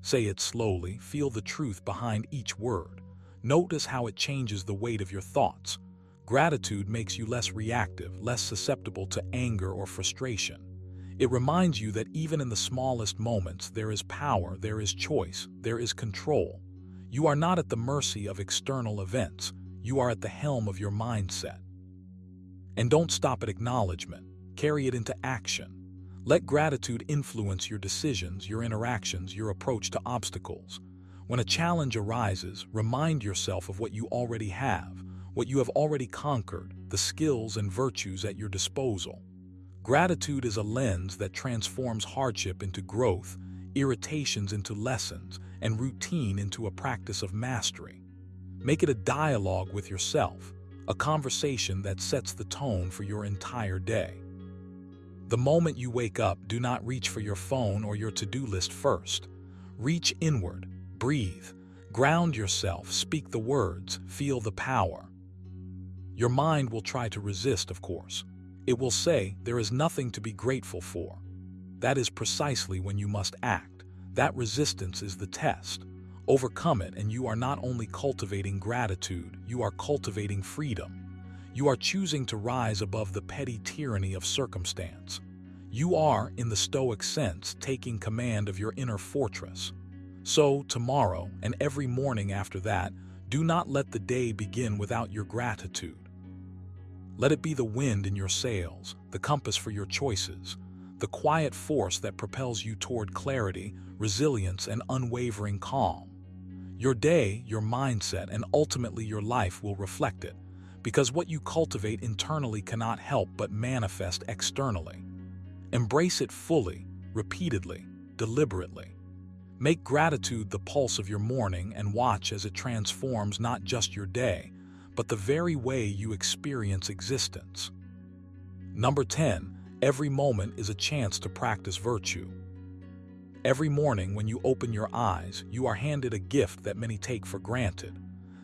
Say it slowly, feel the truth behind each word. Notice how it changes the weight of your thoughts. Gratitude makes you less reactive, less susceptible to anger or frustration. It reminds you that even in the smallest moments, there is power, there is choice, there is control. You are not at the mercy of external events. You are at the helm of your mindset. And don't stop at acknowledgement. Carry it into action. Let gratitude influence your decisions, your interactions, your approach to obstacles. When a challenge arises, remind yourself of what you already have, what you have already conquered, the skills and virtues at your disposal. Gratitude is a lens that transforms hardship into growth, irritations into lessons, and routine into a practice of mastery. Make it a dialogue with yourself, a conversation that sets the tone for your entire day. The moment you wake up, do not reach for your phone or your to-do list first. Reach inward, breathe, ground yourself, speak the words, feel the power. Your mind will try to resist, of course. It will say, there is nothing to be grateful for. That is precisely when you must act. That resistance is the test. Overcome it, and you are not only cultivating gratitude, you are cultivating freedom. You are choosing to rise above the petty tyranny of circumstance. You are, in the Stoic sense, taking command of your inner fortress. So, tomorrow, and every morning after that, do not let the day begin without your gratitude. Let it be the wind in your sails, the compass for your choices, the quiet force that propels you toward clarity, resilience, and unwavering calm. Your day, your mindset, and ultimately your life will reflect it, because what you cultivate internally cannot help but manifest externally. Embrace it fully, repeatedly, deliberately. Make gratitude the pulse of your morning and watch as it transforms not just your day, but the very way you experience existence. Number 10, every moment is a chance to practice virtue. Every morning when you open your eyes, you are handed a gift that many take for granted.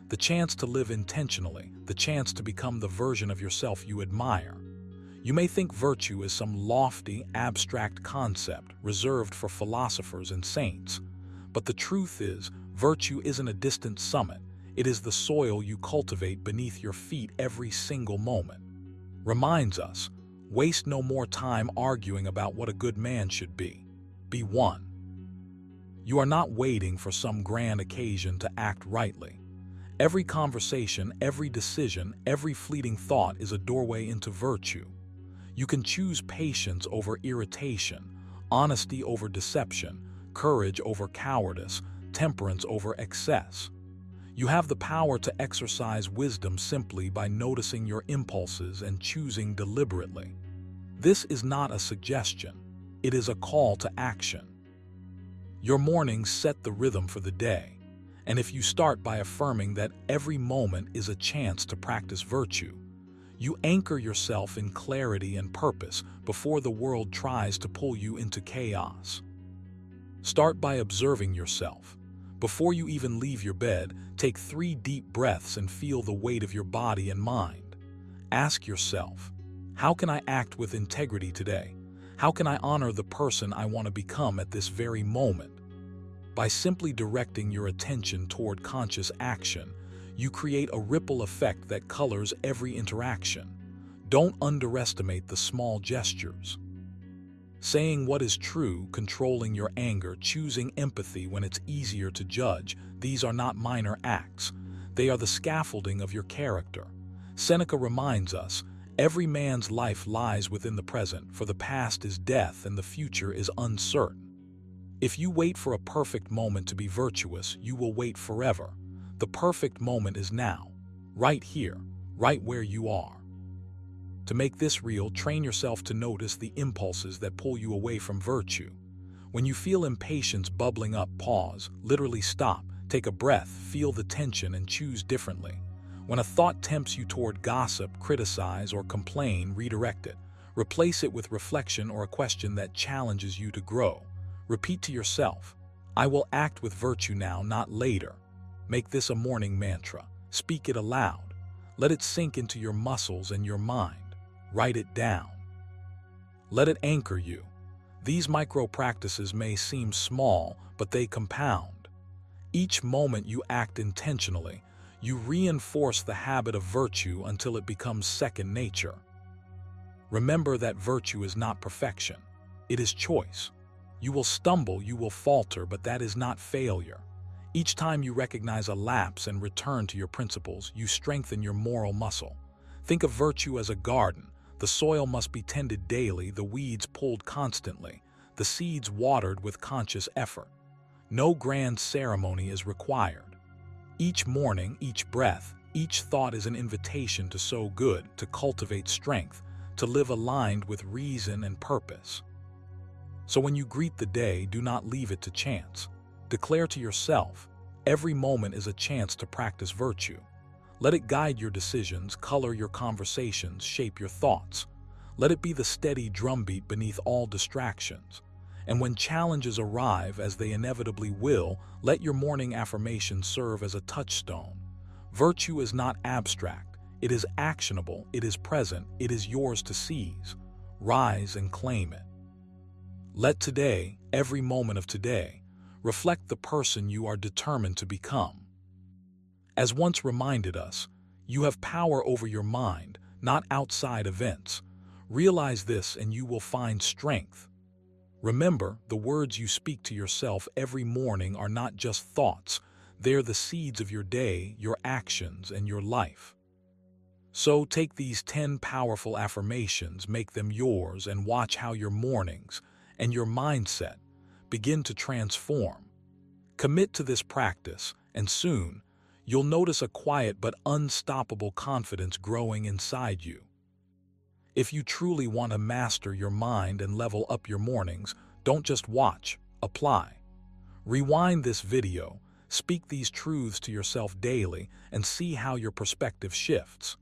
The chance to live intentionally, the chance to become the version of yourself you admire. You may think virtue is some lofty, abstract concept reserved for philosophers and saints. But the truth is, virtue isn't a distant summit. It is the soil you cultivate beneath your feet every single moment. Reminds us, waste no more time arguing about what a good man should be. Be one. You are not waiting for some grand occasion to act rightly. Every conversation, every decision, every fleeting thought is a doorway into virtue. You can choose patience over irritation, honesty over deception, courage over cowardice, temperance over excess. You have the power to exercise wisdom simply by noticing your impulses and choosing deliberately. This is not a suggestion. It is a call to action. Your mornings set the rhythm for the day, and if you start by affirming that every moment is a chance to practice virtue, you anchor yourself in clarity and purpose before the world tries to pull you into chaos. Start by observing yourself. Before you even leave your bed, take 3 deep breaths and feel the weight of your body and mind. Ask yourself, how can I act with integrity today? How can I honor the person I want to become at this very moment? By simply directing your attention toward conscious action, you create a ripple effect that colors every interaction. Don't underestimate the small gestures. Saying what is true, controlling your anger, choosing empathy when it's easier to judge, these are not minor acts. They are the scaffolding of your character. Seneca reminds us, every man's life lies within the present, for the past is death and the future is uncertain. If you wait for a perfect moment to be virtuous, you will wait forever. The perfect moment is now, right here, right where you are. To make this real, train yourself to notice the impulses that pull you away from virtue. When you feel impatience bubbling up, pause, literally stop, take a breath, feel the tension and choose differently. When a thought tempts you toward gossip, criticize, or complain, redirect it. Replace it with reflection or a question that challenges you to grow. Repeat to yourself, I will act with virtue now, not later. Make this a morning mantra. Speak it aloud. Let it sink into your muscles and your mind. Write it down. Let it anchor you. These micro practices may seem small, but they compound. Each moment you act intentionally, you reinforce the habit of virtue until it becomes second nature. Remember that virtue is not perfection. It is choice. You will stumble, you will falter, but that is not failure. Each time you recognize a lapse and return to your principles, you strengthen your moral muscle. Think of virtue as a garden. The soil must be tended daily, the weeds pulled constantly, the seeds watered with conscious effort. No grand ceremony is required. Each morning, each breath, each thought is an invitation to sow good, to cultivate strength, to live aligned with reason and purpose. So when you greet the day, do not leave it to chance. Declare to yourself, every moment is a chance to practice virtue. Let it guide your decisions, color your conversations, shape your thoughts. Let it be the steady drumbeat beneath all distractions. And when challenges arrive, as they inevitably will, let your morning affirmation serve as a touchstone. Virtue is not abstract. It is actionable. It is present. It is yours to seize. Rise and claim it. Let today, every moment of today, reflect the person you are determined to become. As once reminded us, you have power over your mind, not outside events. Realize this and you will find strength. Remember, the words you speak to yourself every morning are not just thoughts. They're the seeds of your day, your actions, and your life. So take these 10 powerful affirmations, make them yours, and watch how your mornings and your mindset begin to transform. Commit to this practice, and soon you'll notice a quiet but unstoppable confidence growing inside you. If you truly want to master your mind and level up your mornings, don't just watch, apply. Rewind this video, speak these truths to yourself daily, and see how your perspective shifts.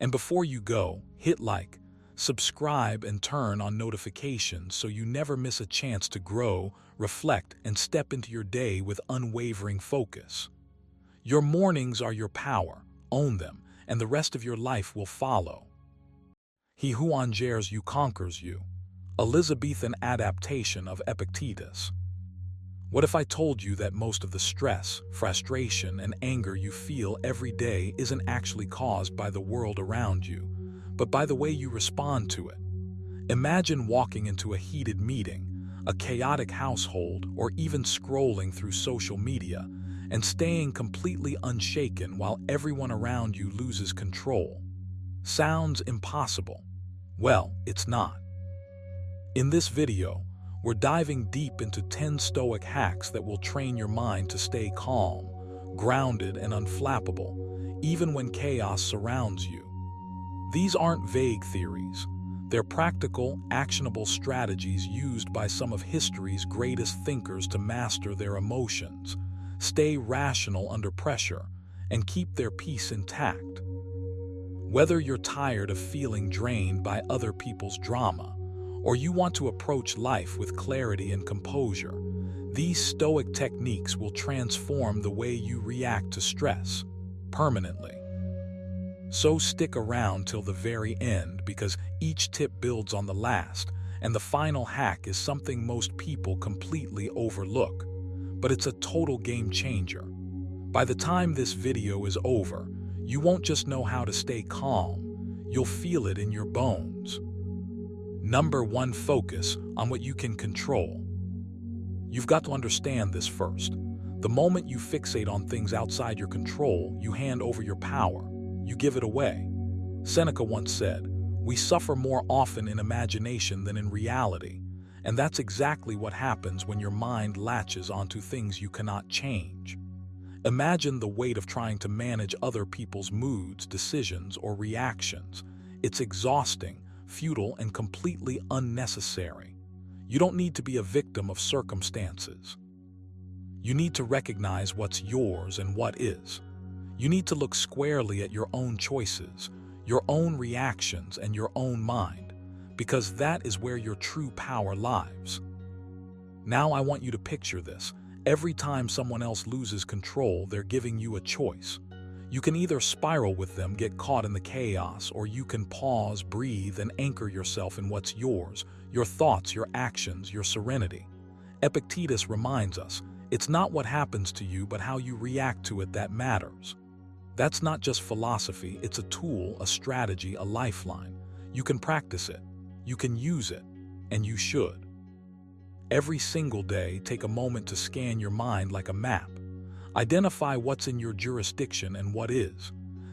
And before you go, hit like, subscribe, and turn on notifications so you never miss a chance to grow, reflect, and step into your day with unwavering focus. Your mornings are your power. Own them, and the rest of your life will follow. He who engares you conquers you. Elizabethan adaptation of Epictetus. What if I told you that most of the stress, frustration, and anger you feel every day isn't actually caused by the world around you, but by the way you respond to it? Imagine walking into a heated meeting, a chaotic household, or even scrolling through social media and staying completely unshaken while everyone around you loses control. Sounds impossible. Well, it's not. In this video, we're diving deep into 10 Stoic hacks that will train your mind to stay calm, grounded, and unflappable, even when chaos surrounds you. These aren't vague theories. They're practical, actionable strategies used by some of history's greatest thinkers to master their emotions, stay rational under pressure, and keep their peace intact. Whether you're tired of feeling drained by other people's drama, or you want to approach life with clarity and composure, these Stoic techniques will transform the way you react to stress permanently. So stick around till the very end, because each tip builds on the last, and the final hack is something most people completely overlook. But it's a total game changer. By the time this video is over, you won't just know how to stay calm, you'll feel it in your bones. Number 1, focus on what you can control. You've got to understand this first. The moment you fixate on things outside your control, you hand over your power. You give it away. Seneca once said, "We suffer more often in imagination than in reality." And that's exactly what happens when your mind latches onto things you cannot change. Imagine the weight of trying to manage other people's moods, decisions, or reactions. It's exhausting, futile, and completely unnecessary. You don't need to be a victim of circumstances. You need to recognize what's yours and what is. You need to look squarely at your own choices, your own reactions, and your own mind, because that is where your true power lies. Now I want you to picture this. Every time someone else loses control, they're giving you a choice. You can either spiral with them, get caught in the chaos, or you can pause, breathe, and anchor yourself in what's yours, your thoughts, your actions, your serenity. Epictetus reminds us, it's not what happens to you, but how you react to it that matters. That's not just philosophy, it's a tool, a strategy, a lifeline. You can practice it, you can use it, and you should. Every single day, take a moment to scan your mind like a map. Identify what's in your jurisdiction and what is.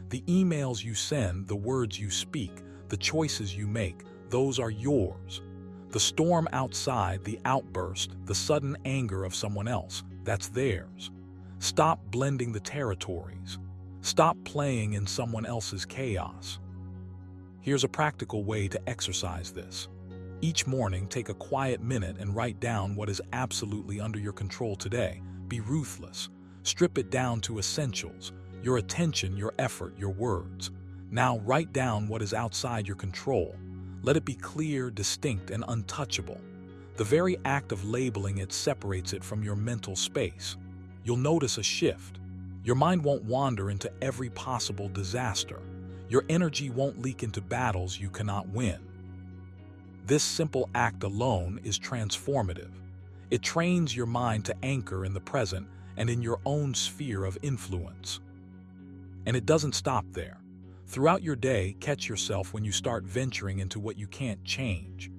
The emails you send, the words you speak, the choices you make, those are yours. The storm outside, the outburst, the sudden anger of someone else, that's theirs. Stop blending the territories. Stop playing in someone else's chaos. Here's a practical way to exercise this. Each morning, take a quiet minute and write down what is absolutely under your control today. Be ruthless. Strip it down to essentials, your attention, your effort, your words. Now write down what is outside your control. Let it be clear, distinct, and untouchable. The very act of labeling it separates it from your mental space. You'll notice a shift. Your mind won't wander into every possible disaster. Your energy won't leak into battles you cannot win. This simple act alone is transformative. It trains your mind to anchor in the present and in your own sphere of influence. And it doesn't stop there. Throughout your day, catch yourself when you start venturing into what you can't change.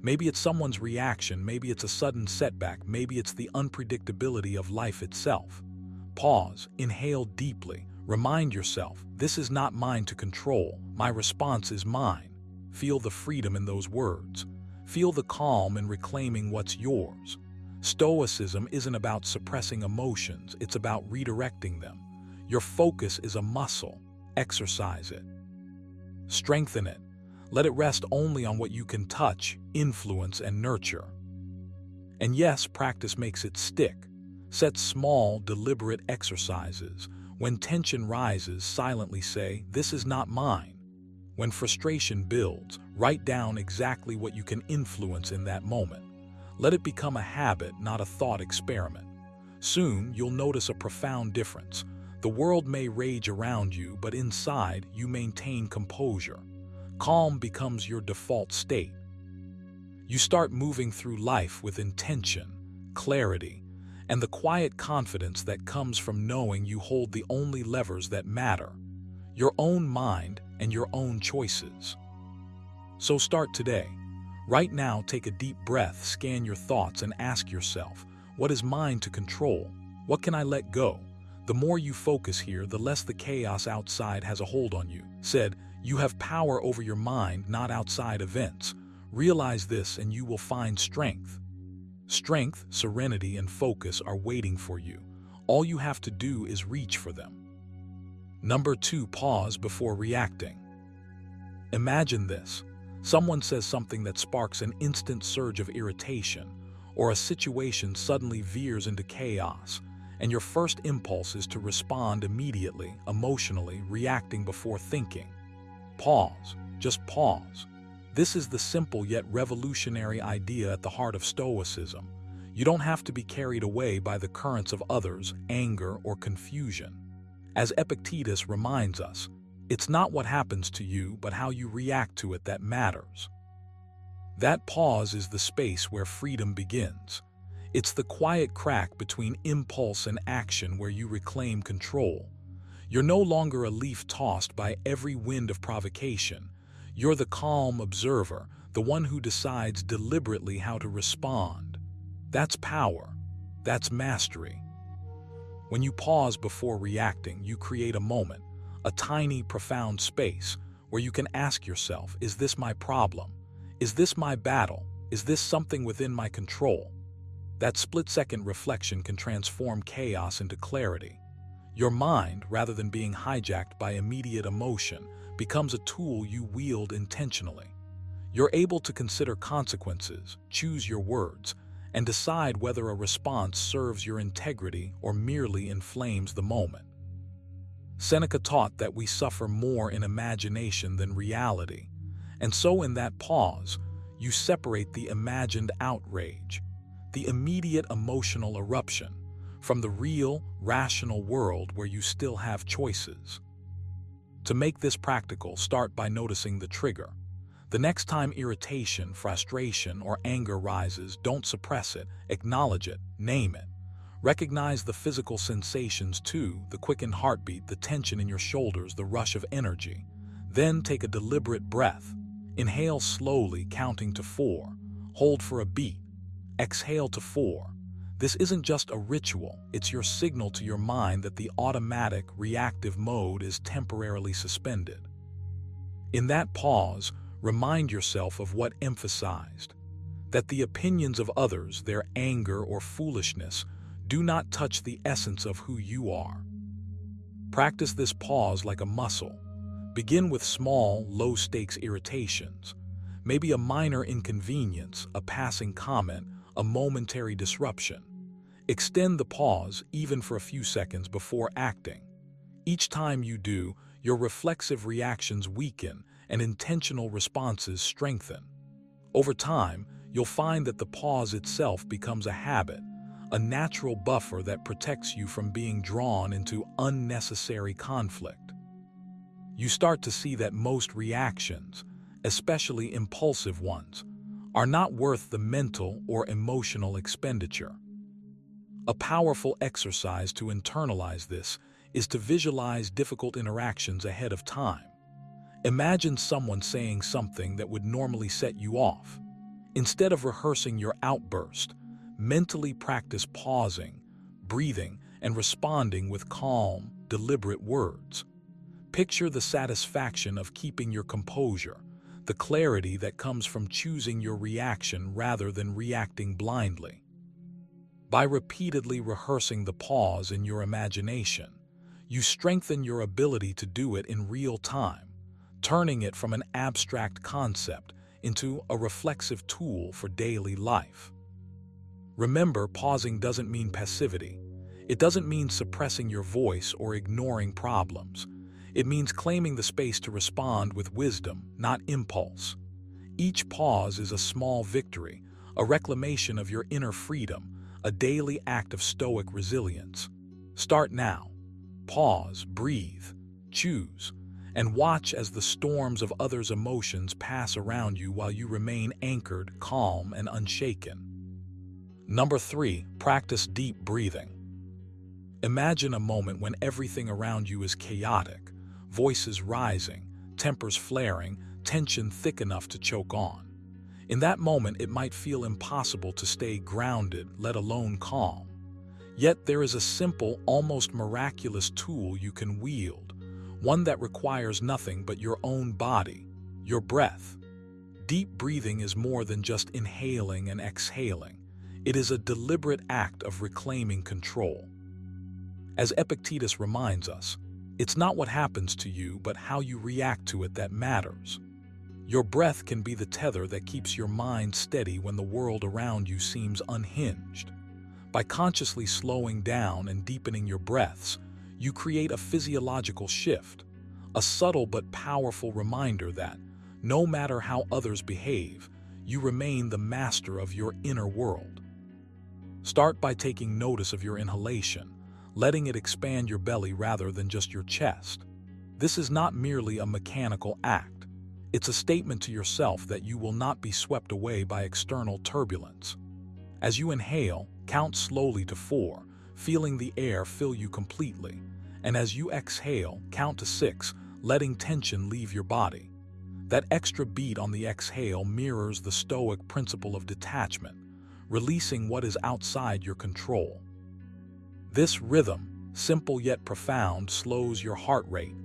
Maybe it's someone's reaction, maybe it's a sudden setback, maybe it's the unpredictability of life itself. Pause, inhale deeply, Remind yourself, this is not mine to control, my response is mine. Feel the freedom in those words. Feel the calm in reclaiming what's yours. Stoicism isn't about suppressing emotions, it's about redirecting them. Your focus is a muscle. Exercise it. Strengthen it. Let it rest only on what you can touch, influence, and nurture. And yes, practice makes it stick. Set small, deliberate exercises. When tension rises, silently say, "This is not mine." When frustration builds, write down exactly what you can influence in that moment. Let it become a habit, not a thought experiment. Soon, you'll notice a profound difference. The world may rage around you, but inside, you maintain composure. Calm becomes your default state. You start moving through life with intention, clarity, and the quiet confidence that comes from knowing you hold the only levers that matter: your own mind and your own choices. So start today. Right now, take a deep breath, scan your thoughts, and ask yourself, what is mine to control? What can I let go? The more you focus here, the less the chaos outside has a hold on you. Said, you have power over your mind, not outside events. Realize this and you will find strength. Strength, serenity, and focus are waiting for you. All you have to do is reach for them. Number 2, pause before reacting. Imagine this. Someone says something that sparks an instant surge of irritation, or a situation suddenly veers into chaos, and your first impulse is to respond immediately, emotionally, reacting before thinking. Pause. Just pause. This is the simple yet revolutionary idea at the heart of Stoicism. You don't have to be carried away by the currents of others, anger, or confusion. As Epictetus reminds us, it's not what happens to you, but how you react to it that matters. That pause is the space where freedom begins. It's the quiet crack between impulse and action where you reclaim control. You're no longer a leaf tossed by every wind of provocation. You're the calm observer, the one who decides deliberately how to respond. That's power. That's mastery. When you pause before reacting, you create a moment, a tiny, profound space where you can ask yourself, is this my problem? Is this my battle? Is this something within my control? That split-second reflection can transform chaos into clarity. Your mind, rather than being hijacked by immediate emotion, becomes a tool you wield intentionally. You're able to consider consequences, choose your words, and decide whether a response serves your integrity or merely inflames the moment. Seneca taught that we suffer more in imagination than reality, and so in that pause, you separate the imagined outrage, the immediate emotional eruption, from the real, rational world where you still have choices. To make this practical, start by noticing the trigger. The next time irritation, frustration, or anger rises, don't suppress it, acknowledge it, name it. Recognize the physical sensations too, the quickened heartbeat, the tension in your shoulders, the rush of energy. Then take a deliberate breath. Inhale slowly, counting to 4. Hold for a beat. Exhale to 4. This isn't just a ritual, it's your signal to your mind that the automatic, reactive mode is temporarily suspended. In that pause, remind yourself of what emphasized, that the opinions of others, their anger or foolishness, do not touch the essence of who you are. Practice this pause like a muscle. Begin with small, low-stakes irritations, maybe a minor inconvenience, a passing comment, a momentary disruption. Extend the pause even for a few seconds before acting. Each time you do, your reflexive reactions weaken and intentional responses strengthen. Over time, you'll find that the pause itself becomes a habit, a natural buffer that protects you from being drawn into unnecessary conflict. You start to see that most reactions, especially impulsive ones, are not worth the mental or emotional expenditure. A powerful exercise to internalize this is to visualize difficult interactions ahead of time. Imagine someone saying something that would normally set you off. Instead of rehearsing your outburst, mentally practice pausing, breathing, and responding with calm, deliberate words. Picture the satisfaction of keeping your composure, the clarity that comes from choosing your reaction rather than reacting blindly. By repeatedly rehearsing the pause in your imagination, you strengthen your ability to do it in real time, turning it from an abstract concept into a reflexive tool for daily life. Remember, pausing doesn't mean passivity. It doesn't mean suppressing your voice or ignoring problems. It means claiming the space to respond with wisdom, not impulse. Each pause is a small victory, a reclamation of your inner freedom, a daily act of stoic resilience. Start now. Pause, breathe, choose, and watch as the storms of others' emotions pass around you while you remain anchored, calm, and unshaken. Number 3, practice deep breathing. Imagine a moment when everything around you is chaotic, voices rising, tempers flaring, tension thick enough to choke on. In that moment, it might feel impossible to stay grounded, let alone calm. Yet there is a simple, almost miraculous tool you can wield, one that requires nothing but your own body, your breath. Deep breathing is more than just inhaling and exhaling. It is a deliberate act of reclaiming control. As Epictetus reminds us, it's not what happens to you, but how you react to it that matters. Your breath can be the tether that keeps your mind steady when the world around you seems unhinged. By consciously slowing down and deepening your breaths, you create a physiological shift, a subtle but powerful reminder that, no matter how others behave, you remain the master of your inner world. Start by taking notice of your inhalation, letting it expand your belly rather than just your chest. This is not merely a mechanical act. It's a statement to yourself that you will not be swept away by external turbulence. As you inhale, count slowly to 4, feeling the air fill you completely. And as you exhale, count to 6, letting tension leave your body. That extra beat on the exhale mirrors the Stoic principle of detachment, releasing what is outside your control. This rhythm, simple yet profound, slows your heart rate,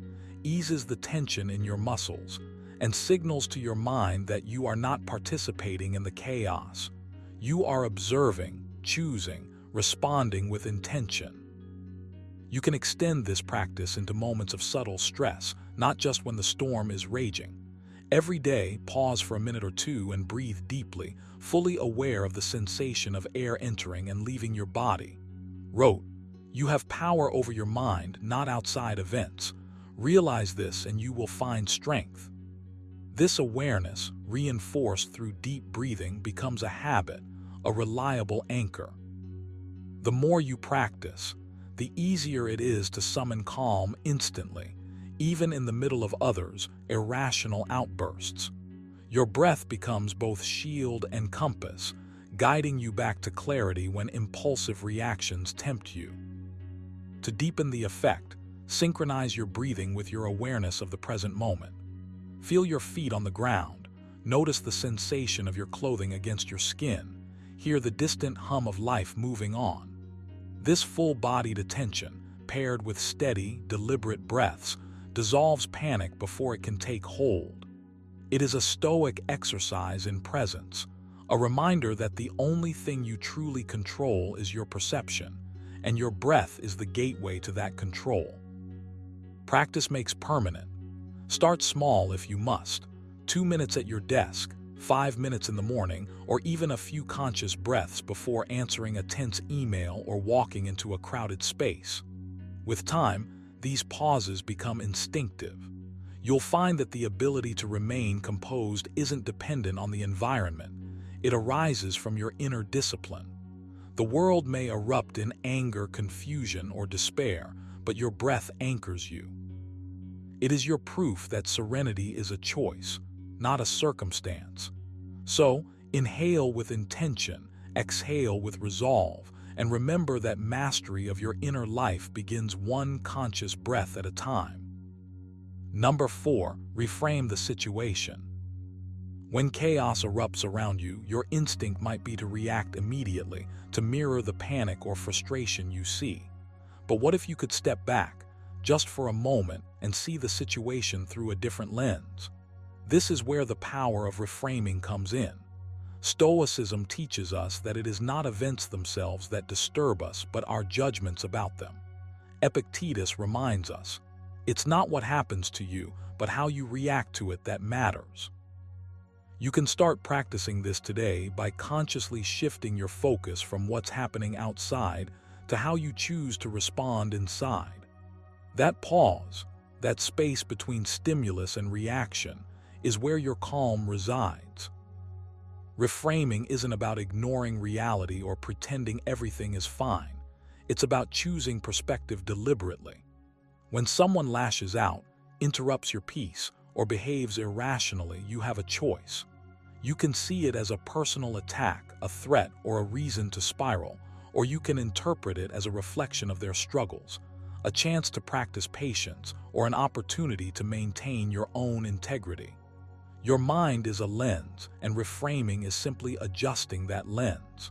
eases the tension in your muscles, and signals to your mind that you are not participating in the chaos. You are observing, choosing, responding with intention. You can extend this practice into moments of subtle stress, not just when the storm is raging. Every day, pause for a minute or two and breathe deeply, fully aware of the sensation of air entering and leaving your body. Wrote, you have power over your mind, not outside events. Realize this and you will find strength. This awareness, reinforced through deep breathing, becomes a habit, a reliable anchor. The more you practice, the easier it is to summon calm instantly, even in the middle of others' irrational outbursts. Your breath becomes both shield and compass, guiding you back to clarity when impulsive reactions tempt you. To deepen the effect, synchronize your breathing with your awareness of the present moment. Feel your feet on the ground, notice the sensation of your clothing against your skin, hear the distant hum of life moving on. This full-bodied attention, paired with steady, deliberate breaths, dissolves panic before it can take hold. It is a Stoic exercise in presence, a reminder that the only thing you truly control is your perception, and your breath is the gateway to that control. Practice makes permanent. Start small if you must, 2 minutes at your desk, 5 minutes in the morning, or even a few conscious breaths before answering a tense email or walking into a crowded space. With time, these pauses become instinctive. You'll find that the ability to remain composed isn't dependent on the environment. It arises from your inner discipline. The world may erupt in anger, confusion, or despair, but your breath anchors you. It is your proof that serenity is a choice, not a circumstance. So, inhale with intention, exhale with resolve, and remember that mastery of your inner life begins one conscious breath at a time. Number 4, reframe the situation. When chaos erupts around you, your instinct might be to react immediately, to mirror the panic or frustration you see. But what if you could step back, just for a moment, and see the situation through a different lens. This is where the power of reframing comes in. Stoicism teaches us that it is not events themselves that disturb us, but our judgments about them. Epictetus reminds us, it's not what happens to you, but how you react to it that matters. You can start practicing this today by consciously shifting your focus from what's happening outside to how you choose to respond inside. That pause, that space between stimulus and reaction, is where your calm resides. Reframing isn't about ignoring reality or pretending everything is fine. It's about choosing perspective deliberately. When someone lashes out, interrupts your peace, or behaves irrationally, you have a choice. You can see it as a personal attack, a threat, or a reason to spiral, or you can interpret it as a reflection of their struggles, a chance to practice patience, or an opportunity to maintain your own integrity. Your mind is a lens, and reframing is simply adjusting that lens.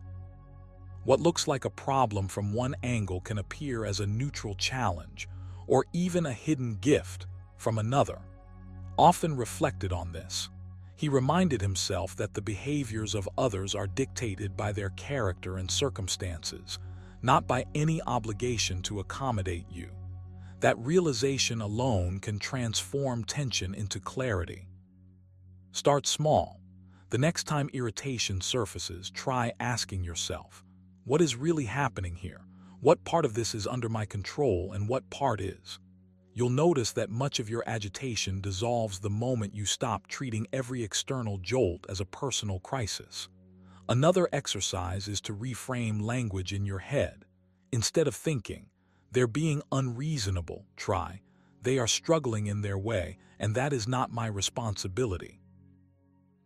What looks like a problem from one angle can appear as a neutral challenge, or even a hidden gift from another. Often reflected on this, he reminded himself that the behaviors of others are dictated by their character and circumstances, not by any obligation to accommodate you. That realization alone can transform tension into clarity. Start small. The next time irritation surfaces, try asking yourself, what is really happening here? What part of this is under my control and what part is? You'll notice that much of your agitation dissolves the moment you stop treating every external jolt as a personal crisis. Another exercise is to reframe language in your head. Instead of thinking, they're being unreasonable, try, they are struggling in their way, and that is not my responsibility.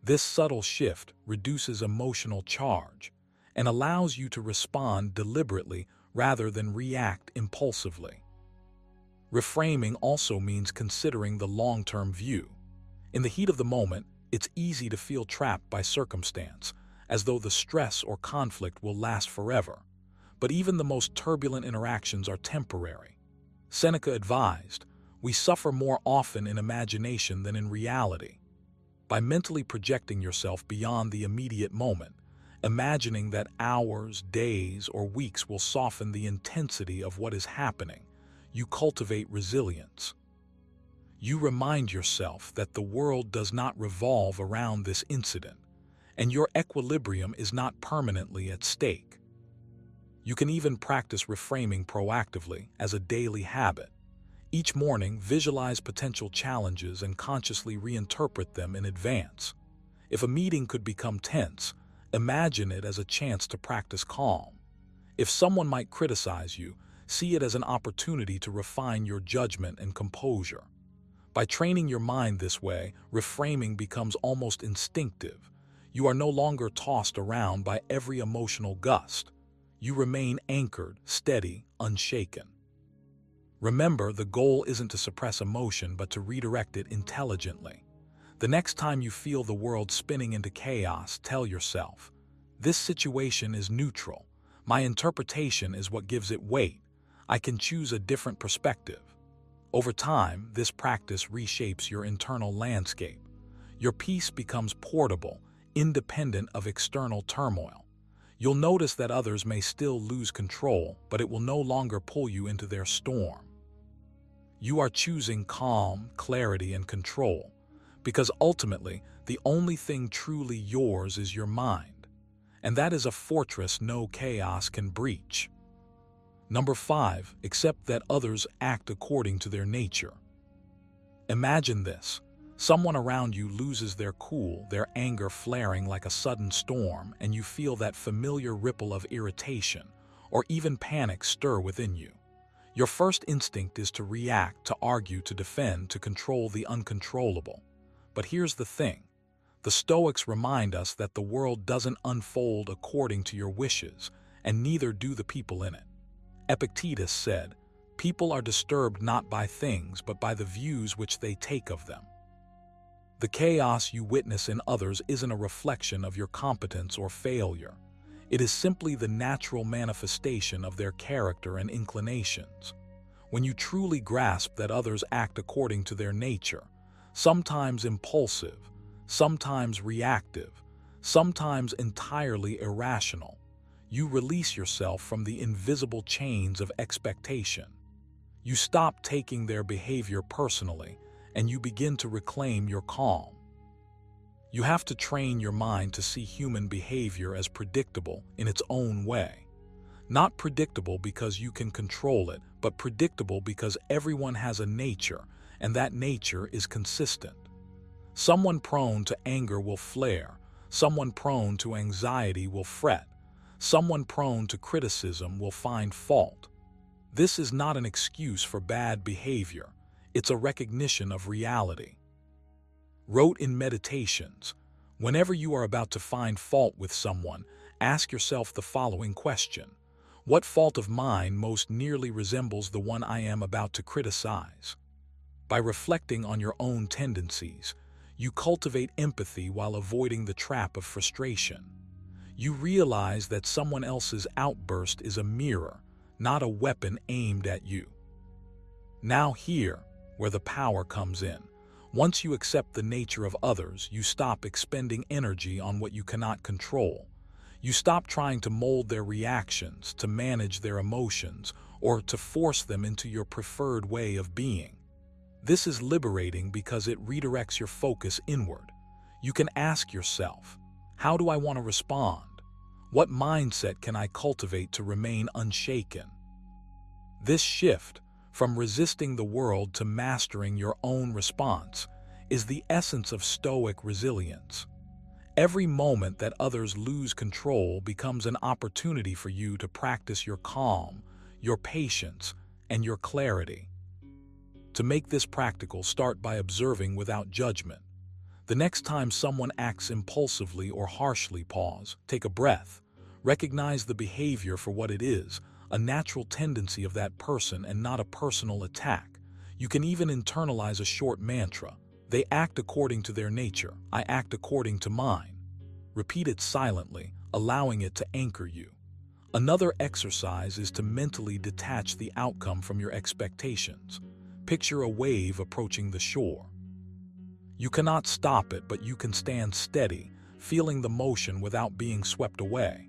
This subtle shift reduces emotional charge and allows you to respond deliberately rather than react impulsively. Reframing also means considering the long-term view. In the heat of the moment, it's easy to feel trapped by circumstance, as though the stress or conflict will last forever. But even the most turbulent interactions are temporary. Seneca advised, we suffer more often in imagination than in reality. By mentally projecting yourself beyond the immediate moment, imagining that hours, days, or weeks will soften the intensity of what is happening, you cultivate resilience. You remind yourself that the world does not revolve around this incident, and your equilibrium is not permanently at stake. You can even practice reframing proactively as a daily habit. Each morning, visualize potential challenges and consciously reinterpret them in advance. If a meeting could become tense, imagine it as a chance to practice calm. If someone might criticize you, see it as an opportunity to refine your judgment and composure. By training your mind this way, reframing becomes almost instinctive. You are no longer tossed around by every emotional gust. You remain anchored, steady, unshaken. Remember, the goal isn't to suppress emotion, but to redirect it intelligently. The next time you feel the world spinning into chaos, tell yourself, this situation is neutral. My interpretation is what gives it weight. I can choose a different perspective. Over time, this practice reshapes your internal landscape. Your peace becomes portable, independent of external turmoil. You'll notice that others may still lose control, but it will no longer pull you into their storm. You are choosing calm, clarity, and control, because ultimately, the only thing truly yours is your mind, and that is a fortress no chaos can breach. Number 5, accept that others act according to their nature. Imagine this. Someone around you loses their cool, their anger flaring like a sudden storm, and you feel that familiar ripple of irritation or even panic stir within you. Your first instinct is to react, to argue, to defend, to control the uncontrollable. But here's the thing. The Stoics remind us that the world doesn't unfold according to your wishes, and neither do the people in it. Epictetus said, people are disturbed not by things, but by the views which they take of them. The chaos you witness in others isn't a reflection of your competence or failure. It is simply the natural manifestation of their character and inclinations. when you truly grasp that others act according to their nature, sometimes impulsive, sometimes reactive, sometimes entirely irrational, you release yourself from the invisible chains of expectation. You stop taking their behavior personally, and you begin to reclaim your calm. You have to train your mind to see human behavior as predictable in its own way. Not predictable because you can control it, but predictable because everyone has a nature, and that nature is consistent. Someone prone to anger will flare, someone prone to anxiety will fret, someone prone to criticism will find fault. This is not an excuse for bad behavior, it's a recognition of reality. Wrote in Meditations, whenever you are about to find fault with someone, ask yourself the following question: what fault of mine most nearly resembles the one I am about to criticize? By reflecting on your own tendencies, you cultivate empathy while avoiding the trap of frustration. You realize that someone else's outburst is a mirror, not a weapon aimed at you. Now here, where the power comes in. Once you accept the nature of others, you stop expending energy on what you cannot control. You stop trying to mold their reactions, to manage their emotions, or to force them into your preferred way of being. This is liberating because it redirects your focus inward. You can ask yourself, how do I want to respond? What mindset can I cultivate to remain unshaken? This shift, from resisting the world to mastering your own response, is the essence of Stoic resilience. Every moment that others lose control becomes an opportunity for you to practice your calm, your patience, and your clarity. To make this practical, start by observing without judgment. The next time someone acts impulsively or harshly, pause, take a breath, recognize the behavior for what it is, a natural tendency of that person and not a personal attack. You can even internalize a short mantra. They act according to their nature. I act according to mine. Repeat it silently, allowing it to anchor you. Another exercise is to mentally detach the outcome from your expectations. Picture a wave approaching the shore. You cannot stop it, but you can stand steady, feeling the motion without being swept away.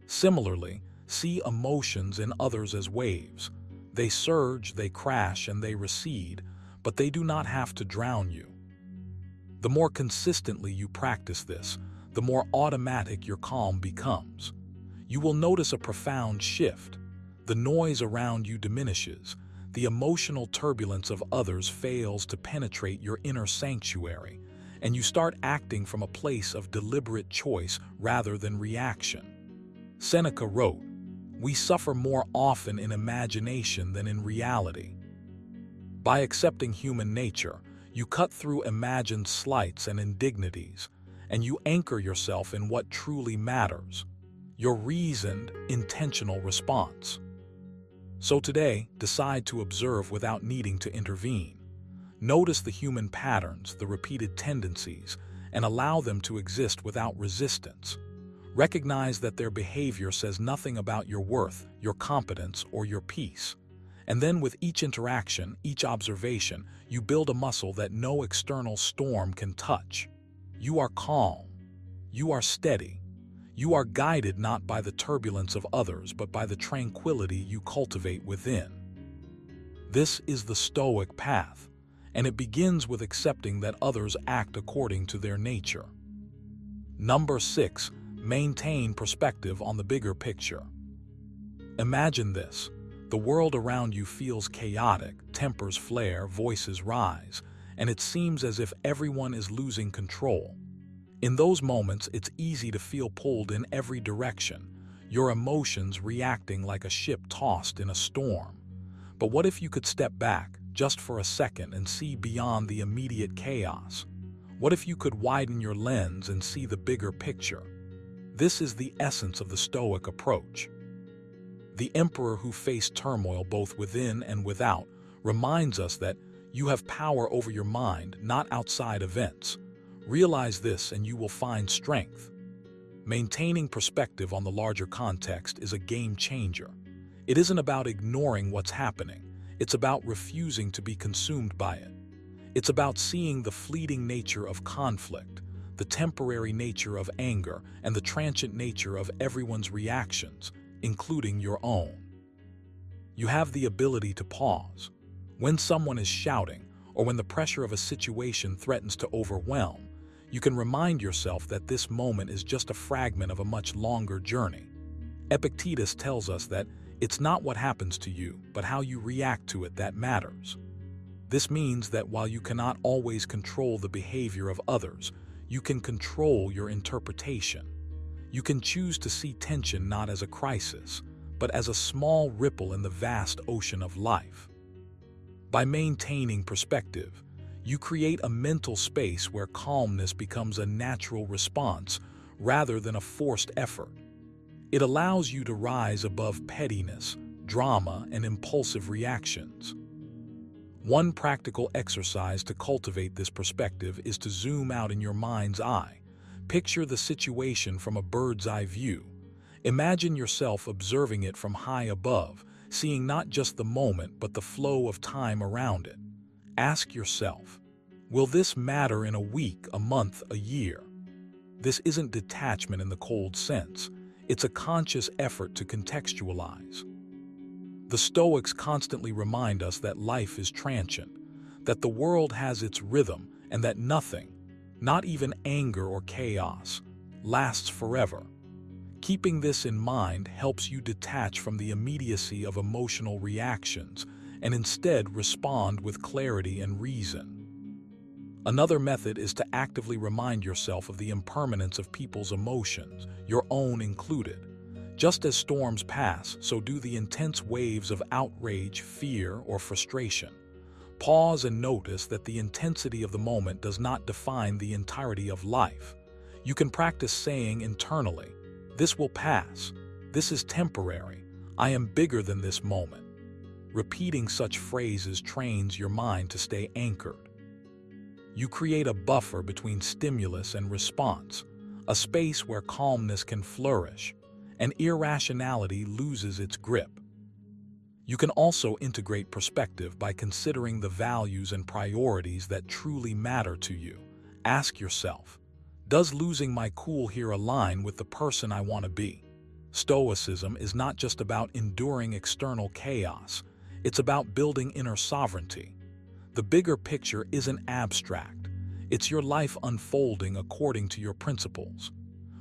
Similarly, see emotions in others as waves. They surge, they crash, and they recede, but they do not have to drown you. The more consistently you practice this, the more automatic your calm becomes. You will notice a profound shift. The noise around you diminishes. The emotional turbulence of others fails to penetrate your inner sanctuary, and you start acting from a place of deliberate choice rather than reaction. Seneca wrote, "We suffer more often in imagination than in reality." By accepting human nature, you cut through imagined slights and indignities, and you anchor yourself in what truly matters, your reasoned, intentional response. So today, decide to observe without needing to intervene. Notice the human patterns, the repeated tendencies, and allow them to exist without resistance. Recognize that their behavior says nothing about your worth, your competence, or your peace. And then with each interaction, each observation, you build a muscle that no external storm can touch. You are calm. You are steady. You are guided not by the turbulence of others, but by the tranquility you cultivate within. This is the Stoic path, and it begins with accepting that others act according to their nature. Number 6. Maintain perspective on the bigger picture. Imagine this. The world around you feels chaotic, tempers flare, voices rise, and it seems as if everyone is losing control. In those moments, it's easy to feel pulled in every direction, your emotions reacting like a ship tossed in a storm. But what if you could step back, just for a second, and see beyond the immediate chaos? What if you could widen your lens and see the bigger picture? This is the essence of the Stoic approach. The emperor who faced turmoil both within and without reminds us that you have power over your mind, not outside events. Realize this and you will find strength. Maintaining perspective on the larger context is a game changer. It isn't about ignoring what's happening. It's about refusing to be consumed by it. It's about seeing the fleeting nature of conflict, the temporary nature of anger, and the transient nature of everyone's reactions, including your own. You have the ability to pause. When someone is shouting, or when the pressure of a situation threatens to overwhelm, you can remind yourself that this moment is just a fragment of a much longer journey. Epictetus tells us that it's not what happens to you, but how you react to it that matters. This means that while you cannot always control the behavior of others, you can control your interpretation. You can choose to see tension not as a crisis, but as a small ripple in the vast ocean of life. By maintaining perspective, you create a mental space where calmness becomes a natural response rather than a forced effort. It allows you to rise above pettiness, drama, and impulsive reactions. One practical exercise to cultivate this perspective is to zoom out in your mind's eye. Picture the situation from a bird's eye view. Imagine yourself observing it from high above, seeing not just the moment but the flow of time around it. Ask yourself, will this matter in a week, a month, a year? This isn't detachment in the cold sense. It's a conscious effort to contextualize. The Stoics constantly remind us that life is transient, that the world has its rhythm, and that nothing, not even anger or chaos, lasts forever. Keeping this in mind helps you detach from the immediacy of emotional reactions and instead respond with clarity and reason. Another method is to actively remind yourself of the impermanence of people's emotions, your own included. Just as storms pass, so do the intense waves of outrage, fear, or frustration. Pause and notice that the intensity of the moment does not define the entirety of life. You can practice saying internally, "This will pass. This is temporary. I am bigger than this moment." Repeating such phrases trains your mind to stay anchored. You create a buffer between stimulus and response, a space where calmness can flourish, and irrationality loses its grip. You can also integrate perspective by considering the values and priorities that truly matter to you. Ask yourself, does losing my cool here align with the person I want to be? Stoicism is not just about enduring external chaos, it's about building inner sovereignty. The bigger picture isn't abstract, it's your life unfolding according to your principles.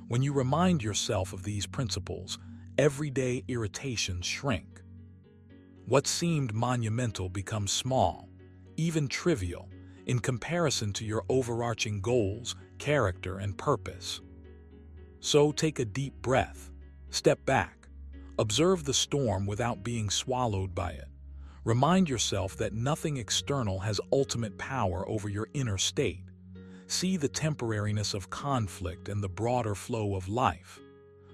When you remind yourself of these principles, everyday irritations shrink. What seemed monumental becomes small, even trivial, in comparison to your overarching goals, character, and purpose. So take a deep breath, step back, observe the storm without being swallowed by it. Remind yourself that nothing external has ultimate power over your inner state. See the temporariness of conflict and the broader flow of life.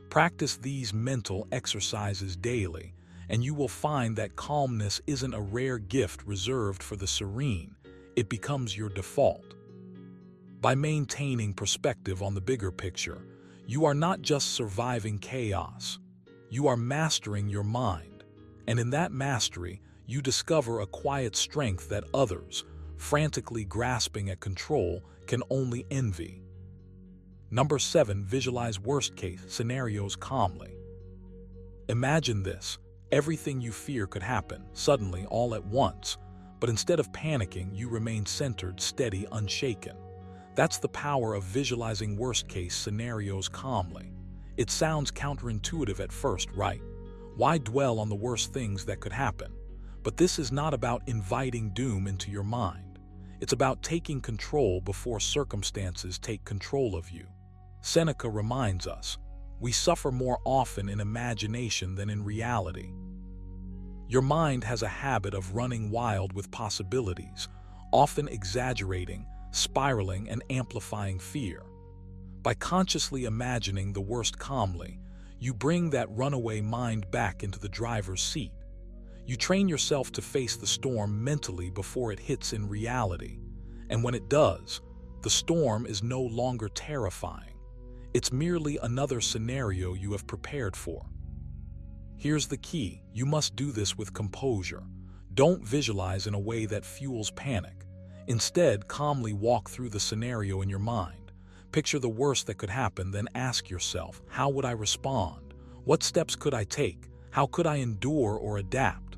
Practice these mental exercises daily, and you will find that calmness isn't a rare gift reserved for the serene. It becomes your default. By maintaining perspective on the bigger picture, you are not just surviving chaos. You are mastering your mind. And in that mastery, you discover a quiet strength that others, frantically grasping at control, can only envy. Number 7, visualize worst-case scenarios calmly. Imagine this. Everything you fear could happen, suddenly, all at once. But instead of panicking, you remain centered, steady, unshaken. That's the power of visualizing worst-case scenarios calmly. It sounds counterintuitive at first, right? Why dwell on the worst things that could happen? But this is not about inviting doom into your mind. It's about taking control before circumstances take control of you. Seneca reminds us, we suffer more often in imagination than in reality. Your mind has a habit of running wild with possibilities, often exaggerating, spiraling, and amplifying fear. By consciously imagining the worst calmly, you bring that runaway mind back into the driver's seat. You train yourself to face the storm mentally before it hits in reality. And when it does, the storm is no longer terrifying. It's merely another scenario you have prepared for. Here's the key. You must do this with composure. Don't visualize in a way that fuels panic. Instead, calmly walk through the scenario in your mind. Picture the worst that could happen, then ask yourself, how would I respond? What steps could I take? How could I endure or adapt?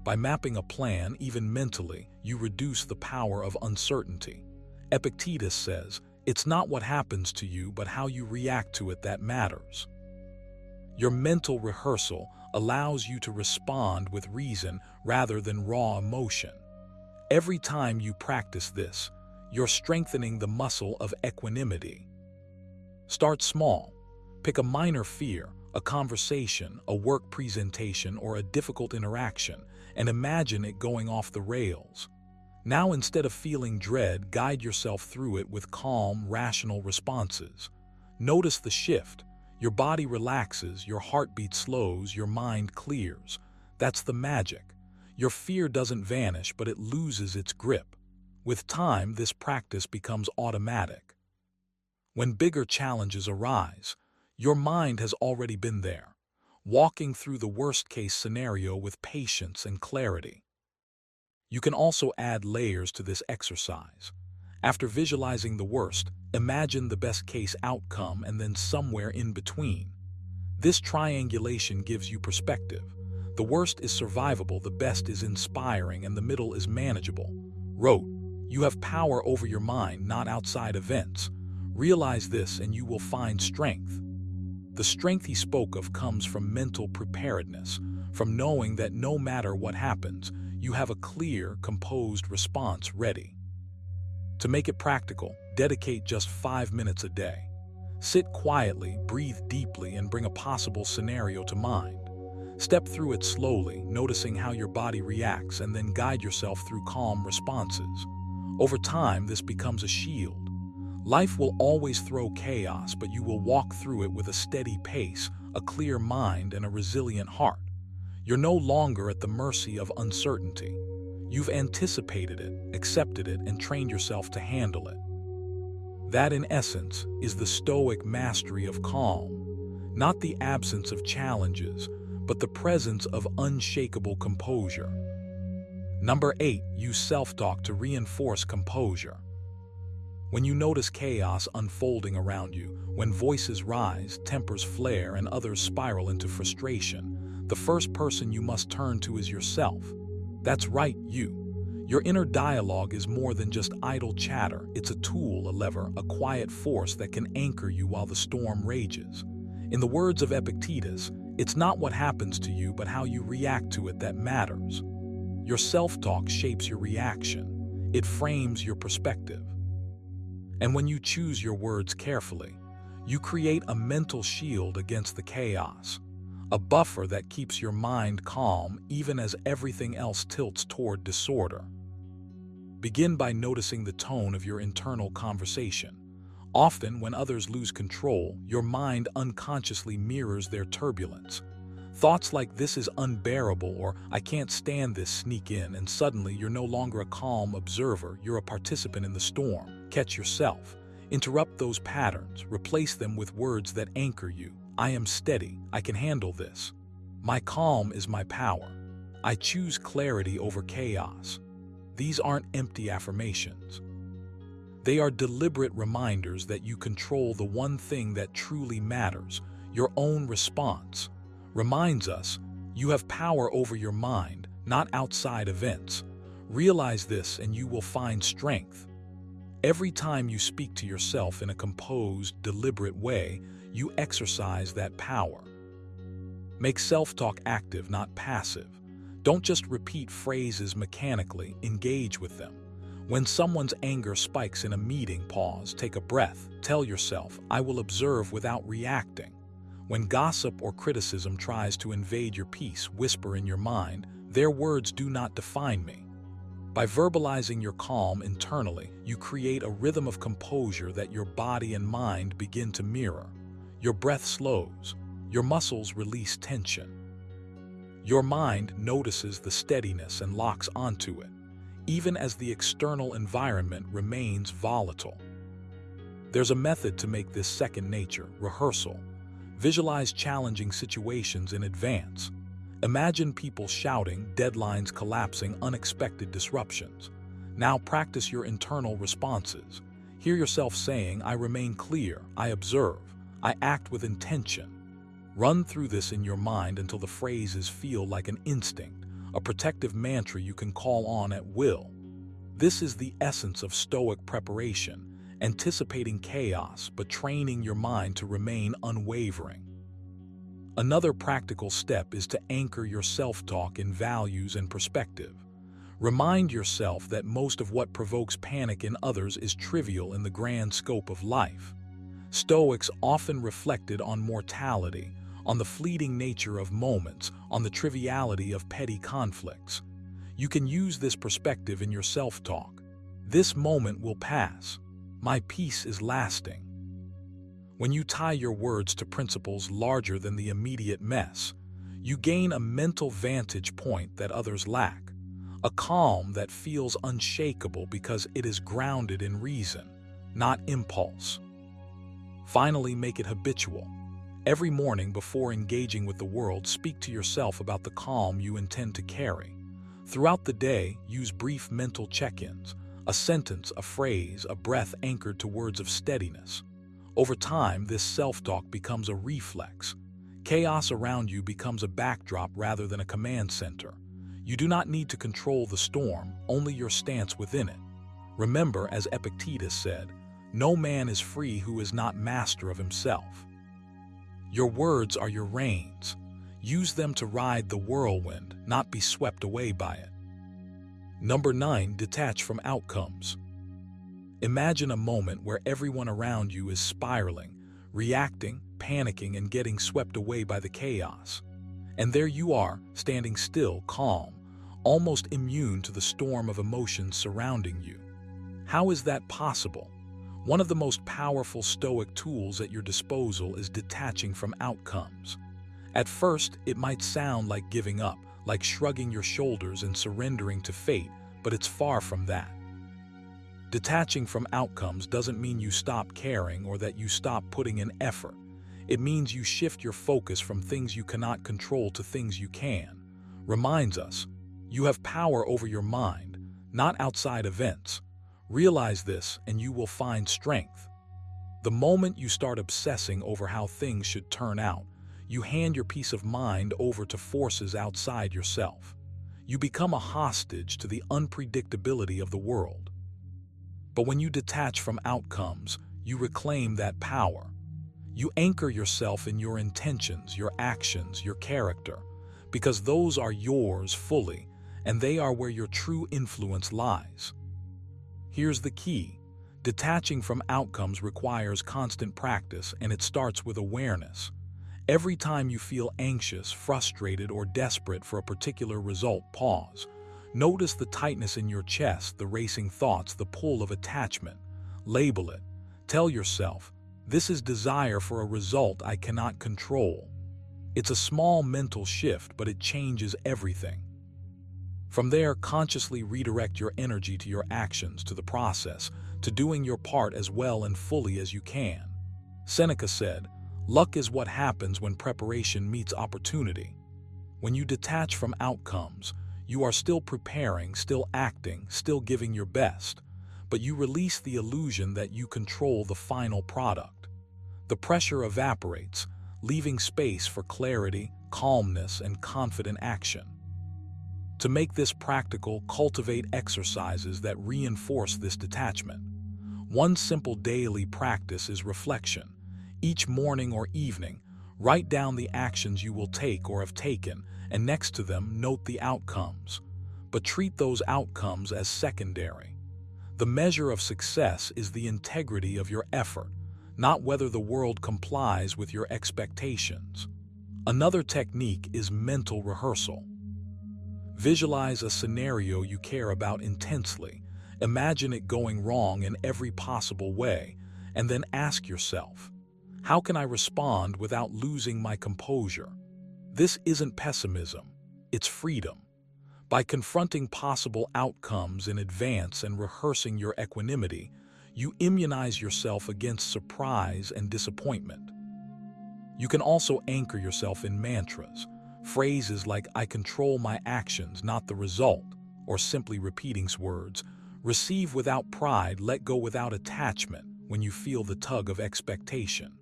By mapping a plan, even mentally, you reduce the power of uncertainty. Epictetus says, it's not what happens to you, but how you react to it that matters. Your mental rehearsal allows you to respond with reason rather than raw emotion. Every time you practice this, you're strengthening the muscle of equanimity. Start small. Pick a minor fear, a conversation, a work presentation, or a difficult interaction, and imagine it going off the rails. Now, instead of feeling dread, guide yourself through it with calm, rational responses. Notice the shift. Your body relaxes, your heartbeat slows, your mind clears. That's the magic. Your fear doesn't vanish, but it loses its grip. With time, this practice becomes automatic. When bigger challenges arise, your mind has already been there, walking through the worst-case scenario with patience and clarity. You can also add layers to this exercise. After visualizing the worst, imagine the best-case outcome and then somewhere in between. This triangulation gives you perspective. The worst is survivable, the best is inspiring, and the middle is manageable. Wrote, you have power over your mind, not outside events. Realize this and you will find strength. The strength he spoke of comes from mental preparedness, from knowing that no matter what happens, you have a clear, composed response ready. To make it practical, dedicate just 5 minutes a day. Sit quietly, breathe deeply, and bring a possible scenario to mind. Step through it slowly, noticing how your body reacts, and then guide yourself through calm responses. Over time, this becomes a shield. Life will always throw chaos, but you will walk through it with a steady pace, a clear mind, and a resilient heart. You're no longer at the mercy of uncertainty. You've anticipated it, accepted it, and trained yourself to handle it. That, in essence, is the Stoic mastery of calm. Not the absence of challenges, but the presence of unshakable composure. Number 8, use self-talk to reinforce composure. When you notice chaos unfolding around you, when voices rise, tempers flare, and others spiral into frustration, the first person you must turn to is yourself. That's right, you. Your inner dialogue is more than just idle chatter. It's a tool, a lever, a quiet force that can anchor you while the storm rages. In the words of Epictetus, it's not what happens to you, but how you react to it that matters. Your self-talk shapes your reaction. It frames your perspective. And when you choose your words carefully, you create a mental shield against the chaos, a buffer that keeps your mind calm even as everything else tilts toward disorder. Begin by noticing the tone of your internal conversation. Often, when others lose control, your mind unconsciously mirrors their turbulence. Thoughts like "this is unbearable" or "I can't stand this" sneak in, and suddenly you're no longer a calm observer, you're a participant in the storm. Catch yourself. Interrupt those patterns. Replace them with words that anchor you. I am steady. I can handle this. My calm is my power. I choose clarity over chaos. These aren't empty affirmations. They are deliberate reminders that you control the one thing that truly matters, your own response. Reminds us, you have power over your mind, not outside events. Realize this and you will find strength. Every time you speak to yourself in a composed, deliberate way, you exercise that power. Make self-talk active, not passive. Don't just repeat phrases mechanically, engage with them. When someone's anger spikes in a meeting, pause, take a breath, tell yourself, I will observe without reacting. When gossip or criticism tries to invade your peace, whisper in your mind, their words do not define me. By verbalizing your calm internally, you create a rhythm of composure that your body and mind begin to mirror. Your breath slows. Your muscles release tension. Your mind notices the steadiness and locks onto it, even as the external environment remains volatile. There's a method to make this second nature: rehearsal. Visualize challenging situations in advance. Imagine people shouting, deadlines collapsing, unexpected disruptions. Now practice your internal responses. Hear yourself saying, I remain clear, I observe, I act with intention. Run through this in your mind until the phrases feel like an instinct, a protective mantra you can call on at will. This is the essence of Stoic preparation, anticipating chaos but training your mind to remain unwavering. Another practical step is to anchor your self-talk in values and perspective. Remind yourself that most of what provokes panic in others is trivial in the grand scope of life. Stoics often reflected on mortality, on the fleeting nature of moments, on the triviality of petty conflicts. You can use this perspective in your self-talk. This moment will pass. My peace is lasting. When you tie your words to principles larger than the immediate mess, you gain a mental vantage point that others lack, a calm that feels unshakable because it is grounded in reason, not impulse. Finally, make it habitual. Every morning before engaging with the world, speak to yourself about the calm you intend to carry. Throughout the day, use brief mental check-ins, a sentence, a phrase, a breath anchored to words of steadiness. Over time, this self-talk becomes a reflex. Chaos around you becomes a backdrop rather than a command center. You do not need to control the storm, only your stance within it. Remember, as Epictetus said, no man is free who is not master of himself. Your words are your reins. Use them to ride the whirlwind, not be swept away by it. Number 9, detach from outcomes. Imagine a moment where everyone around you is spiraling, reacting, panicking, and getting swept away by the chaos. And there you are, standing still, calm, almost immune to the storm of emotions surrounding you. How is that possible? One of the most powerful Stoic tools at your disposal is detaching from outcomes. At first, it might sound like giving up, like shrugging your shoulders and surrendering to fate, but it's far from that. Detaching from outcomes doesn't mean you stop caring or that you stop putting in effort. It means you shift your focus from things you cannot control to things you can. Reminds us, you have power over your mind, not outside events. Realize this and you will find strength. The moment you start obsessing over how things should turn out, you hand your peace of mind over to forces outside yourself. You become a hostage to the unpredictability of the world. But when you detach from outcomes, you reclaim that power. You anchor yourself in your intentions, your actions, your character, because those are yours fully, and they are where your true influence lies. Here's the key. Detaching from outcomes requires constant practice, and it starts with awareness. Every time you feel anxious, frustrated, or desperate for a particular result, pause. Notice the tightness in your chest, the racing thoughts, the pull of attachment. Label it. Tell yourself, this is desire for a result I cannot control. It's a small mental shift, but it changes everything. From there, consciously redirect your energy to your actions, to the process, to doing your part as well and fully as you can. Seneca said, luck is what happens when preparation meets opportunity. When you detach from outcomes, you are still preparing, still acting, still giving your best, but you release the illusion that you control the final product. The pressure evaporates, leaving space for clarity, calmness, and confident action. To make this practical, cultivate exercises that reinforce this detachment. One simple daily practice is reflection. Each morning or evening, write down the actions you will take or have taken, and next to them, note the outcomes. But treat those outcomes as secondary. The measure of success is the integrity of your effort, not whether the world complies with your expectations. Another technique is mental rehearsal. Visualize a scenario you care about intensely. Imagine it going wrong in every possible way, and then ask yourself, how can I respond without losing my composure? This isn't pessimism, it's freedom. By confronting possible outcomes in advance and rehearsing your equanimity, you immunize yourself against surprise and disappointment. You can also anchor yourself in mantras. Phrases like "I control my actions, not the result," or simply repeating words, "receive without pride, let go without attachment," when you feel the tug of expectation.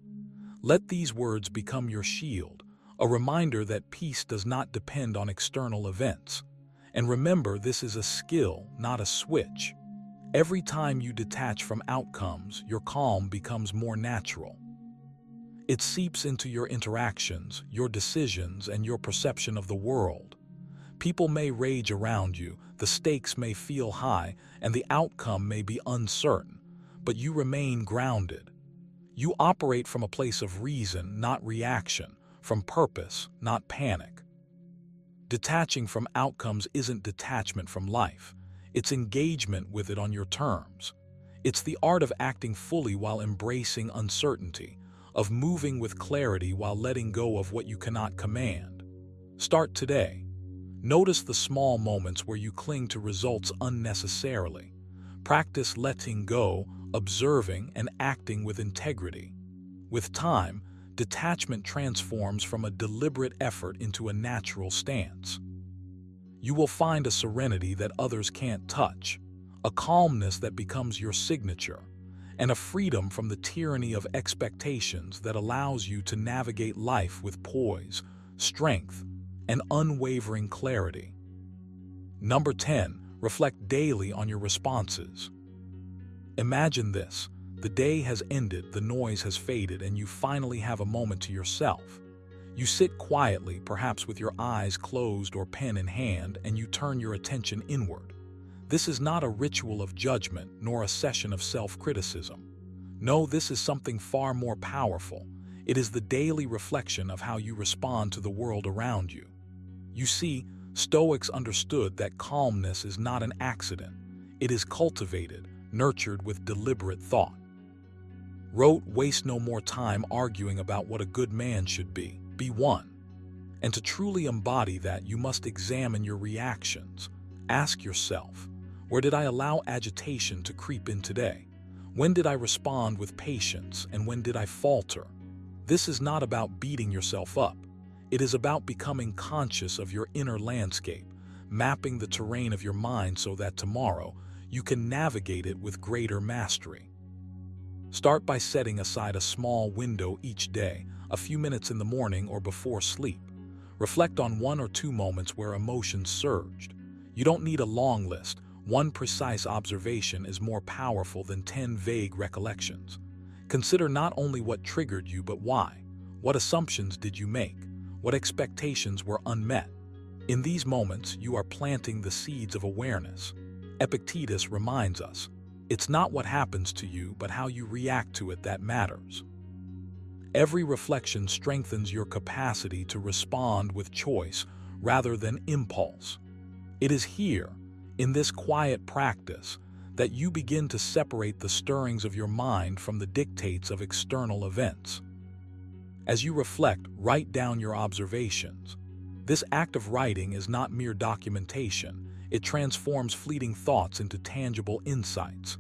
Let these words become your shield, a reminder that peace does not depend on external events. And remember, this is a skill, not a switch. Every time you detach from outcomes, your calm becomes more natural. It seeps into your interactions, your decisions, and your perception of the world. People may rage around you, the stakes may feel high, and the outcome may be uncertain, but you remain grounded. You operate from a place of reason, not reaction, from purpose, not panic. Detaching from outcomes isn't detachment from life. It's engagement with it on your terms. It's the art of acting fully while embracing uncertainty, of moving with clarity while letting go of what you cannot command. Start today. Notice the small moments where you cling to results unnecessarily. Practice letting go, observing, and acting with integrity. With time, detachment transforms from a deliberate effort into a natural stance. You will find a serenity that others can't touch, a calmness that becomes your signature, and a freedom from the tyranny of expectations that allows you to navigate life with poise, strength, and unwavering clarity. Number 10, reflect daily on your responses. Imagine this: the day has ended, the noise has faded, and you finally have a moment to yourself. You sit quietly, perhaps with your eyes closed or pen in hand, and you turn your attention inward. This is not a ritual of judgment, nor a session of self-criticism. No, this is something far more powerful. It is the daily reflection of how you respond to the world around you. You see, Stoics understood that calmness is not an accident. It is cultivated, nurtured with deliberate thought. Wrote, "Waste no more time arguing about what a good man should be. Be one." And to truly embody that, you must examine your reactions. Ask yourself, where did I allow agitation to creep in today? When did I respond with patience, and when did I falter? This is not about beating yourself up. It is about becoming conscious of your inner landscape, mapping the terrain of your mind so that tomorrow you can navigate it with greater mastery. Start by setting aside a small window each day, a few minutes in the morning or before sleep. Reflect on 1 or 2 moments where emotions surged. You don't need a long list. One precise observation is more powerful than 10 vague recollections. Consider not only what triggered you, but why. What assumptions did you make? What expectations were unmet? In these moments, you are planting the seeds of awareness. Epictetus reminds us, it's not what happens to you, but how you react to it that matters. Every reflection strengthens your capacity to respond with choice rather than impulse. It is here, in this quiet practice, that you begin to separate the stirrings of your mind from the dictates of external events. As you reflect, write down your observations. This act of writing is not mere documentation. It transforms fleeting thoughts into tangible insights.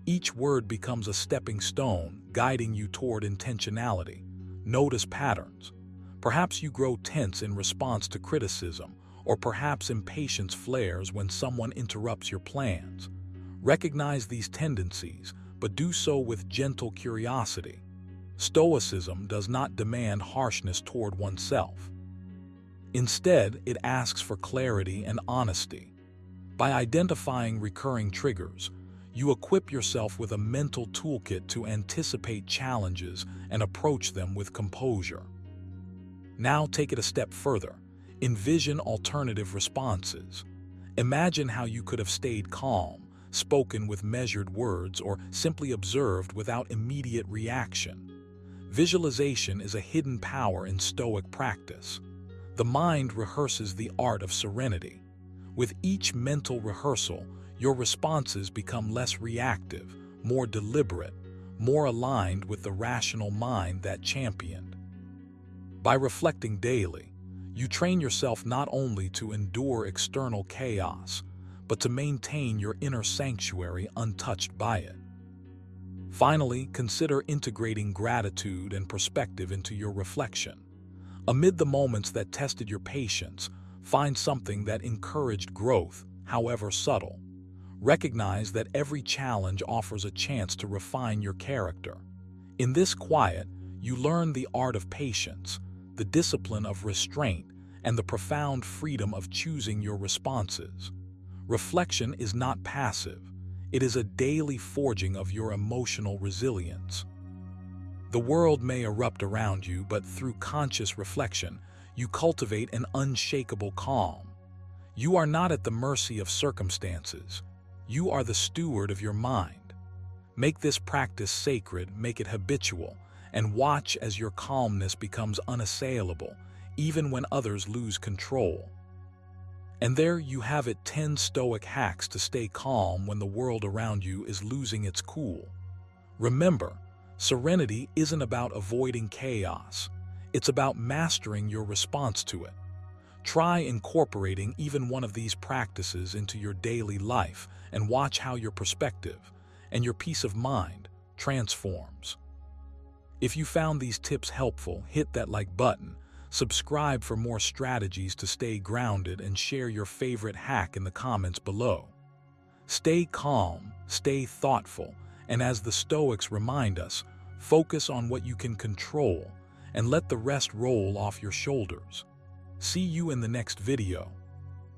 Each word becomes a stepping stone, guiding you toward intentionality. Notice patterns. Perhaps you grow tense in response to criticism, or perhaps impatience flares when someone interrupts your plans. Recognize these tendencies, but do so with gentle curiosity. Stoicism does not demand harshness toward oneself. Instead, it asks for clarity and honesty. By identifying recurring triggers, you equip yourself with a mental toolkit to anticipate challenges and approach them with composure. Now take it a step further. Envision alternative responses. Imagine how you could have stayed calm, spoken with measured words, or simply observed without immediate reaction. Visualization is a hidden power in Stoic practice. The mind rehearses the art of serenity. With each mental rehearsal, your responses become less reactive, more deliberate, more aligned with the rational mind that championed. By reflecting daily, you train yourself not only to endure external chaos, but to maintain your inner sanctuary untouched by it. Finally, consider integrating gratitude and perspective into your reflection. Amid the moments that tested your patience, find something that encouraged growth, however subtle. Recognize that every challenge offers a chance to refine your character. In this quiet, you learn the art of patience, the discipline of restraint, and the profound freedom of choosing your responses. Reflection is not passive. It is a daily forging of your emotional resilience. The world may erupt around you, but through conscious reflection, you cultivate an unshakable calm. You are not at the mercy of circumstances. You are the steward of your mind. Make this practice sacred, make it habitual, and watch as your calmness becomes unassailable, even when others lose control. And there you have it, 10 Stoic hacks to stay calm when the world around you is losing its cool. Remember, serenity isn't about avoiding chaos. It's about mastering your response to it. Try incorporating even one of these practices into your daily life and watch how your perspective and your peace of mind transforms. If you found these tips helpful, hit that like button, subscribe for more strategies to stay grounded, and share your favorite hack in the comments below. Stay calm, stay thoughtful, and as the Stoics remind us, focus on what you can control and let the rest roll off your shoulders. See you in the next video.